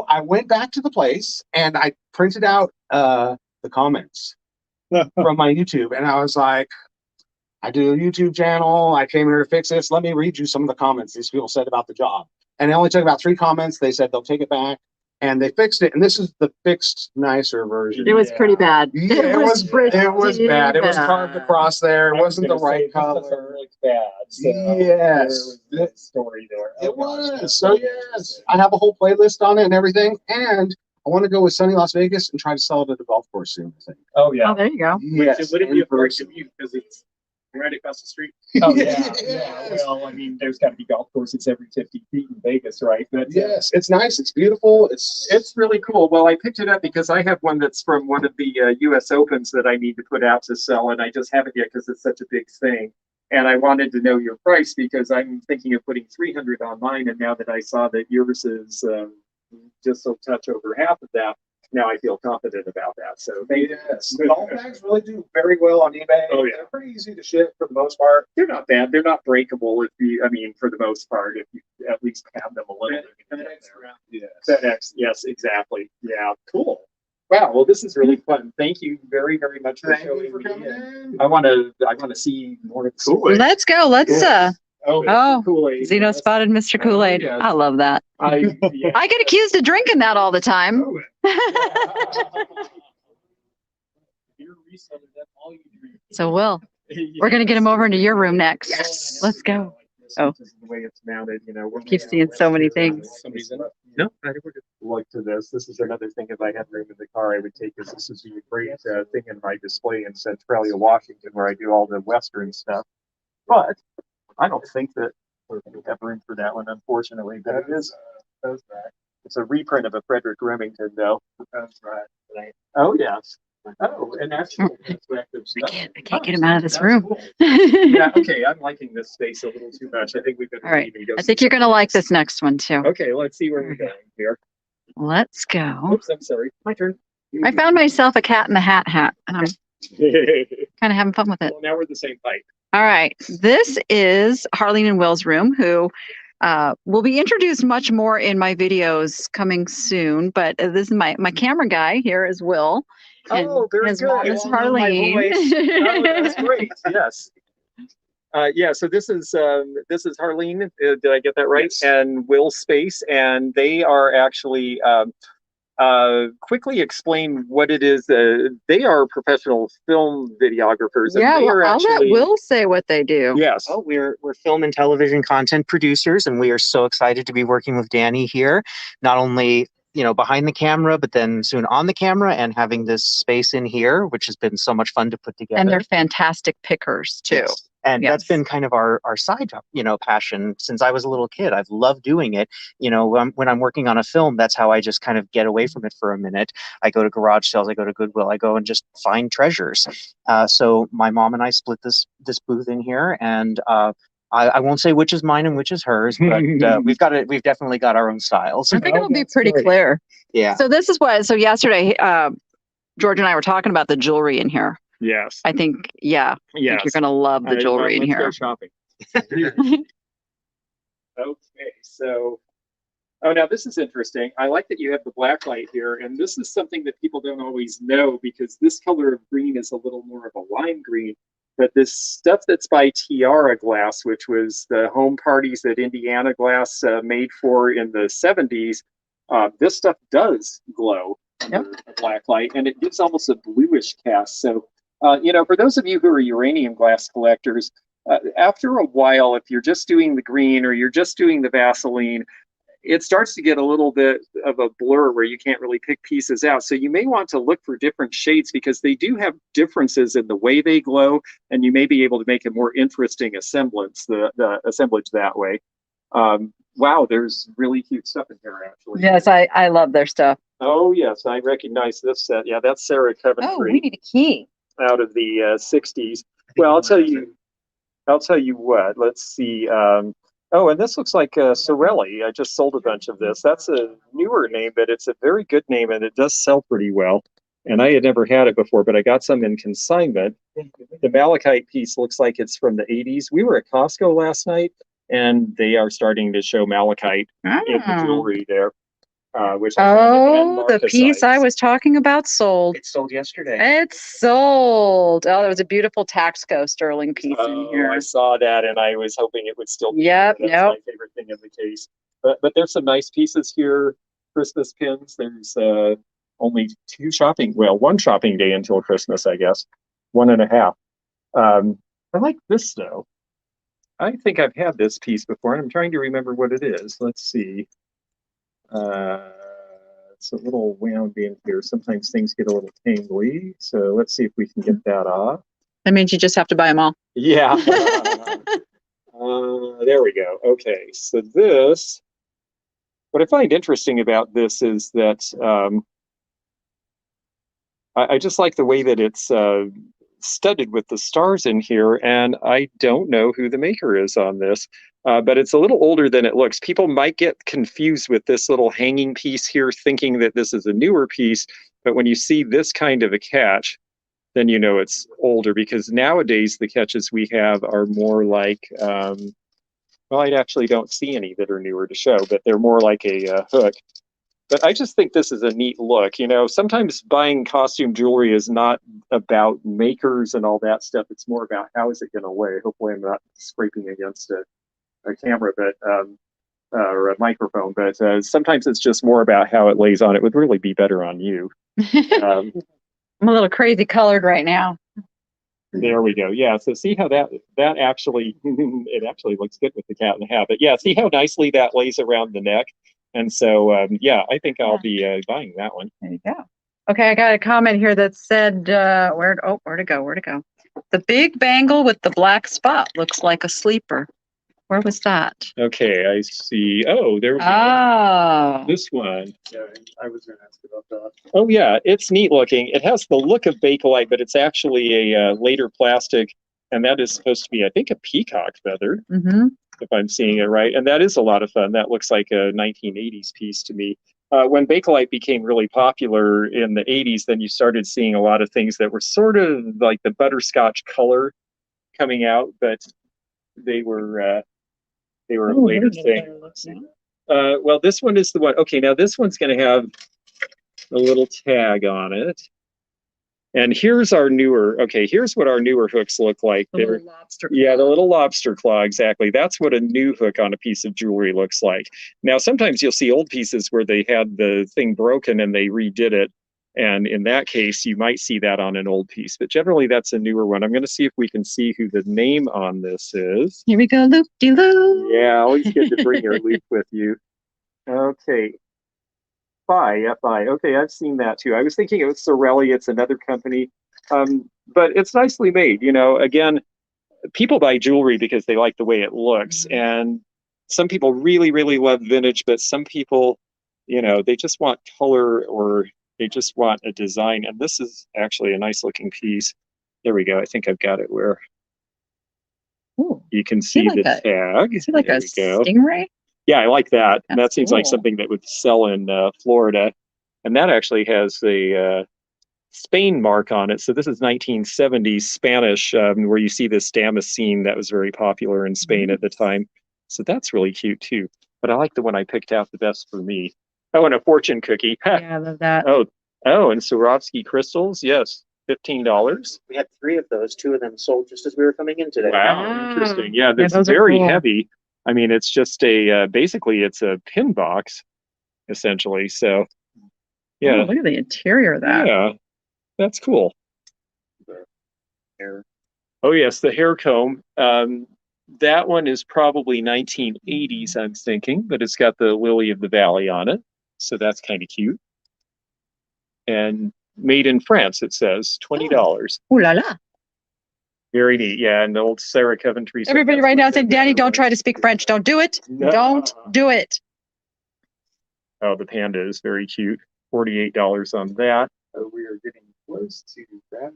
I went back to the place, and I printed out the comments from my YouTube, and I was like, I do a YouTube channel. I came here to fix this. Let me read you some of the comments these people said about the job. And it only took about 3 comments. They said they'll take it back, and they fixed it. And this is the fixed, nicer version. It was pretty bad. Yeah, it was bad. It was carved across there. It wasn't the right color. Really bad. So Yes. there was a story there. It was. So yes, I have a whole playlist on it and everything. And I want to go with Sunny Las Vegas and try to sell it at the golf course soon, I think. Oh yeah. Oh, there you go. Yes. Would it be a first commute because it's right across the street? Oh yeah. Well, I mean, there's got to be golf courses every 50 feet in Vegas, right? But Yes, it's nice. It's beautiful. it's really cool. Well, I picked it up because I have one that's from one of the U.S. Opens that I need to put out to sell, and I just haven't yet because it's such a big thing. And I wanted to know your price because I'm thinking of putting 300 on mine, and now that I saw that yours is just a touch over half of that, now I feel confident about that. So yes, golf bags really do very well on eBay. Oh, yeah. They're pretty easy to ship for the most part. they're not bad. They're not breakable if you, I mean, for the most part, if you at least have them a little bit. Yes. FedEx, yes, exactly. Yeah, cool. Wow. Well, this is really fun. Thank you very, very much for Thank showing you for me. coming And in. I want to see more of the Kool-Aid. Let's go. Let's Oh, Kool-Aid. Zeno spotted Mr. Kool-Aid. yes. I love that. Yeah. I get accused of drinking that all the time. So Will, we're gonna get him over into your room next. Yes. Let's go. Oh. This is the way it's mounted, you know. Keep seeing so many things. Somebody's in it. No, I think we're just like to this. This is another thing. If I had room in the car, I would take this. This is a great thing in my display in Centralia, Washington, where I do all the Western stuff. But I don't think that we have room for that one, unfortunately. But it is. It's a reprint of a Frederick Remington, though. That's right. Oh yes. Oh, and actually, I can't get him out of this room. Yeah. Okay. I'm liking this space a little too much. I think we've been. All right. I think you're gonna like this next one too. Okay. Let's see where we're going here. Let's go. Oops. I'm sorry. My turn. I found myself a Cat in the Hat hat, and I'm kind of having fun with it. Well, now we're the same height. All right. This is Harleen and Will's room, who will be introduced much more in my videos coming soon. But this is my camera guy here is Will. And Oh, very his good. mom is Harleen. Oh, that's great. Yes. Yeah. So this is Harleen. Did I get that right? Yes. And Will Space, and they are actually quickly explain what it is. They are professional film videographers. And Yeah, they are well, I'll let actually, Will say what they do. Yes. Oh, we're film and television content producers, and we are so excited to be working with Danny here. Not only behind the camera, but then soon on the camera, and having this space in here, which has been so much fun to put together. And they're fantastic pickers too. Yes. And Yes. that's been kind of our side, passion since I was a little kid. I've loved doing it. When I'm working on a film, that's how I just kind of get away from it for a minute. I go to garage sales, I go to Goodwill, I go and just find treasures. So my mom and I split this booth in here, and I won't say which is mine and which is hers, but we've definitely got our own styles. I think it'll be pretty clear. Yeah. So this is so yesterday, George and I were talking about the jewelry in here. Yes. I think, I think Yes. you're gonna love the jewelry in Let's here. go shopping. Okay. So. Oh, now this is interesting. I like that you have the black light here, and this is something that people don't always know because this color of green is a little more of a lime green. But this stuff that's by Tiara Glass, which was the home parties that Indiana Glass made for in the 70s, this stuff does glow under a black light, and it gives almost a bluish cast. So, for those of you who are uranium glass collectors, after a while, if you're just doing the green or you're just doing the Vaseline, it starts to get a little bit of a blur where you can't really pick pieces out. So you may want to look for different shades because they do have differences in the way they glow, and you may be able to make a more interesting assemblage, the assemblage that way. Wow, there's really cute stuff in here, actually. Yes, I love their stuff. Oh, yes, I recognize this set. Yeah, that's Sarah Coventry. Oh, we need a key. Out of the 60s. Well, I'll tell you what, let's see. Oh, and this looks like Sorelli. I just sold a bunch of this. That's a newer name, but it's a very good name, and it does sell pretty well. And I had never had it before, but I got some in consignment. The malachite piece looks like it's from the 80s. We were at Costco last night, and they are starting to show malachite in the jewelry there. The piece I was talking about sold. It sold yesterday. It's sold. Oh, there was a beautiful Taxco sterling piece in here. I saw that, and I was hoping it would still be. Yep, That's my favorite thing in the case. But there's some nice pieces here. Christmas pins. There's only one shopping day until Christmas, I guess. 1.5. I like this though. I think I've had this piece before, and I'm trying to remember what it is. Let's see. It's a little wound in here. Sometimes things get a little tangly. So let's see if we can get that off. That means you just have to buy them all. Yeah. There we go. Okay. So this, what I find interesting about this is that I just like the way that it's studded with the stars in here, and I don't know who the maker is on this. But it's a little older than it looks. People might get confused with this little hanging piece here, thinking that this is a newer piece. But when you see this kind of a catch, then you know it's older, because nowadays the catches we have are more like, well, I actually don't see any that are newer to show, but they're more like a hook. But I just think this is a neat look. Sometimes buying costume jewelry is not about makers and all that stuff. It's more about how is it going to weigh. Hopefully I'm not scraping against a camera, but or a microphone, but sometimes it's just more about how it lays on. It would really be better on you. I'm a little crazy colored right now. There we go. Yeah. So see how that actually it actually looks good with the cat in the hat. But yeah, see how nicely that lays around the neck. And so yeah, I think I'll be buying that one. There you go. Okay, I got a comment here that said where to go? The big bangle with the black spot looks like a sleeper. Where was that? Okay, I see. Oh, there we go. Oh. This one. Yeah, I was going to ask about that. Oh, yeah, it's neat looking. It has the look of Bakelite, but it's actually a later plastic, and that is supposed to be, I think, a peacock feather, if I'm seeing it right. And that is a lot of fun. That looks like a 1980s piece to me. When Bakelite became really popular in the 80s, then you started seeing a lot of things that were sort of like the butterscotch color coming out, but they were later things. Well, this one is the one. Okay, now this one's going to have a little tag on it. And here's our newer, here's what our newer hooks look like. The little lobster claw. Yeah, the little lobster claw, exactly. That's what a new hook on a piece of jewelry looks like. Now, sometimes you'll see old pieces where they had the thing broken and they redid it. And in that case, you might see that on an old piece. But generally, that's a newer one. I'm going to see if we can see who the name on this is. Here we go, loop-de-loo. Yeah, always good to bring your loop with you. Okay. F.I. Okay, I've seen that too. I was thinking it was Sorelli. It's another company. But it's nicely made. Again, people buy jewelry because they like the way it looks. And some people really, really love vintage, but some people, they just want color or they just want a design. And this is actually a nice looking piece. There we go. I think I've got it where you can see the tag. Is it like a stingray? Yeah, I like that. That's that seems like something that would sell in Florida. And that actually has a Spain mark on it. So this is 1970s Spanish, where you see this Damascene that was very popular in Spain at the time. So that's really cute too. But I like the one I picked out the best for me. Oh, and a fortune cookie. Yeah, I love that. Oh, and Swarovski crystals. Yes. $15. We had 3 of those. 2 of them sold just as we were coming in today. Wow, interesting. Yeah, Yeah, that's those are very cool. heavy. I mean, it's just a basically it's a pin box, essentially. So, yeah, Oh, look at the interior of that. yeah, that's cool. Hair. Oh yes, the hair comb. That one is probably 1980s, I'm thinking, but it's got the Lily of the Valley on it, so that's kind of cute. And made in France, it says $20. Ooh la la. Very neat. Yeah, and the old Sarah Coventry. Everybody right now saying, Danny, don't try to speak French. Don't do it. No. Don't do it. Oh, the panda is very cute. $48 on that. We are getting close to that.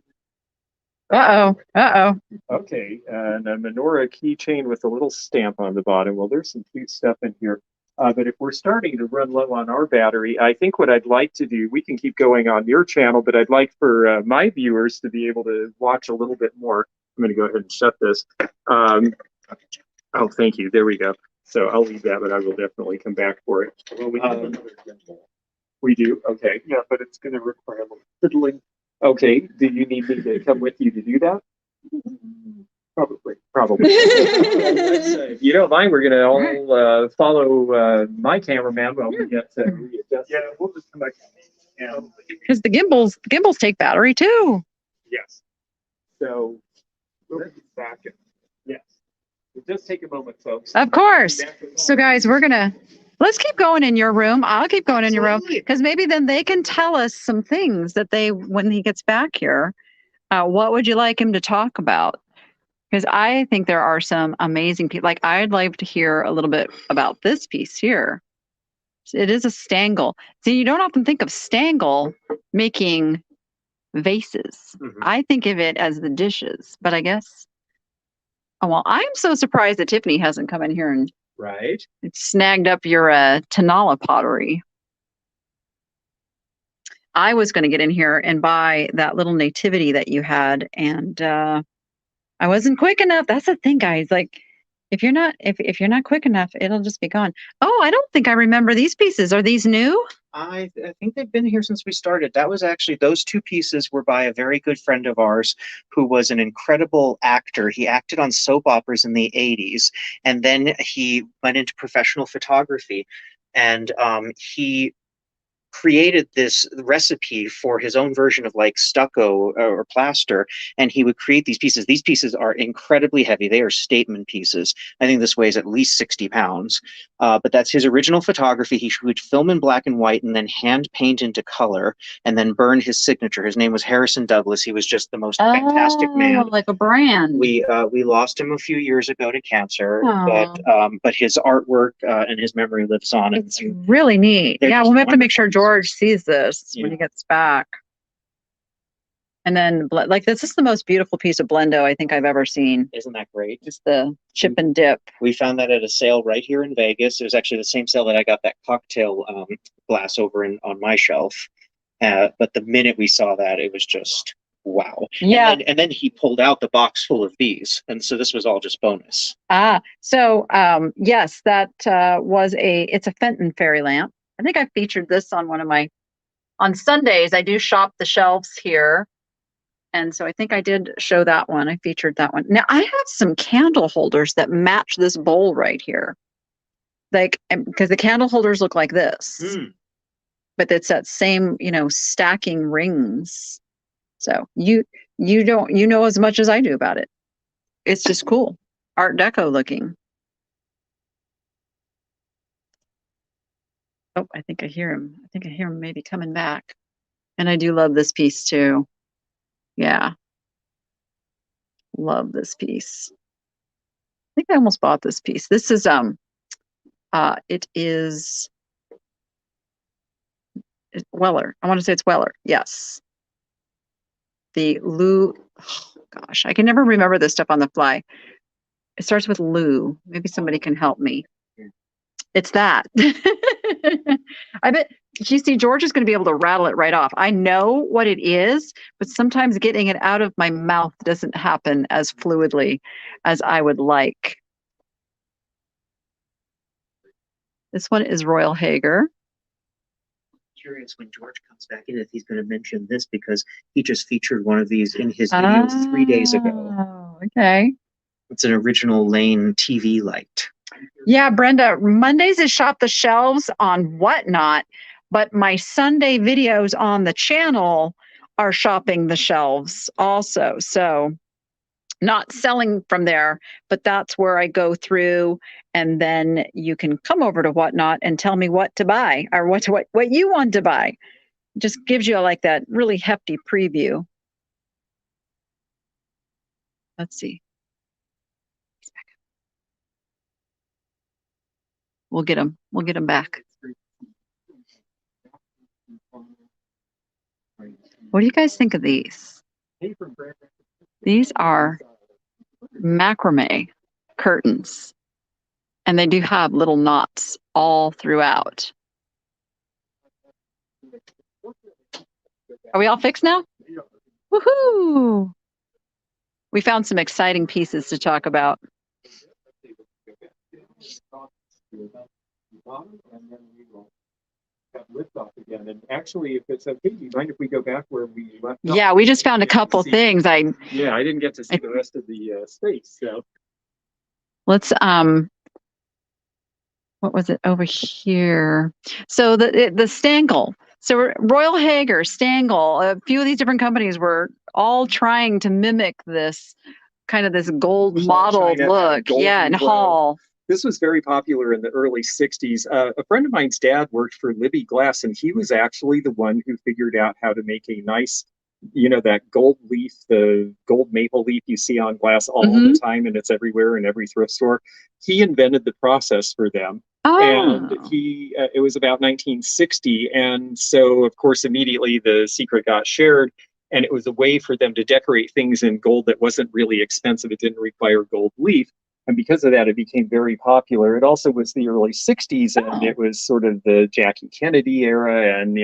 Uh-oh. Uh-oh. Okay, and a menorah keychain with a little stamp on the bottom. Well, there's some cute stuff in here. But if we're starting to run low on our battery, I think what I'd like to do, we can keep going on your channel, but I'd like for my viewers to be able to watch a little bit more. I'm going to go ahead and shut this. Oh, thank you. There we go. So I'll leave that, but I will definitely come back for it. Well, we have another gimbal. We do? Okay. Yeah, but it's going to require a little fiddling. Okay. Do you need me to come with you to do that? Probably. Probably. If you don't mind, we're going to all follow my cameraman while we get readjusted. Yeah, we'll just come back. And Because the gimbals take battery too. Yes. So we'll be back. yes. It does take a moment, folks. Of course. So guys, let's keep going in your room. I'll keep going in your room because maybe then they can tell us some things that when he gets back here, what would you like him to talk about? Because I think there are some amazing people. Like I'd like to hear a little bit about this piece here. It is a stangle. See, you don't often think of stangle making vases. Mhm. I think of it as the dishes, but I guess. Oh, well, I'm so surprised that Tiffany hasn't come in here and Right. snagged up your Tanala pottery. I was going to get in here and buy that little nativity that you had, and I wasn't quick enough. That's the thing, guys. Like, if you're not quick enough, it'll just be gone. Oh, I don't think I remember these pieces. Are these new? I think they've been here since we started. That was actually, those 2 pieces were by a very good friend of ours who was an incredible actor. He acted on soap operas in the 80s, and then he went into professional photography, and he created this recipe for his own version of like stucco or plaster, and he would create these pieces. These pieces are incredibly heavy. They are statement pieces. I think this weighs at least 60 pounds, but that's his original photography. He would film in black and white and then hand paint into color and then burn his signature. His name was Harrison Douglas. He was just the most fantastic man. Like a brand. We lost him a few years ago to cancer, Aw. but his artwork and his memory lives on. It's really neat. They're Yeah, just we'll have to make sure wonderful. George sees this when Yeah. he gets back. And then, like, this is the most beautiful piece of Blendo I think I've ever seen. Isn't that great? Just the chip and dip. We found that at a sale right here in Vegas. It was actually the same sale that I got that cocktail glass over on my shelf. But the minute we saw that, it was just wow. Yeah. And then he pulled out the box full of these, and so this was all just bonus. So yes, that it's a Fenton fairy lamp. I think I featured this on on Sundays. I do shop the shelves here. And so I think I did show that one. I featured that one. Now I have some candle holders that match this bowl right here. Like, because the candle holders look like this, but it's that same, stacking rings. So you know as much as I do about it. It's just cool. Art Deco looking. Oh, I think I hear him. I think I hear him maybe coming back. And I do love this piece too. Yeah. Love this piece. I think I almost bought this piece. This is it is Weller. I want to say it's Weller. Yes. The Lou, oh, gosh, I can never remember this stuff on the fly. It starts with Lou. Maybe somebody can help me. It's that. I bet, you see, George is going to be able to rattle it right off. I know what it is, but sometimes getting it out of my mouth doesn't happen as fluidly as I would like. This one is Royal Hager. curious when George comes back in if he's going to mention this because he just featured one of these in his video 3 days ago. Oh, okay. It's an original Lane TV light. Yeah, Brenda, Mondays is Shop the Shelves on Whatnot, but my Sunday videos on the channel are shopping the shelves also. So not selling from there, but that's where I go through, and then you can come over to Whatnot and tell me what to buy or what you want to buy. It just gives you like that really hefty preview. Let's see. We'll get them. We'll get them back. What do you guys think of these? These are macrame curtains, and they do have little knots all throughout. Are we all fixed now? Woohoo! We found some exciting pieces to talk about. Again. And actually, if it's okay, do you mind if we go back where we left off? Yeah, we just found a couple things. I didn't get to see the rest of the space. So let's what was it over here? So the Stangl. So Royal Hager, Stangl, a few of these different companies were all trying to mimic this kind of this gold model look. Yeah, and Hall. This was very popular in the early 60s. A friend of mine's dad worked for Libby Glass, and he was actually the one who figured out how to make a nice, that gold leaf, the gold maple leaf you see on glass all the time, and it's everywhere in every thrift store. He invented the process for them. Oh. And it was about 1960. And so, of course, immediately the secret got shared. And it was a way for them to decorate things in gold that wasn't really expensive. It didn't require gold leaf. And because of that, it became very popular. It also was the early 60s, and it was sort of the Jackie Kennedy era, and,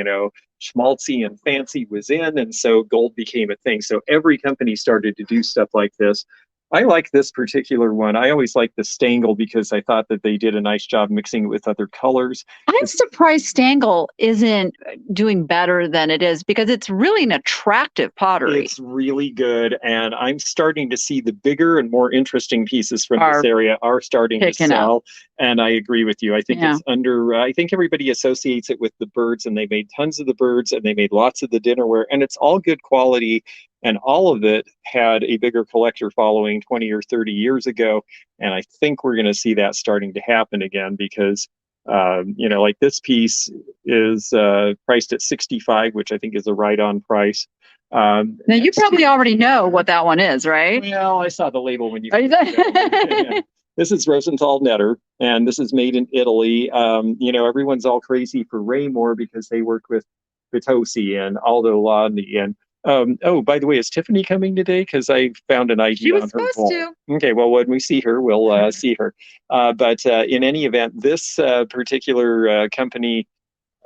schmaltzy and fancy was in, and so gold became a thing. So every company started to do stuff like this. I like this particular one. I always liked the Stangl because I thought that they did a nice job mixing it with other colors. I'm surprised Stangl isn't doing better than it is because it's really an attractive pottery. It's really good, and I'm starting to see the bigger and more interesting pieces from this area are starting to sell. And I agree with you. I think it's I think everybody associates it with the birds, and they made tons of the birds, and they made lots of the dinnerware, and it's all good quality. And all of it had a bigger collector following 20 or 30 years ago. And I think we're going to see that starting to happen again because, like this piece is priced at $65, which I think is a right-on price. Now, you probably already know what that one is, right? Well, I saw the label when you. This is Rosenthal Netter, and this is made in Italy. Everyone's all crazy for Raymore because they work with Vitosi and Aldo Landi and by the way, is Tiffany coming today? Because I found an ID on her wall. She was supposed to. Okay, well, when we see her, we'll see her. But in any event, this particular company,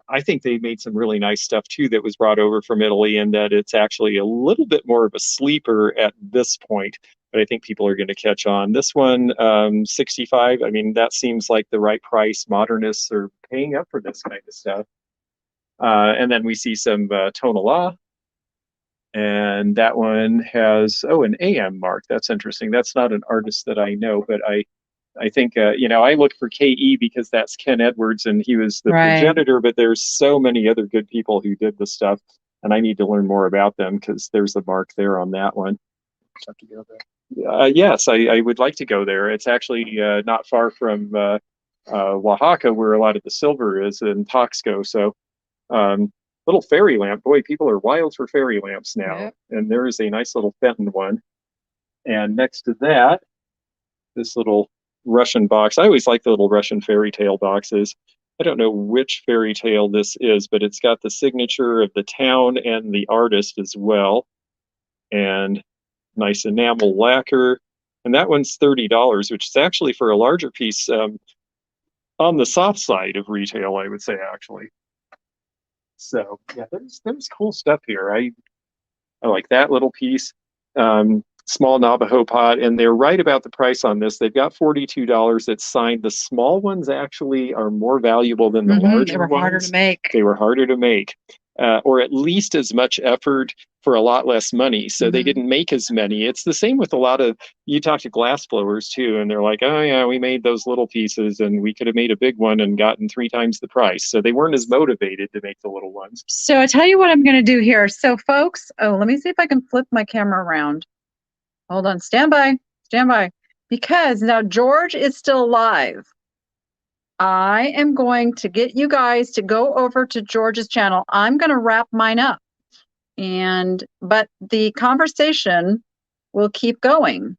I think they made some really nice stuff too that was brought over from Italy, and that it's actually a little bit more of a sleeper at this point. But I think people are going to catch on. This one, 65. I mean, that seems like the right price. Modernists are paying up for this kind of stuff. And then we see some Tonala. And that one has, an AM mark. That's interesting. That's not an artist that I know, but I think, I look for KE because that's Ken Edwards and he was the progenitor, but there's so many other good people who did the stuff. And I need to learn more about them because there's a mark there on that one. Have to go there. Yes, I would like to go there. It's actually not far from Oaxaca, where a lot of the silver is in Toxco. So, little fairy lamp. Boy, people are wild for fairy lamps now. Yep. And there is a nice little Fenton one. And next to that, this little Russian box. I always like the little Russian fairy tale boxes. I don't know which fairy tale this is, but it's got the signature of the town and the artist as well. And nice enamel lacquer. And that one's $30, which is actually for a larger piece on the soft side of retail, I would say, actually. So yeah, there's cool stuff here. I like that little piece. small Navajo pot, and they're right about the price on this. They've got $42. It's signed. The small ones actually are more valuable than the larger They were harder ones. to make. They were harder to make, or at least as much effort for a lot less money. So they didn't make as many. It's the same with a lot of, you talk to glass blowers too, and they're like, oh yeah, we made those little pieces and we could have made a big one and gotten 3 times the price. So they weren't as motivated to make the little ones. So I tell you what I'm going to do here. So folks, let me see if I can flip my camera around. Hold on, stand by, because now George is still live. I am going to get you guys to go over to George's channel. I'm going to wrap mine up. But the conversation will keep going.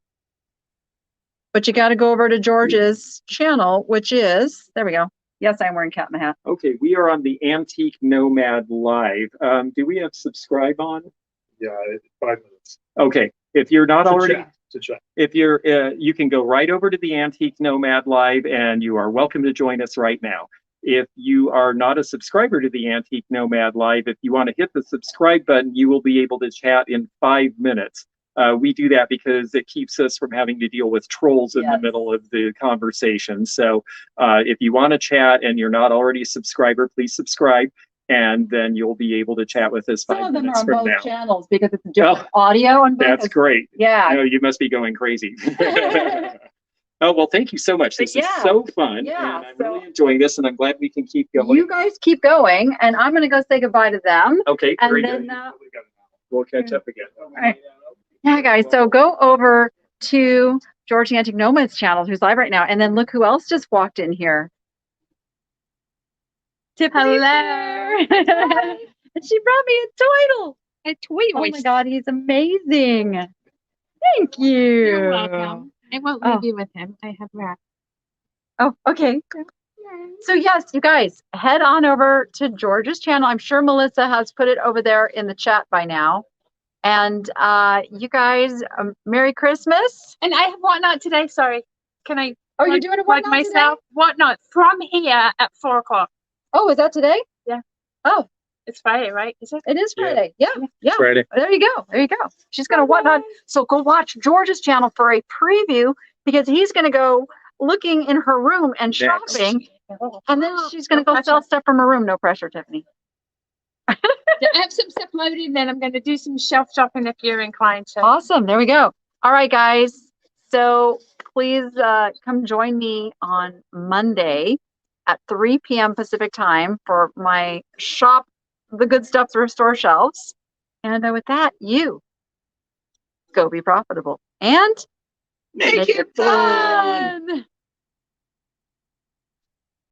But you got to go over to George's channel, which is, there we go. Yes, I'm wearing cat in the hat. Okay, we are on the Antique Nomad Live. Do we have subscribe on? Yeah, 5 minutes. Okay, if you're not already, To check. if you're, you can go right over to the Antique Nomad Live, and you are welcome to join us right now. If you are not a subscriber to the Antique Nomad Live, if you want to hit the subscribe button, you will be able to chat in 5 minutes. We do that because it keeps us from having to deal with trolls in the middle of the conversation. So if you want to chat and you're not already a subscriber, please subscribe, and then you'll be able to chat with us 5 Some of them minutes are on from both now. channels because it's different audio on both. That's great. Yeah. No, you must be going crazy. Oh, well, thank you so much. This is so fun. Yeah, and I'm really enjoying this, and I'm glad we can keep going. You guys keep going, and I'm going to go say goodbye to them. Okay, And great. then, We'll catch up again. all right. Yeah, guys, so go over to George Antique Nomad's channel, who's live right now, and then look who else just walked in here. Tiffany. Hello. And she brought me a turtle. A tweet. Oh my God, he's amazing. Thank you. You're welcome. I won't leave you with him. I have wrap. Oh, okay. So yes, you guys, head on over to George's channel. I'm sure Melissa has put it over there in the chat by now. And you guys, Merry Christmas. And I have whatnot today. Sorry. Can I? Oh, you're doing a whatnot myself? Whatnot from here at 4 o'clock. Oh, is that today? Yeah. Oh, it's Friday, right? Is it? It is Friday. Yeah. Yeah. Friday. There you go. There you go. She's going to whatnot. So go watch George's channel for a preview because he's going to go looking in her room and shopping. And then she's going to go sell stuff from her room. No pressure, Tiffany. I have some stuff loaded, and then I'm going to do some shelf shopping if you're inclined to. Awesome. There we go. All right, guys. So please come join me on Monday at 3 p.m. Pacific time for my shop the Good Stuff Thrift Store shelves. And with that, you go be profitable and make it fun.